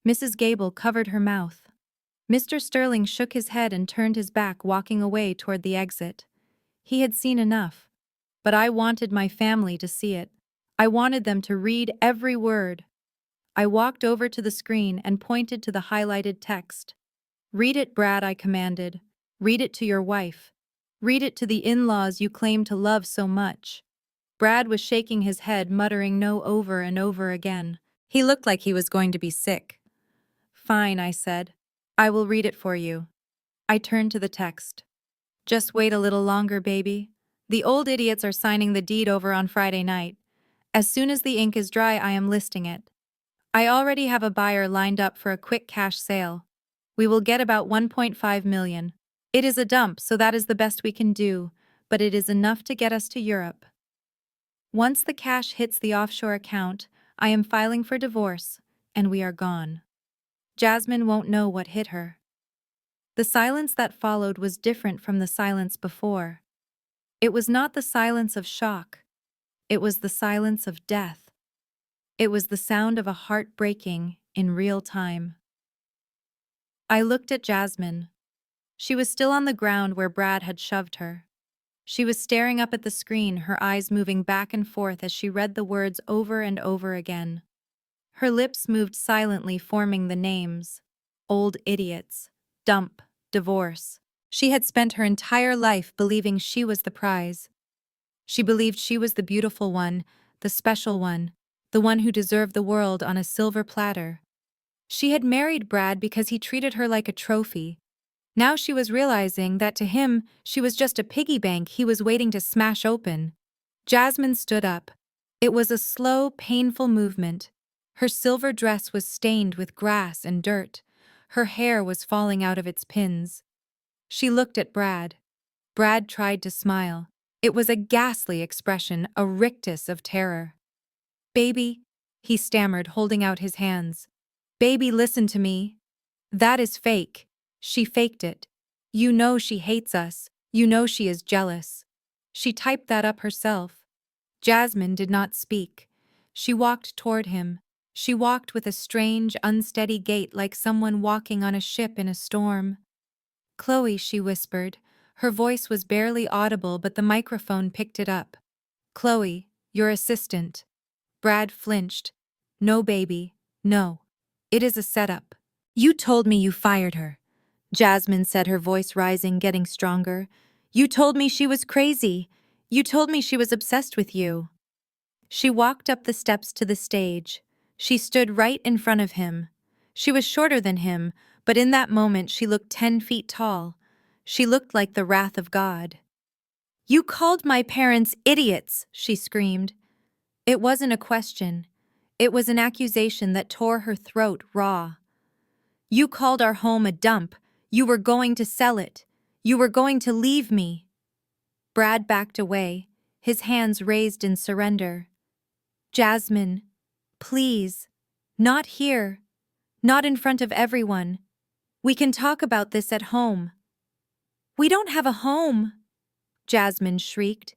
Mrs. Gable covered her mouth. Mr. Sterling shook his head and turned his back, walking away toward the exit. He had seen enough. But I wanted my family to see it. I wanted them to read every word. I walked over to the screen and pointed to the highlighted text. Read it, Brad, I commanded. Read it to your wife. Read it to the in-laws you claim to love so much. Brad was shaking his head, muttering no over and over again. He looked like he was going to be sick. Fine, I said. I will read it for you. I turned to the text. Just wait a little longer, baby. The old idiots are signing the deed over on Friday night. As soon as the ink is dry, I am listing it. I already have a buyer lined up for a quick cash sale. We will get about 1.5 million. It is a dump, so that is the best we can do, but it is enough to get us to Europe. Once the cash hits the offshore account, I am filing for divorce, and we are gone. Jasmine won't know what hit her. The silence that followed was different from the silence before. It was not the silence of shock. It was the silence of death. It was the sound of a heart breaking in real time. I looked at Jasmine. She was still on the ground where Brad had shoved her. She was staring up at the screen, her eyes moving back and forth as she read the words over and over again. Her lips moved silently, forming the names. Old idiots. Dump. Divorce. She had spent her entire life believing she was the prize. She believed she was the beautiful one, the special one, the one who deserved the world on a silver platter. She had married Brad because he treated her like a trophy. Now she was realizing that to him, she was just a piggy bank he was waiting to smash open. Jasmine stood up. It was a slow, painful movement. Her silver dress was stained with grass and dirt. Her hair was falling out of its pins. She looked at Brad. Brad tried to smile. It was a ghastly expression, a rictus of terror. Baby, he stammered, holding out his hands. Baby, listen to me. That is fake. She faked it. You know she hates us. You know she is jealous. She typed that up herself. Jasmine did not speak. She walked toward him. She walked with a strange, unsteady gait, like someone walking on a ship in a storm. Chloe, she whispered. Her voice was barely audible, but the microphone picked it up. Chloe, your assistant. Brad flinched. No, baby. No. It is a setup. You told me you fired her. Jasmine said, her voice rising, getting stronger. You told me she was crazy. You told me she was obsessed with you. She walked up the steps to the stage. She stood right in front of him. She was shorter than him, but in that moment she looked 10 feet tall. She looked like the wrath of God. You called my parents idiots, she screamed. It wasn't a question. It was an accusation that tore her throat raw. You called our home a dump. You were going to sell it. You were going to leave me. Brad backed away, his hands raised in surrender. Jasmine, please, not here, not in front of everyone. We can talk about this at home. We don't have a home, Jasmine shrieked.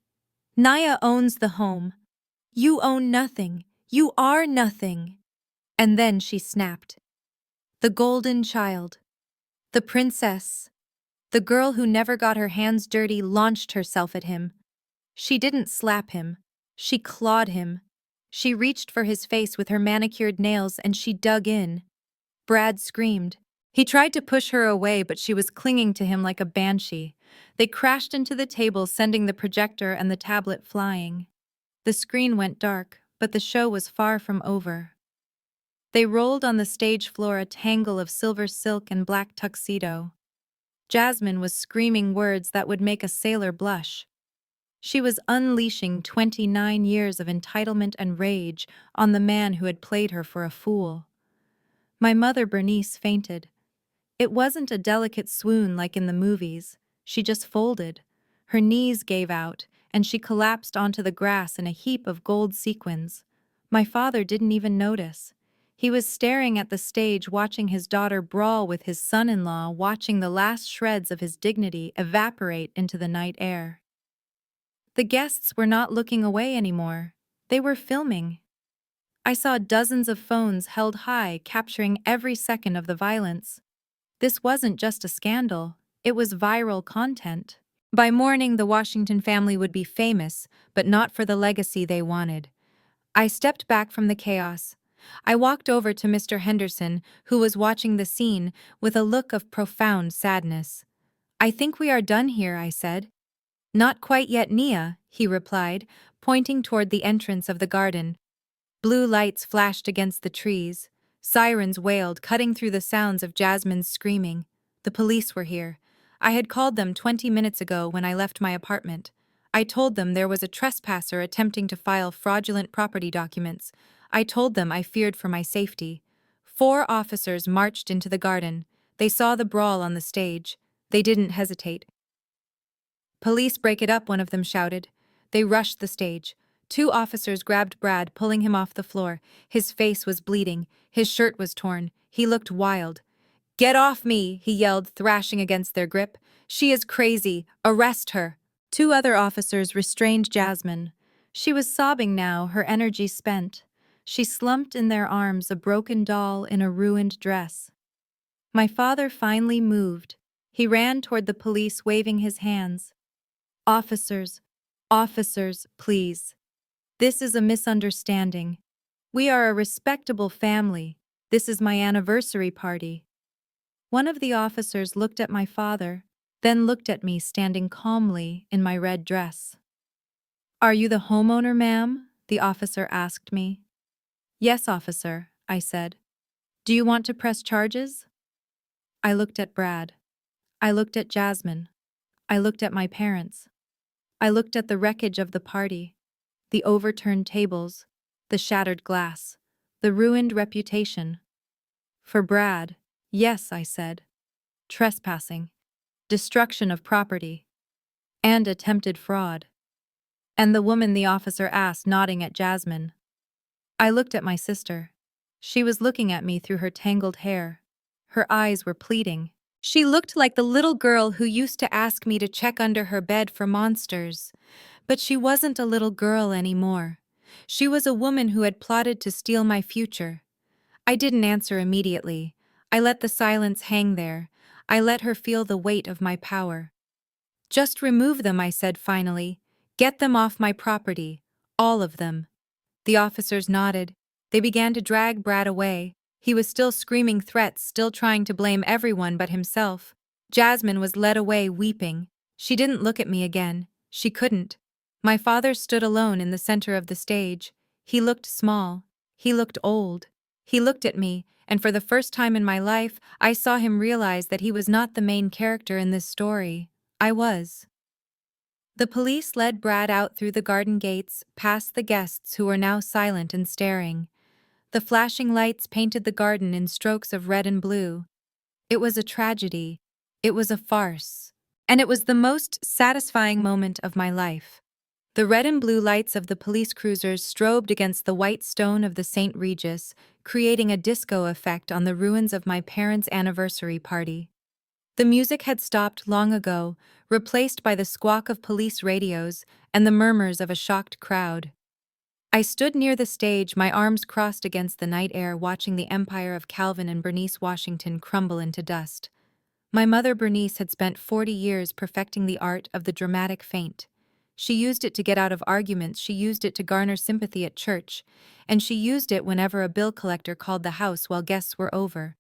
Naya owns the home. You own nothing. You are nothing. And then she snapped. The golden child, the princess, the girl who never got her hands dirty launched herself at him. She didn't slap him. She clawed him. She reached for his face with her manicured nails and she dug in. Brad screamed. He tried to push her away, but she was clinging to him like a banshee. They crashed into the table, sending the projector and the tablet flying. The screen went dark, but the show was far from over. They rolled on the stage floor, a tangle of silver silk and black tuxedo. Jasmine was screaming words that would make a sailor blush. She was unleashing 29 years of entitlement and rage on the man who had played her for a fool. My mother, Bernice, fainted. It wasn't a delicate swoon like in the movies. She just folded. Her knees gave out, and she collapsed onto the grass in a heap of gold sequins. My father didn't even notice. He was staring at the stage, watching his daughter brawl with his son-in-law, watching the last shreds of his dignity evaporate into the night air. The guests were not looking away anymore. They were filming. I saw dozens of phones held high, capturing every second of the violence. This wasn't just a scandal, it was viral content. By morning, the Washington family would be famous, but not for the legacy they wanted. I stepped back from the chaos. I walked over to Mr. Henderson, who was watching the scene with a look of profound sadness. I think we are done here, I said. Not quite yet, Nia, he replied, pointing toward the entrance of the garden. Blue lights flashed against the trees. Sirens wailed, cutting through the sounds of Jasmine's screaming. The police were here. I had called them 20 minutes ago when I left my apartment. I told them there was a trespasser attempting to file fraudulent property documents. I told them I feared for my safety. 4 officers marched into the garden. They saw the brawl on the stage. They didn't hesitate. Police, break it up, one of them shouted. They rushed the stage. 2 officers grabbed Brad, pulling him off the floor. His face was bleeding. His shirt was torn. He looked wild. Get off me, he yelled, thrashing against their grip. She is crazy. Arrest her. 2 other officers restrained Jasmine. She was sobbing now, her energy spent. She slumped in their arms, a broken doll in a ruined dress. My father finally moved. He ran toward the police, waving his hands. Officers, officers, please. This is a misunderstanding. We are a respectable family. This is my anniversary party. One of the officers looked at my father, then looked at me standing calmly in my red dress. Are you the homeowner, ma'am? The officer asked me. Yes, officer, I said. Do you want to press charges? I looked at Brad. I looked at Jasmine. I looked at my parents. I looked at the wreckage of the party, the overturned tables, the shattered glass, the ruined reputation. For Brad, yes, I said. Trespassing, destruction of property, and attempted fraud. And the woman, the officer asked, nodding at Jasmine. I looked at my sister. She was looking at me through her tangled hair. Her eyes were pleading. She looked like the little girl who used to ask me to check under her bed for monsters. But she wasn't a little girl anymore. She was a woman who had plotted to steal my future. I didn't answer immediately. I let the silence hang there. I let her feel the weight of my power. Just remove them, I said finally. Get them off my property. All of them. The officers nodded. They began to drag Brad away. He was still screaming threats, still trying to blame everyone but himself. Jasmine was led away weeping. She didn't look at me again. She couldn't. My father stood alone in the center of the stage. He looked small. He looked old. He looked at me, and for the first time in my life, I saw him realize that he was not the main character in this story. I was. The police led Brad out through the garden gates, past the guests who were now silent and staring. The flashing lights painted the garden in strokes of red and blue. It was a tragedy. It was a farce. And it was the most satisfying moment of my life. The red and blue lights of the police cruisers strobed against the white stone of the St. Regis, creating a disco effect on the ruins of my parents' anniversary party. The music had stopped long ago, replaced by the squawk of police radios and the murmurs of a shocked crowd. I stood near the stage, my arms crossed against the night air, watching the empire of Calvin and Bernice Washington crumble into dust. My mother Bernice had spent 40 years perfecting the art of the dramatic feint. She used it to get out of arguments, she used it to garner sympathy at church, and she used it whenever a bill collector called the house while guests were over.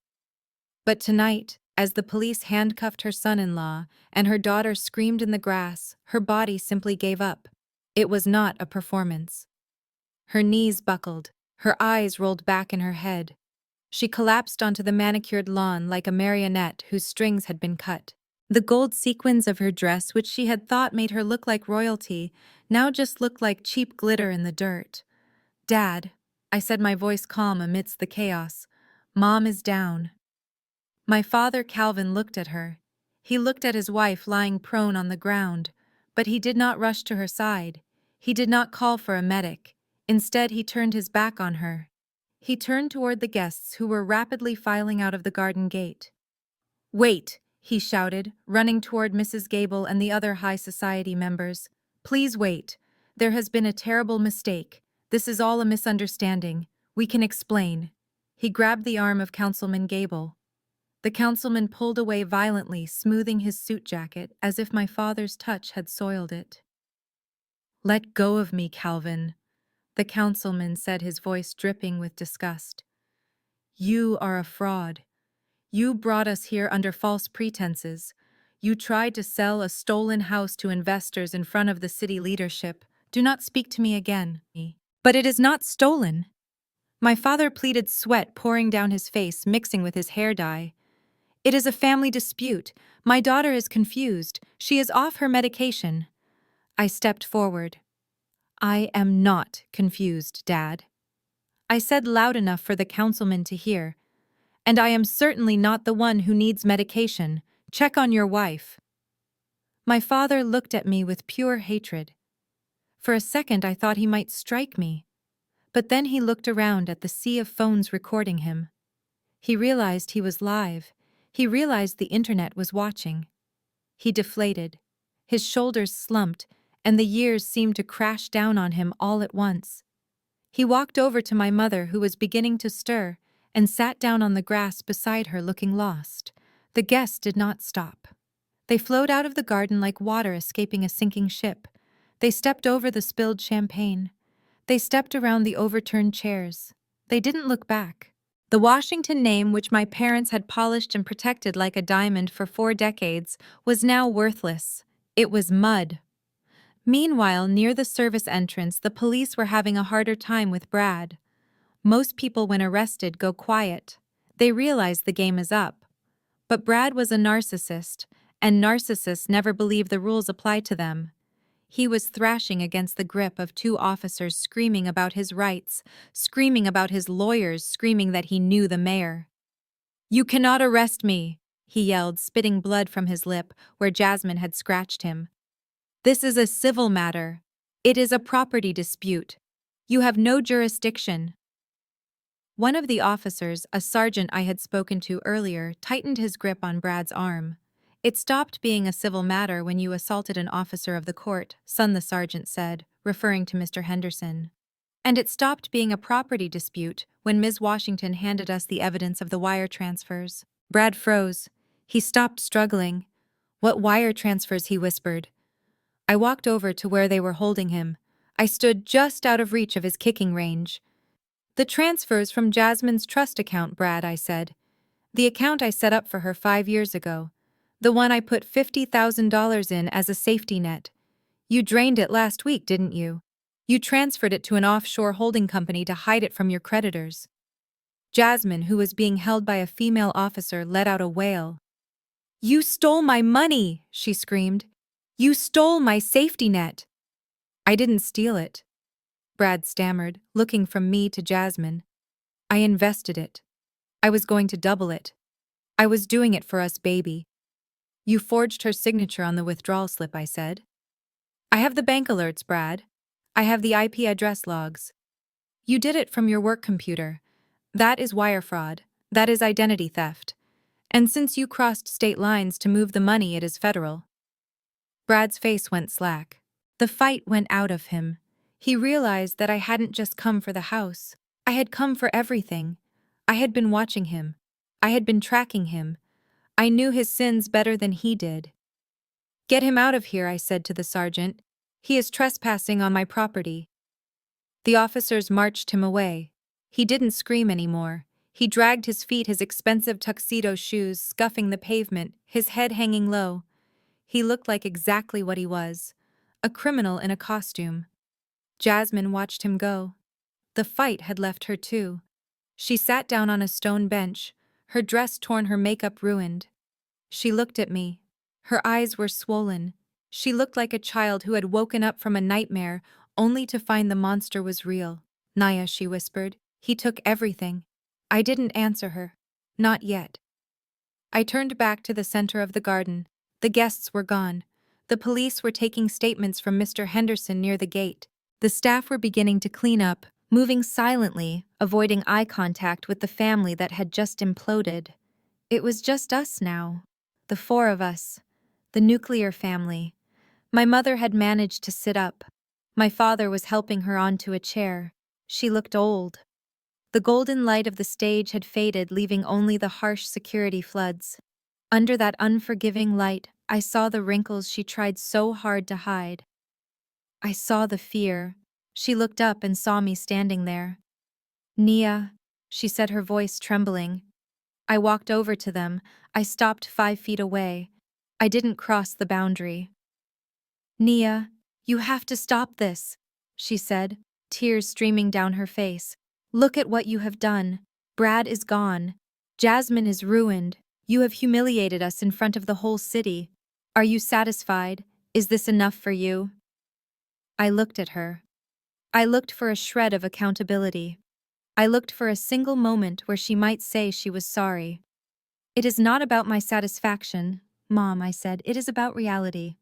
But tonight, as the police handcuffed her son-in-law and her daughter screamed in the grass, her body simply gave up. It was not a performance. Her knees buckled, her eyes rolled back in her head. She collapsed onto the manicured lawn like a marionette whose strings had been cut. The gold sequins of her dress, which she had thought made her look like royalty, now just looked like cheap glitter in the dirt. "Dad," I said, my voice calm amidst the chaos. "Mom is down." My father Calvin looked at her. He looked at his wife lying prone on the ground, but he did not rush to her side. He did not call for a medic. Instead, he turned his back on her. He turned toward the guests who were rapidly filing out of the garden gate. "Wait," he shouted, running toward Mrs. Gable and the other high society members. "Please wait. There has been a terrible mistake. This is all a misunderstanding. We can explain." He grabbed the arm of Councilman Gable. The councilman pulled away violently, smoothing his suit jacket as if my father's touch had soiled it. "Let go of me, Calvin," the councilman said, his voice dripping with disgust. "You are a fraud. You brought us here under false pretenses. You tried to sell a stolen house to investors in front of the city leadership. Do not speak to me again." "But it is not stolen." My father pleaded, sweat pouring down his face, mixing with his hair dye. "It is a family dispute. My daughter is confused. She is off her medication." I stepped forward. "I am not confused, Dad," I said loud enough for the councilman to hear. "And I am certainly not the one who needs medication. Check on your wife." My father looked at me with pure hatred. For a second I thought he might strike me. But then he looked around at the sea of phones recording him. He realized he was live. He realized the internet was watching. He deflated. His shoulders slumped, and the years seemed to crash down on him all at once. He walked over to my mother, who was beginning to stir, and sat down on the grass beside her, looking lost. The guests did not stop. They flowed out of the garden like water escaping a sinking ship. They stepped over the spilled champagne. They stepped around the overturned chairs. They didn't look back. The Washington name, which my parents had polished and protected like a diamond for 4 decades, was now worthless. It was mud. Meanwhile, near the service entrance, the police were having a harder time with Brad. Most people, when arrested, go quiet. They realize the game is up. But Brad was a narcissist, and narcissists never believe the rules apply to them. He was thrashing against the grip of 2 officers, screaming about his rights, screaming about his lawyers, screaming that he knew the mayor. "You cannot arrest me," he yelled, spitting blood from his lip where Jasmine had scratched him. "This is a civil matter. It is a property dispute. You have no jurisdiction." One of the officers, a sergeant I had spoken to earlier, tightened his grip on Brad's arm. "It stopped being a civil matter when you assaulted an officer of the court, son," the sergeant said, referring to Mr. Henderson. "And it stopped being a property dispute when Ms. Washington handed us the evidence of the wire transfers." Brad froze. He stopped struggling. "What wire transfers?" he whispered. I walked over to where they were holding him. I stood just out of reach of his kicking range. "The transfers from Jasmine's trust account, Brad," I said. "The account I set up for her 5 years ago. The one I put $50,000 in as a safety net. You drained it last week, didn't you? You transferred it to an offshore holding company to hide it from your creditors. Jasmine, who was being held by a female officer, let out a wail. You stole my money, she screamed. You stole my safety net. I didn't steal it, Brad stammered, looking from me to Jasmine. I invested it. I was going to double it. I was doing it for us, baby. You forged her signature on the withdrawal slip, I said. I have the bank alerts, Brad. I have the IP address logs. You did it from your work computer. That is wire fraud. That is identity theft. And since you crossed state lines to move the money, it is federal. Brad's face went slack. The fight went out of him. He realized that I hadn't just come for the house. I had come for everything. I had been watching him. I had been tracking him. I knew his sins better than he did. Get him out of here, I said to the sergeant. He is trespassing on my property. The officers marched him away. He didn't scream anymore. He dragged his feet, his expensive tuxedo shoes scuffing the pavement, his head hanging low. He looked like exactly what he was, a criminal in a costume. Jasmine watched him go. The fight had left her too. She sat down on a stone bench, her dress torn, her makeup ruined. She looked at me. Her eyes were swollen. She looked like a child who had woken up from a nightmare only to find the monster was real. Naya, she whispered, he took everything. I didn't answer her. Not yet. I turned back to the center of the garden. The guests were gone. The police were taking statements from Mr. Henderson near the gate. The staff were beginning to clean up, moving silently, avoiding eye contact with the family that had just imploded. It was just us now. The four of us. The nuclear family. My mother had managed to sit up. My father was helping her onto a chair. She looked old. The golden light of the stage had faded, leaving only the harsh security floods. Under that unforgiving light, I saw the wrinkles she tried so hard to hide. I saw the fear. She looked up and saw me standing there. Nia, she said, her voice trembling. I walked over to them. I stopped 5 feet away. I didn't cross the boundary. Nia, you have to stop this, she said, tears streaming down her face. Look at what you have done. Brad is gone. Jasmine is ruined. You have humiliated us in front of the whole city. Are you satisfied? Is this enough for you? I looked at her. I looked for a shred of accountability. I looked for a single moment where she might say she was sorry. It is not about my satisfaction, Mom, I said. It is about reality.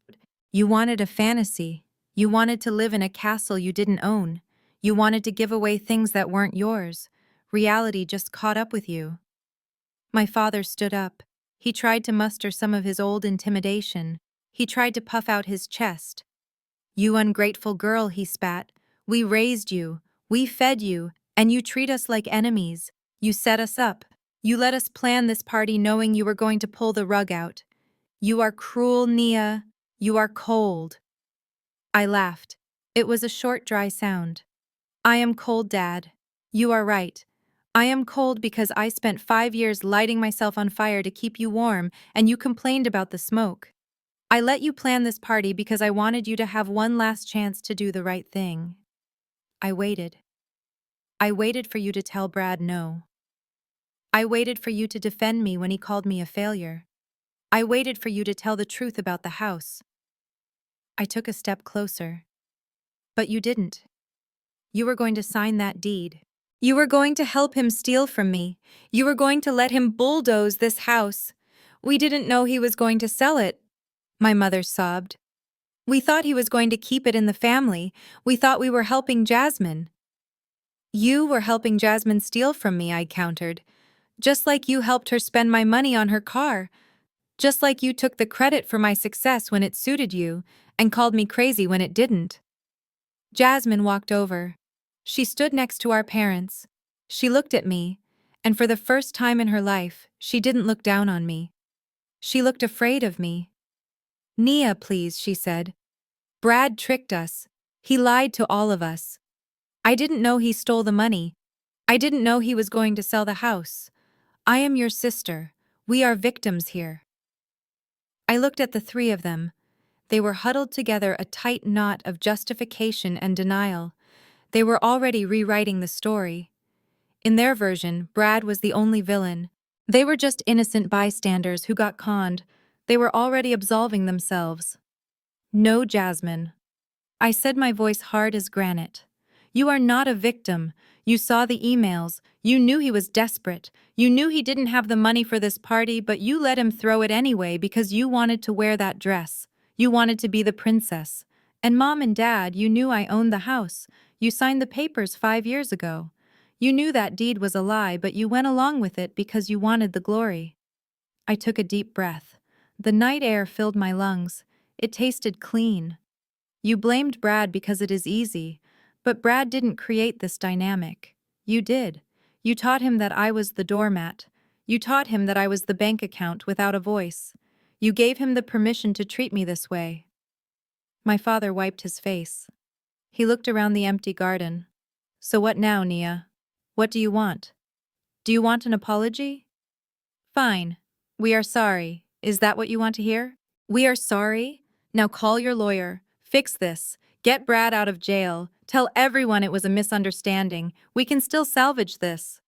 You wanted a fantasy. You wanted to live in a castle you didn't own. You wanted to give away things that weren't yours. Reality just caught up with you. My father stood up. He tried to muster some of his old intimidation. He tried to puff out his chest. You ungrateful girl, he spat. We raised you. We fed you. And you treat us like enemies. You set us up. You let us plan this party knowing you were going to pull the rug out. You are cruel, Nia. You are cold. I laughed. It was a short, dry sound. I am cold, Dad. You are right. I am cold because I spent 5 years lighting myself on fire to keep you warm, and you complained about the smoke. I let you plan this party because I wanted you to have one last chance to do the right thing. I waited. I waited for you to tell Brad no. I waited for you to defend me when he called me a failure. I waited for you to tell the truth about the house. I took a step closer. But you didn't. You were going to sign that deed. You were going to help him steal from me. You were going to let him bulldoze this house. We didn't know he was going to sell it, my mother sobbed. We thought he was going to keep it in the family. We thought we were helping Jasmine. You were helping Jasmine steal from me, I countered. Just like you helped her spend my money on her car. Just like you took the credit for my success when it suited you and called me crazy when it didn't. Jasmine walked over. She stood next to our parents. She looked at me, and for the first time in her life, she didn't look down on me. She looked afraid of me. Nia, please, she said. Brad tricked us. He lied to all of us. I didn't know he stole the money. I didn't know he was going to sell the house. I am your sister. We are victims here. I looked at the three of them. They were huddled together, a tight knot of justification and denial. They were already rewriting the story. In their version, Brad was the only villain. They were just innocent bystanders who got conned. They were already absolving themselves. No, Jasmine. I said, my voice hard as granite. You are not a victim. You saw the emails. You knew he was desperate. You knew he didn't have the money for this party, but you let him throw it anyway because you wanted to wear that dress. You wanted to be the princess. And Mom and Dad, you knew I owned the house. You signed the papers 5 years ago. You knew that deed was a lie, but you went along with it because you wanted the glory. I took a deep breath. The night air filled my lungs. It tasted clean. You blamed Brad because it is easy, but Brad didn't create this dynamic. You did. You taught him that I was the doormat. You taught him that I was the bank account without a voice. You gave him the permission to treat me this way. My father wiped his face. He looked around the empty garden. So what now, Nia? What do you want? Do you want an apology? Fine. We are sorry. Is that what you want to hear? We are sorry? Now call your lawyer. Fix this. Get Brad out of jail. Tell everyone it was a misunderstanding. We can still salvage this.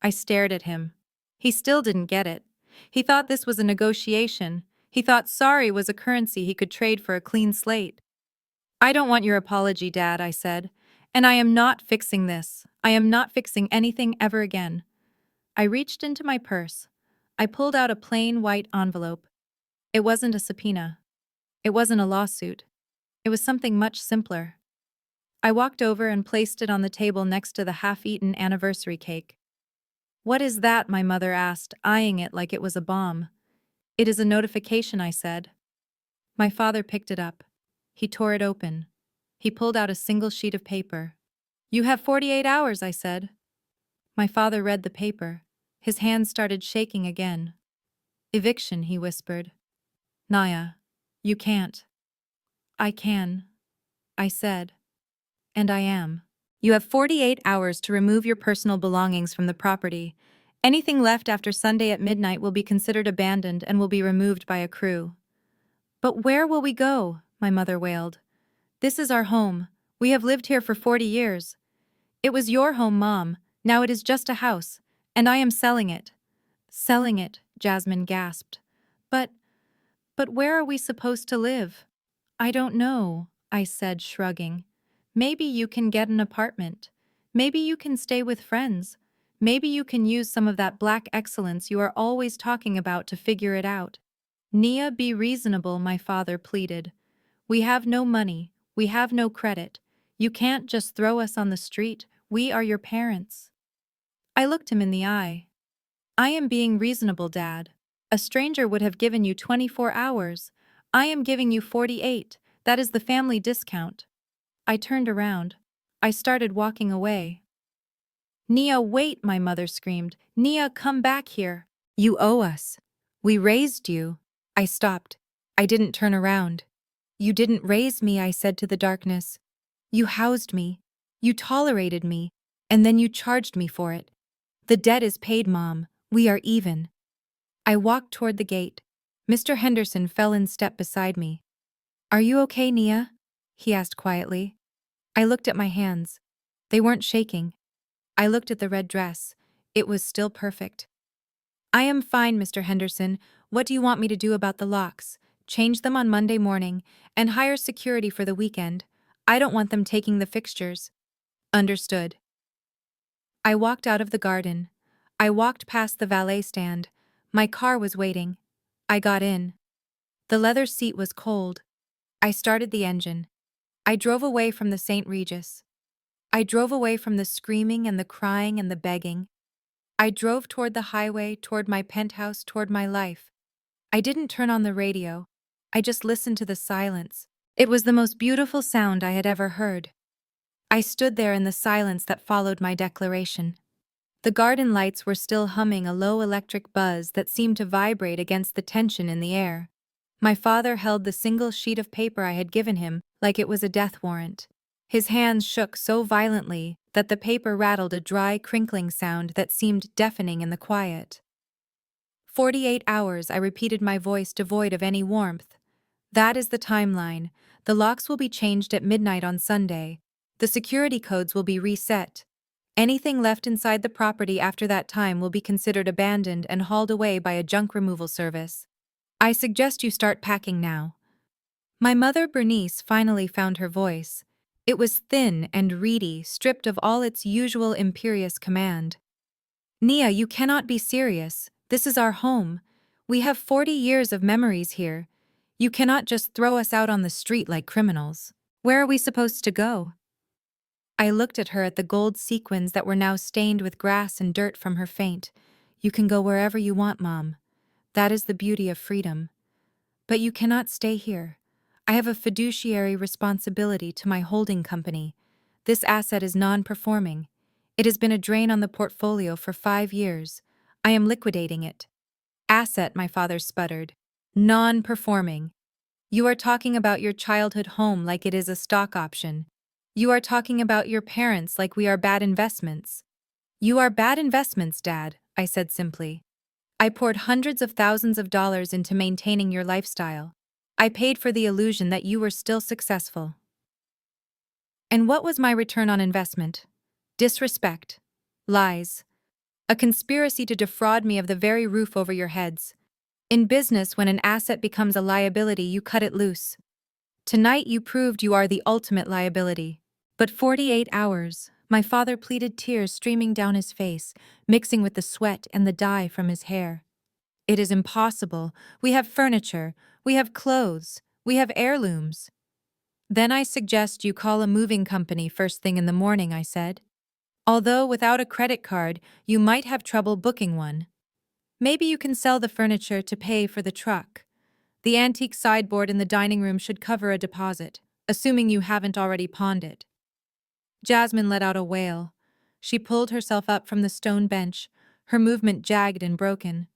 I stared at him. He still didn't get it. He thought this was a negotiation. He thought sorry was a currency he could trade for a clean slate. I don't want your apology, Dad, I said. And I am not fixing this. I am not fixing anything ever again. I reached into my purse. I pulled out a plain white envelope. It wasn't a subpoena. It wasn't a lawsuit. It was something much simpler. I walked over and placed it on the table next to the half-eaten anniversary cake. What is that? My mother asked, eyeing it like it was a bomb. It is a notification, I said. My father picked it up. He tore it open. He pulled out a single sheet of paper. You have 48 hours, I said. My father read the paper. His hands started shaking again. Eviction, he whispered. Naya, you can't. I can, I said. And I am. You have 48 hours to remove your personal belongings from the property. Anything left after Sunday at midnight will be considered abandoned and will be removed by a crew. But where will we go? My mother wailed. This is our home. We have lived here for 40 years. It was your home, Mom. Now it is just a house, and I am selling it. Selling it, Jasmine gasped. But where are we supposed to live? I don't know, I said, shrugging. Maybe you can get an apartment. Maybe you can stay with friends. Maybe you can use some of that black excellence you are always talking about to figure it out. Nia, be reasonable, my father pleaded. We have no money. We have no credit. You can't just throw us on the street. We are your parents. I looked him in the eye. I am being reasonable, Dad. A stranger would have given you 24 hours. I am giving you 48. That is the family discount. I turned around. I started walking away. Nia, wait, my mother screamed. Nia, come back here. You owe us. We raised you. I stopped. I didn't turn around. You didn't raise me, I said to the darkness. You housed me. You tolerated me. And then you charged me for it. The debt is paid, Mom. We are even. I walked toward the gate. Mr. Henderson fell in step beside me. Are you okay, Nia? He asked quietly. I looked at my hands. They weren't shaking. I looked at the red dress. It was still perfect. I am fine, Mr. Henderson. What do you want me to do about the locks? Change them on Monday morning and hire security for the weekend. I don't want them taking the fixtures. Understood. I walked out of the garden. I walked past the valet stand. My car was waiting. I got in. The leather seat was cold. I started the engine. I drove away from the St. Regis. I drove away from the screaming and the crying and the begging. I drove toward the highway, toward my penthouse, toward my life. I didn't turn on the radio. I just listened to the silence. It was the most beautiful sound I had ever heard. I stood there in the silence that followed my declaration. The garden lights were still humming a low electric buzz that seemed to vibrate against the tension in the air. My father held the single sheet of paper I had given him like it was a death warrant. His hands shook so violently that the paper rattled a dry, crinkling sound that seemed deafening in the quiet. 48 hours, I repeated, my voice devoid of any warmth. That is the timeline. The locks will be changed at midnight on Sunday. The security codes will be reset. Anything left inside the property after that time will be considered abandoned and hauled away by a junk removal service. I suggest you start packing now. My mother Bernice finally found her voice. It was thin and reedy, stripped of all its usual imperious command. Nia, you cannot be serious. This is our home. We have 40 years of memories here. You cannot just throw us out on the street like criminals. Where are we supposed to go? I looked at her, at the gold sequins that were now stained with grass and dirt from her faint. You can go wherever you want, Mom. That is the beauty of freedom. But you cannot stay here. I have a fiduciary responsibility to my holding company. This asset is non-performing. It has been a drain on the portfolio for 5 years. I am liquidating it. Asset, my father sputtered. Non-performing. You are talking about your childhood home like it is a stock option. You are talking about your parents like we are bad investments. You are bad investments, Dad, I said simply. I poured hundreds of thousands of dollars into maintaining your lifestyle. I paid for the illusion that you were still successful. And what was my return on investment? Disrespect. Lies. A conspiracy to defraud me of the very roof over your heads. In business, when an asset becomes a liability, you cut it loose. Tonight you proved you are the ultimate liability. But 48 hours, my father pleaded, tears streaming down his face, mixing with the sweat and the dye from his hair. It is impossible. We have furniture, we have clothes, we have heirlooms. Then I suggest you call a moving company first thing in the morning, I said. Although without a credit card, you might have trouble booking one. Maybe you can sell the furniture to pay for the truck. The antique sideboard in the dining room should cover a deposit, assuming you haven't already pawned it. Jasmine let out a wail. She pulled herself up from the stone bench, her movement jagged and broken.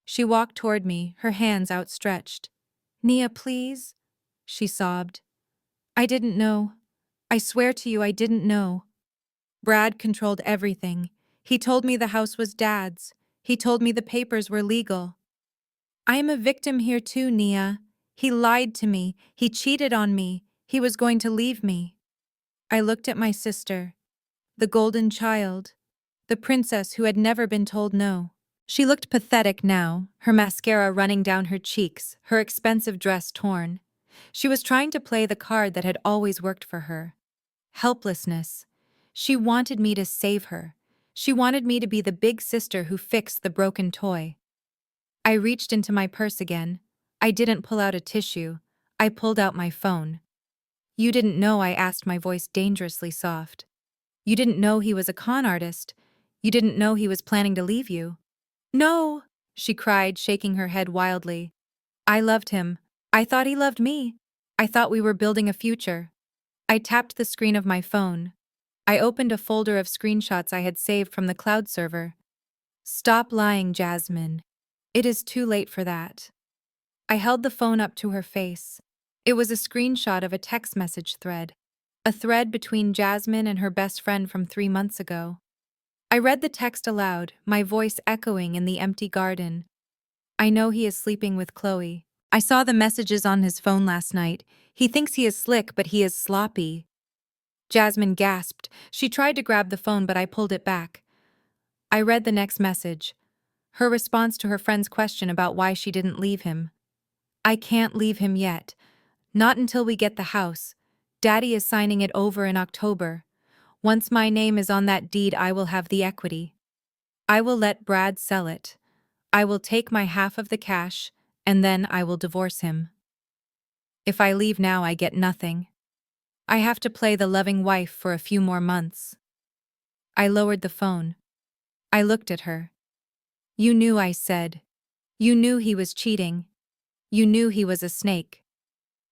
She walked toward me, her hands outstretched. Nia, please, she sobbed. I didn't know. I swear to you, I didn't know. Brad controlled everything. He told me the house was Dad's. He told me the papers were legal. I am a victim here too, Nia. He lied to me. He cheated on me. He was going to leave me. I looked at my sister, the golden child, the princess who had never been told no. She looked pathetic now, her mascara running down her cheeks, her expensive dress torn. She was trying to play the card that had always worked for her. Helplessness. She wanted me to save her. She wanted me to be the big sister who fixed the broken toy. I reached into my purse again. I didn't pull out a tissue. I pulled out my phone. You didn't know, I asked, my voice dangerously soft. You didn't know he was a con artist. You didn't know he was planning to leave you. No, she cried, shaking her head wildly. I loved him. I thought he loved me. I thought we were building a future. I tapped the screen of my phone. I opened a folder of screenshots I had saved from the cloud server. Stop lying, Jasmine. It is too late for that. I held the phone up to her face. It was a screenshot of a text message thread. A thread between Jasmine and her best friend from 3 months ago. I read the text aloud, my voice echoing in the empty garden. I know he is sleeping with Chloe. I saw the messages on his phone last night. He thinks he is slick, but he is sloppy. Jasmine gasped. She tried to grab the phone, but I pulled it back. I read the next message. Her response to her friend's question about why she didn't leave him. I can't leave him yet. Not until we get the house. Daddy is signing it over in October. Once my name is on that deed, I will have the equity. I will let Brad sell it. I will take my half of the cash, and then I will divorce him. If I leave now, I get nothing. I have to play the loving wife for a few more months. I lowered the phone. I looked at her. You knew, I said. You knew he was cheating. You knew he was a snake.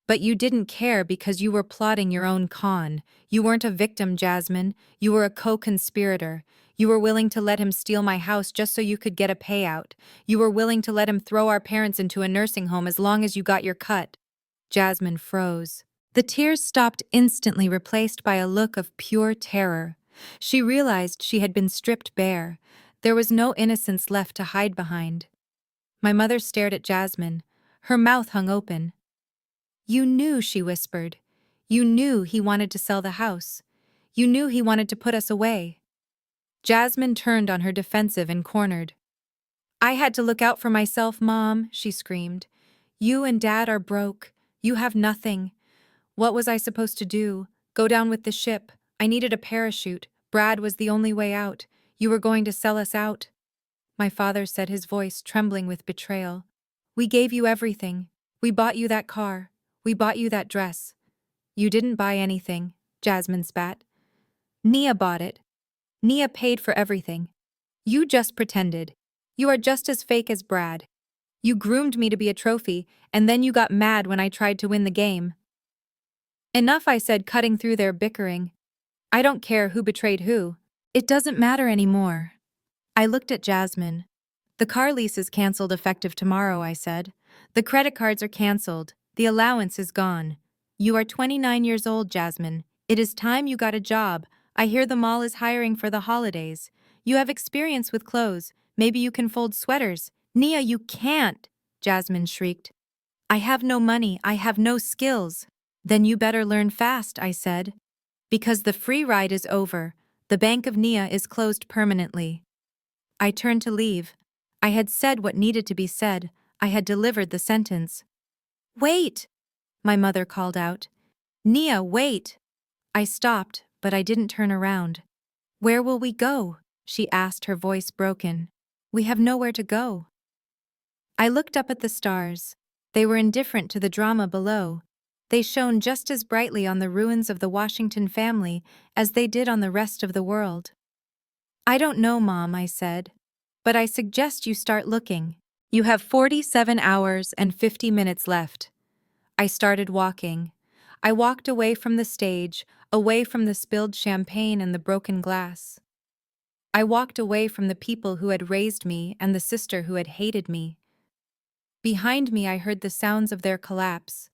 But you didn't care because you were plotting your own con. You weren't a victim, Jasmine. You were a co-conspirator. You were willing to let him steal my house just so you could get a payout. You were willing to let him throw our parents into a nursing home as long as you got your cut. Jasmine froze. The tears stopped instantly, replaced by a look of pure terror. She realized she had been stripped bare. There was no innocence left to hide behind. My mother stared at Jasmine. Her mouth hung open. You knew, she whispered. You knew he wanted to sell the house. You knew he wanted to put us away. Jasmine turned on her defensive and cornered. I had to look out for myself, Mom, she screamed. You and Dad are broke. You have nothing. What was I supposed to do? Go down with the ship. I needed a parachute. Brad was the only way out. You were going to sell us out. My father said, his voice trembling with betrayal. We gave you everything. We bought you that car. We bought you that dress. You didn't buy anything, Jasmine spat. Nia bought it. Nia paid for everything. You just pretended. You are just as fake as Brad. You groomed me to be a trophy, and then you got mad when I tried to win the game. Enough, I said, cutting through their bickering. I don't care who betrayed who. It doesn't matter anymore. I looked at Jasmine. The car lease is canceled effective tomorrow, I said. The credit cards are canceled. The allowance is gone. You are 29 years old, Jasmine. It is time you got a job. I hear the mall is hiring for the holidays. You have experience with clothes. Maybe you can fold sweaters. Nia, you can't, Jasmine shrieked. I have no money. I have no skills. Then you better learn fast, I said. Because the free ride is over. The Bank of Nia is closed permanently. I turned to leave. I had said what needed to be said. I had delivered the sentence. Wait! My mother called out. Nia, wait! I stopped, but I didn't turn around. Where will we go? She asked, her voice broken. We have nowhere to go. I looked up at the stars. They were indifferent to the drama below. They shone just as brightly on the ruins of the Washington family as they did on the rest of the world. I don't know, Mom, I said. But I suggest you start looking. You have 47 hours and 50 minutes left. I started walking. I walked away from the stage, away from the spilled champagne and the broken glass. I walked away from the people who had raised me and the sister who had hated me. Behind me, I heard the sounds of their collapse.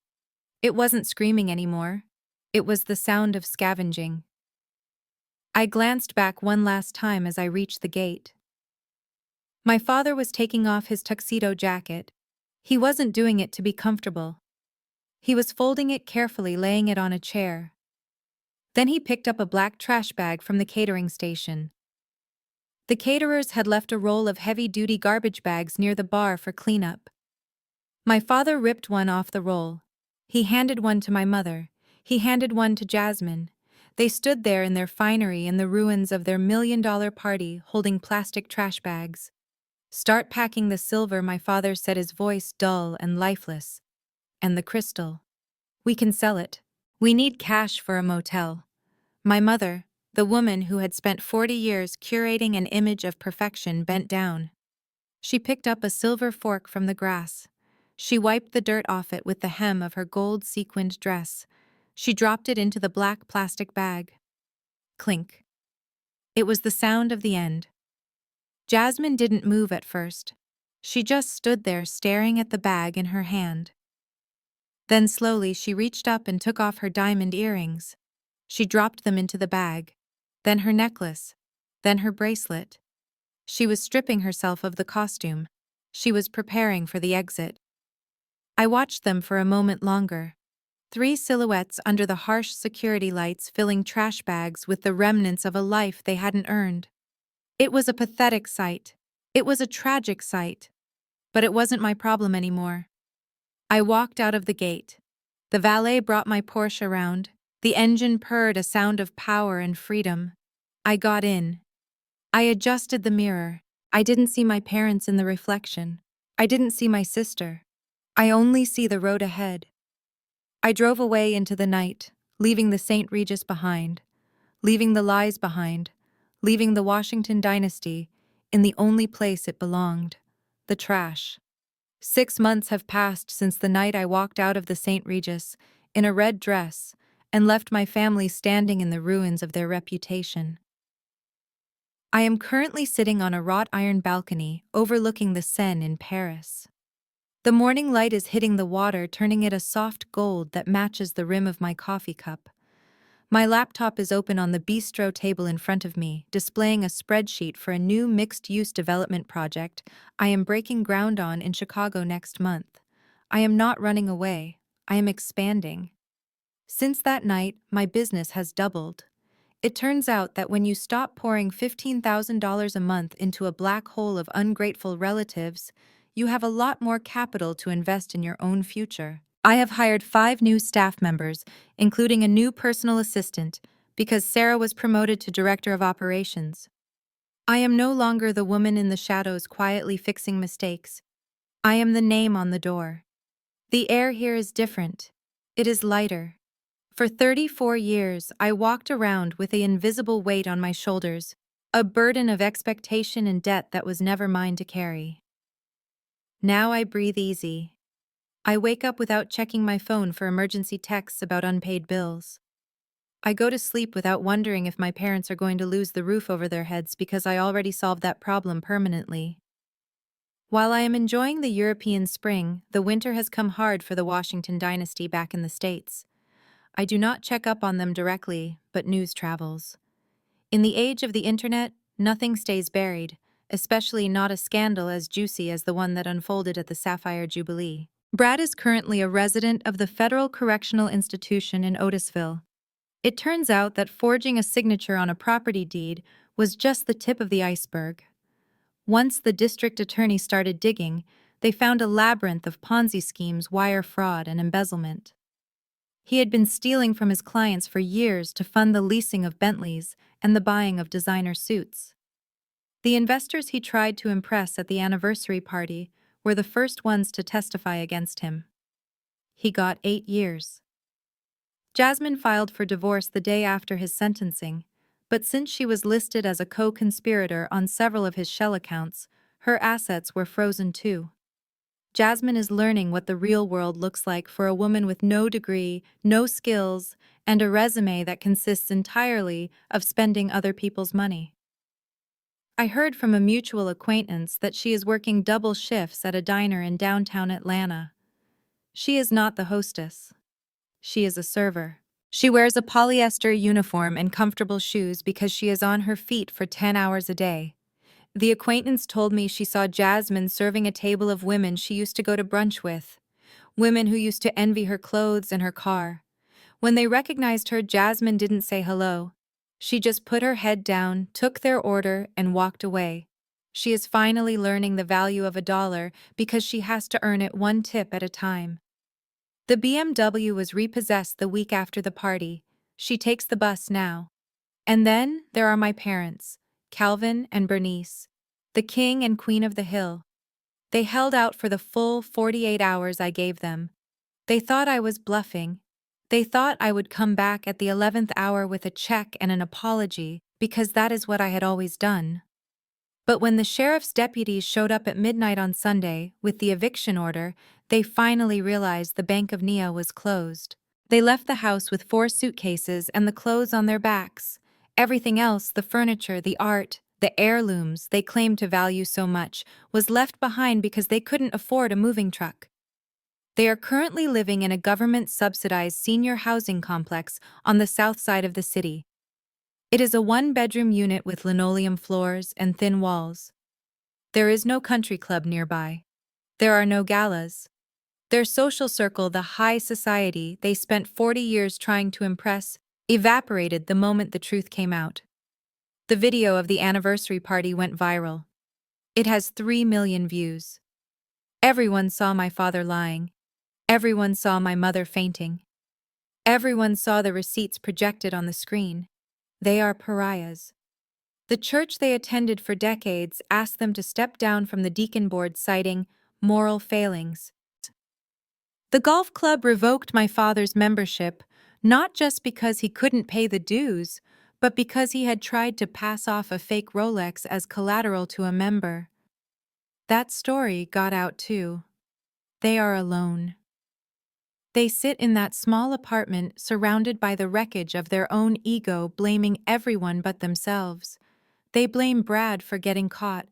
It wasn't screaming anymore. It was the sound of scavenging. I glanced back one last time as I reached the gate. My father was taking off his tuxedo jacket. He wasn't doing it to be comfortable. He was folding it carefully, laying it on a chair. Then he picked up a black trash bag from the catering station. The caterers had left a roll of heavy-duty garbage bags near the bar for cleanup. My father ripped one off the roll. He handed one to my mother. He handed one to Jasmine. They stood there in their finery in the ruins of their $1 million party, holding plastic trash bags. Start packing the silver, my father said, his voice dull and lifeless. And the crystal. We can sell it. We need cash for a motel. My mother, the woman who had spent 40 years curating an image of perfection, bent down. She picked up a silver fork from the grass. She wiped the dirt off it with the hem of her gold-sequined dress. She dropped it into the black plastic bag. Clink. It was the sound of the end. Jasmine didn't move at first. She just stood there staring at the bag in her hand. Then slowly she reached up and took off her diamond earrings. She dropped them into the bag. Then her necklace. Then her bracelet. She was stripping herself of the costume. She was preparing for the exit. I watched them for a moment longer. 3 silhouettes under the harsh security lights filling trash bags with the remnants of a life they hadn't earned. It was a pathetic sight. It was a tragic sight. But it wasn't my problem anymore. I walked out of the gate. The valet brought my Porsche around. The engine purred, a sound of power and freedom. I got in. I adjusted the mirror. I didn't see my parents in the reflection. I didn't see my sister. I only see the road ahead. I drove away into the night, leaving the St. Regis behind, leaving the lies behind, leaving the Washington dynasty in the only place it belonged, the trash. 6 months have passed since the night I walked out of the St. Regis in a red dress and left my family standing in the ruins of their reputation. I am currently sitting on a wrought iron balcony overlooking the Seine in Paris. The morning light is hitting the water, turning it a soft gold that matches the rim of my coffee cup. My laptop is open on the bistro table in front of me, displaying a spreadsheet for a new mixed-use development project I am breaking ground on in Chicago next month. I am not running away. I am expanding. Since that night, my business has doubled. It turns out that when you stop pouring $15,000 a month into a black hole of ungrateful relatives, you have a lot more capital to invest in your own future. I have hired 5 new staff members, including a new personal assistant, because Sarah was promoted to director of operations. I am no longer the woman in the shadows quietly fixing mistakes. I am the name on the door. The air here is different. It is lighter. For 34 years, I walked around with the invisible weight on my shoulders, a burden of expectation and debt that was never mine to carry. Now I breathe easy. I wake up without checking my phone for emergency texts about unpaid bills. I go to sleep without wondering if my parents are going to lose the roof over their heads because I already solved that problem permanently. While I am enjoying the European spring, the winter has come hard for the Washington dynasty back in the States. I do not check up on them directly, but news travels. In the age of the internet, nothing stays buried, especially not a scandal as juicy as the one that unfolded at the Sapphire Jubilee. Brad is currently a resident of the Federal Correctional Institution in Otisville. It turns out that forging a signature on a property deed was just the tip of the iceberg. Once the district attorney started digging, they found a labyrinth of Ponzi schemes, wire fraud, and embezzlement. He had been stealing from his clients for years to fund the leasing of Bentleys and the buying of designer suits. The investors he tried to impress at the anniversary party were the first ones to testify against him. He got 8 years. Jasmine filed for divorce the day after his sentencing, but since she was listed as a co-conspirator on several of his shell accounts, her assets were frozen too. Jasmine is learning what the real world looks like for a woman with no degree, no skills, and a resume that consists entirely of spending other people's money. I heard from a mutual acquaintance that she is working double shifts at a diner in downtown Atlanta. She is not the hostess. She is a server. She wears a polyester uniform and comfortable shoes because she is on her feet for 10 hours a day. The acquaintance told me she saw Jasmine serving a table of women she used to go to brunch with, women who used to envy her clothes and her car. When they recognized her, Jasmine didn't say hello. She just put her head down, took their order, and walked away. She is finally learning the value of $1 because she has to earn it one tip at a time. The BMW was repossessed the week after the party. She takes the bus now. And then there are my parents, Calvin and Bernice, the king and queen of the hill. They held out for the full 48 hours I gave them. They thought I was bluffing. They thought I would come back at the 11th hour with a check and an apology, because that is what I had always done. But when the sheriff's deputies showed up at midnight on Sunday with the eviction order, they finally realized the Bank of Nia was closed. They left the house with 4 suitcases and the clothes on their backs. Everything else, the furniture, the art, the heirlooms they claimed to value so much, was left behind because they couldn't afford a moving truck. They are currently living in a government-subsidized senior housing complex on the south side of the city. It is a 1-bedroom unit with linoleum floors and thin walls. There is no country club nearby. There are no galas. Their social circle, the high society they spent 40 years trying to impress, evaporated the moment the truth came out. The video of the anniversary party went viral. It has 3 million views. Everyone saw my father lying. Everyone saw my mother fainting. Everyone saw the receipts projected on the screen. They are pariahs. The church they attended for decades asked them to step down from the deacon board, citing moral failings. The golf club revoked my father's membership, not just because he couldn't pay the dues, but because he had tried to pass off a fake Rolex as collateral to a member. That story got out too. They are alone. They sit in that small apartment surrounded by the wreckage of their own ego, blaming everyone but themselves. They blame Brad for getting caught.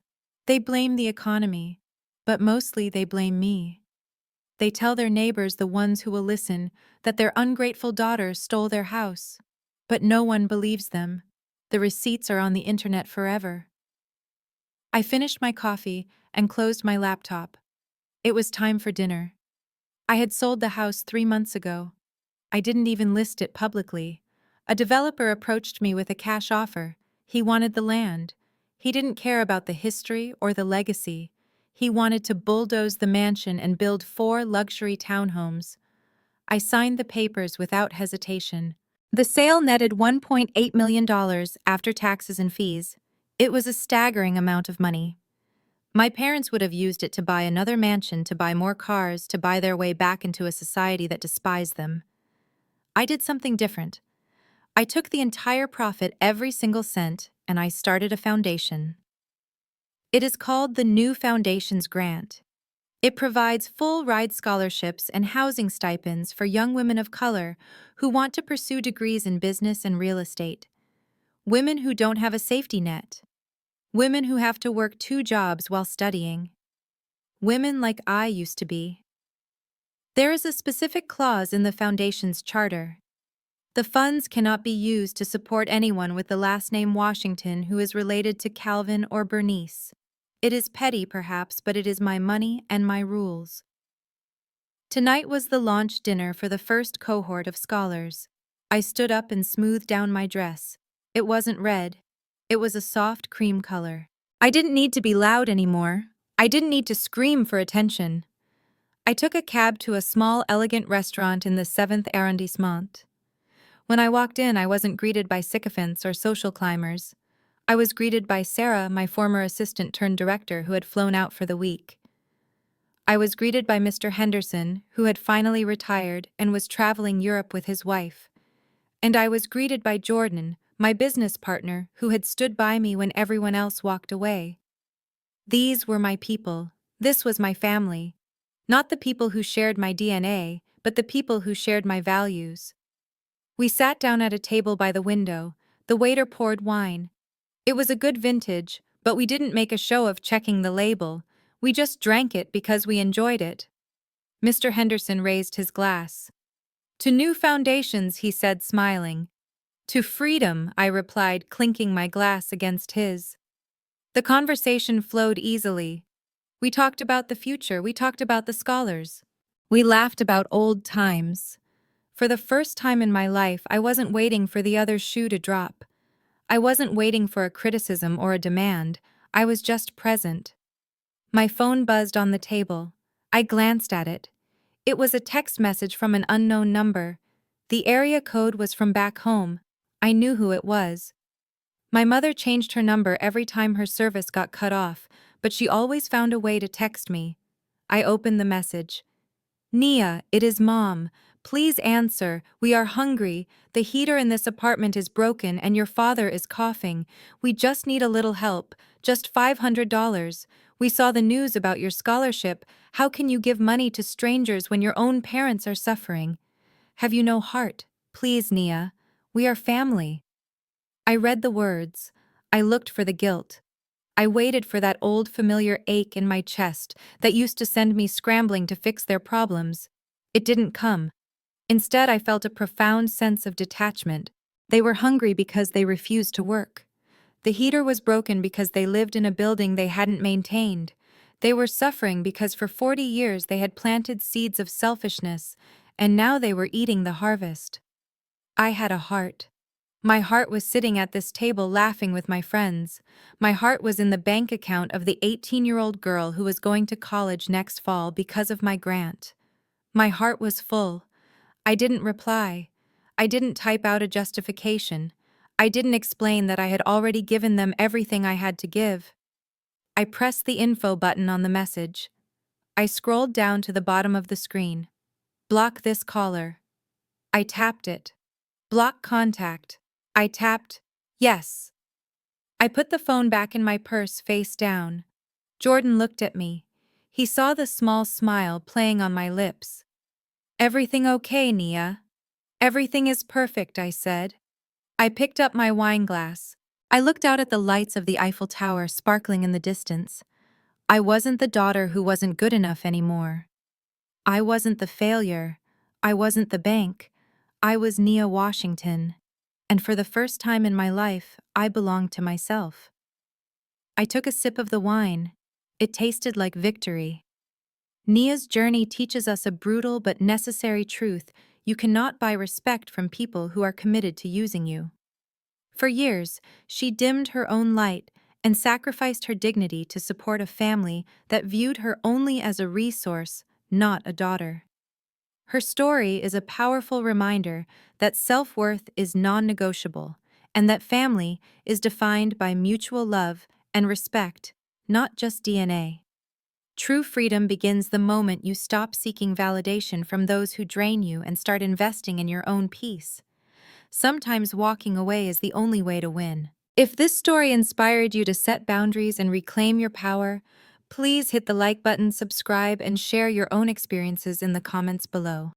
They blame the economy. But mostly they blame me. They tell their neighbors, the ones who will listen, that their ungrateful daughter stole their house. But no one believes them. The receipts are on the internet forever. I finished my coffee and closed my laptop. It was time for dinner. I had sold the house 3 months ago. I didn't even list it publicly. A developer approached me with a cash offer. He wanted the land. He didn't care about the history or the legacy. He wanted to bulldoze the mansion and build 4 luxury townhomes. I signed the papers without hesitation. The sale netted $1.8 million after taxes and fees. It was a staggering amount of money. My parents would have used it to buy another mansion, to buy more cars, to buy their way back into a society that despised them. I did something different. I took the entire profit, every single cent, and I started a foundation. It is called the New Foundations Grant. It provides full-ride scholarships and housing stipends for young women of color who want to pursue degrees in business and real estate. Women who don't have a safety net. Women who have to work 2 jobs while studying. Women like I used to be. There is a specific clause in the Foundation's charter. The funds cannot be used to support anyone with the last name Washington who is related to Calvin or Bernice. It is petty, perhaps, but it is my money and my rules. Tonight was the launch dinner for the first cohort of scholars. I stood up and smoothed down my dress. It wasn't red. It was a soft cream color. I didn't need to be loud anymore. I didn't need to scream for attention. I took a cab to a small, elegant restaurant in the 7th arrondissement. When I walked in, I wasn't greeted by sycophants or social climbers. I was greeted by Sarah, my former assistant turned director who had flown out for the week. I was greeted by Mr. Henderson, who had finally retired and was traveling Europe with his wife. And I was greeted by Jordan, my business partner, who had stood by me when everyone else walked away. These were my people. This was my family. Not the people who shared my DNA, but the people who shared my values. We sat down at a table by the window. The waiter poured wine. It was a good vintage, but we didn't make a show of checking the label. We just drank it because we enjoyed it. Mr. Henderson raised his glass. "To new foundations," he said, smiling. "To freedom," I replied, clinking my glass against his. The conversation flowed easily. We talked about the future, we talked about the scholars. We laughed about old times. For the first time in my life, I wasn't waiting for the other shoe to drop. I wasn't waiting for a criticism or a demand. I was just present. My phone buzzed on the table. I glanced at it. It was a text message from an unknown number. The area code was from back home. I knew who it was. My mother changed her number every time her service got cut off, but she always found a way to text me. I opened the message. "Nia, it is Mom. Please answer. We are hungry. The heater in this apartment is broken and your father is coughing. We just need a little help. Just $500. We saw the news about your scholarship. How can you give money to strangers when your own parents are suffering? Have you no heart? Please, Nia. We are family." I read the words. I looked for the guilt. I waited for that old familiar ache in my chest that used to send me scrambling to fix their problems. It didn't come. Instead, I felt a profound sense of detachment. They were hungry because they refused to work. The heater was broken because they lived in a building they hadn't maintained. They were suffering because for 40 years they had planted seeds of selfishness, and now they were eating the harvest. I had a heart. My heart was sitting at this table laughing with my friends. My heart was in the bank account of the 18-year-old girl who was going to college next fall because of my grant. My heart was full. I didn't reply. I didn't type out a justification. I didn't explain that I had already given them everything I had to give. I pressed the info button on the message. I scrolled down to the bottom of the screen. Block this caller. I tapped it. Block contact. I tapped yes. I put the phone back in my purse face down. Jordan looked at me. He saw the small smile playing on my lips. "Everything okay, Nia?" "Everything is perfect," I said. I picked up my wine glass. I looked out at the lights of the Eiffel Tower sparkling in the distance. I wasn't the daughter who wasn't good enough anymore. I wasn't the failure. I wasn't the bank. I was Nia Washington. And for the first time in my life, I belonged to myself. I took a sip of the wine. It tasted like victory. Nia's journey teaches us a brutal but necessary truth: you cannot buy respect from people who are committed to using you. For years, she dimmed her own light and sacrificed her dignity to support a family that viewed her only as a resource, not a daughter. Her story is a powerful reminder that self-worth is non-negotiable and that family is defined by mutual love and respect, not just DNA. True freedom begins the moment you stop seeking validation from those who drain you and start investing in your own peace. Sometimes walking away is the only way to win. If this story inspired you to set boundaries and reclaim your power, please hit the like button, subscribe, and share your own experiences in the comments below.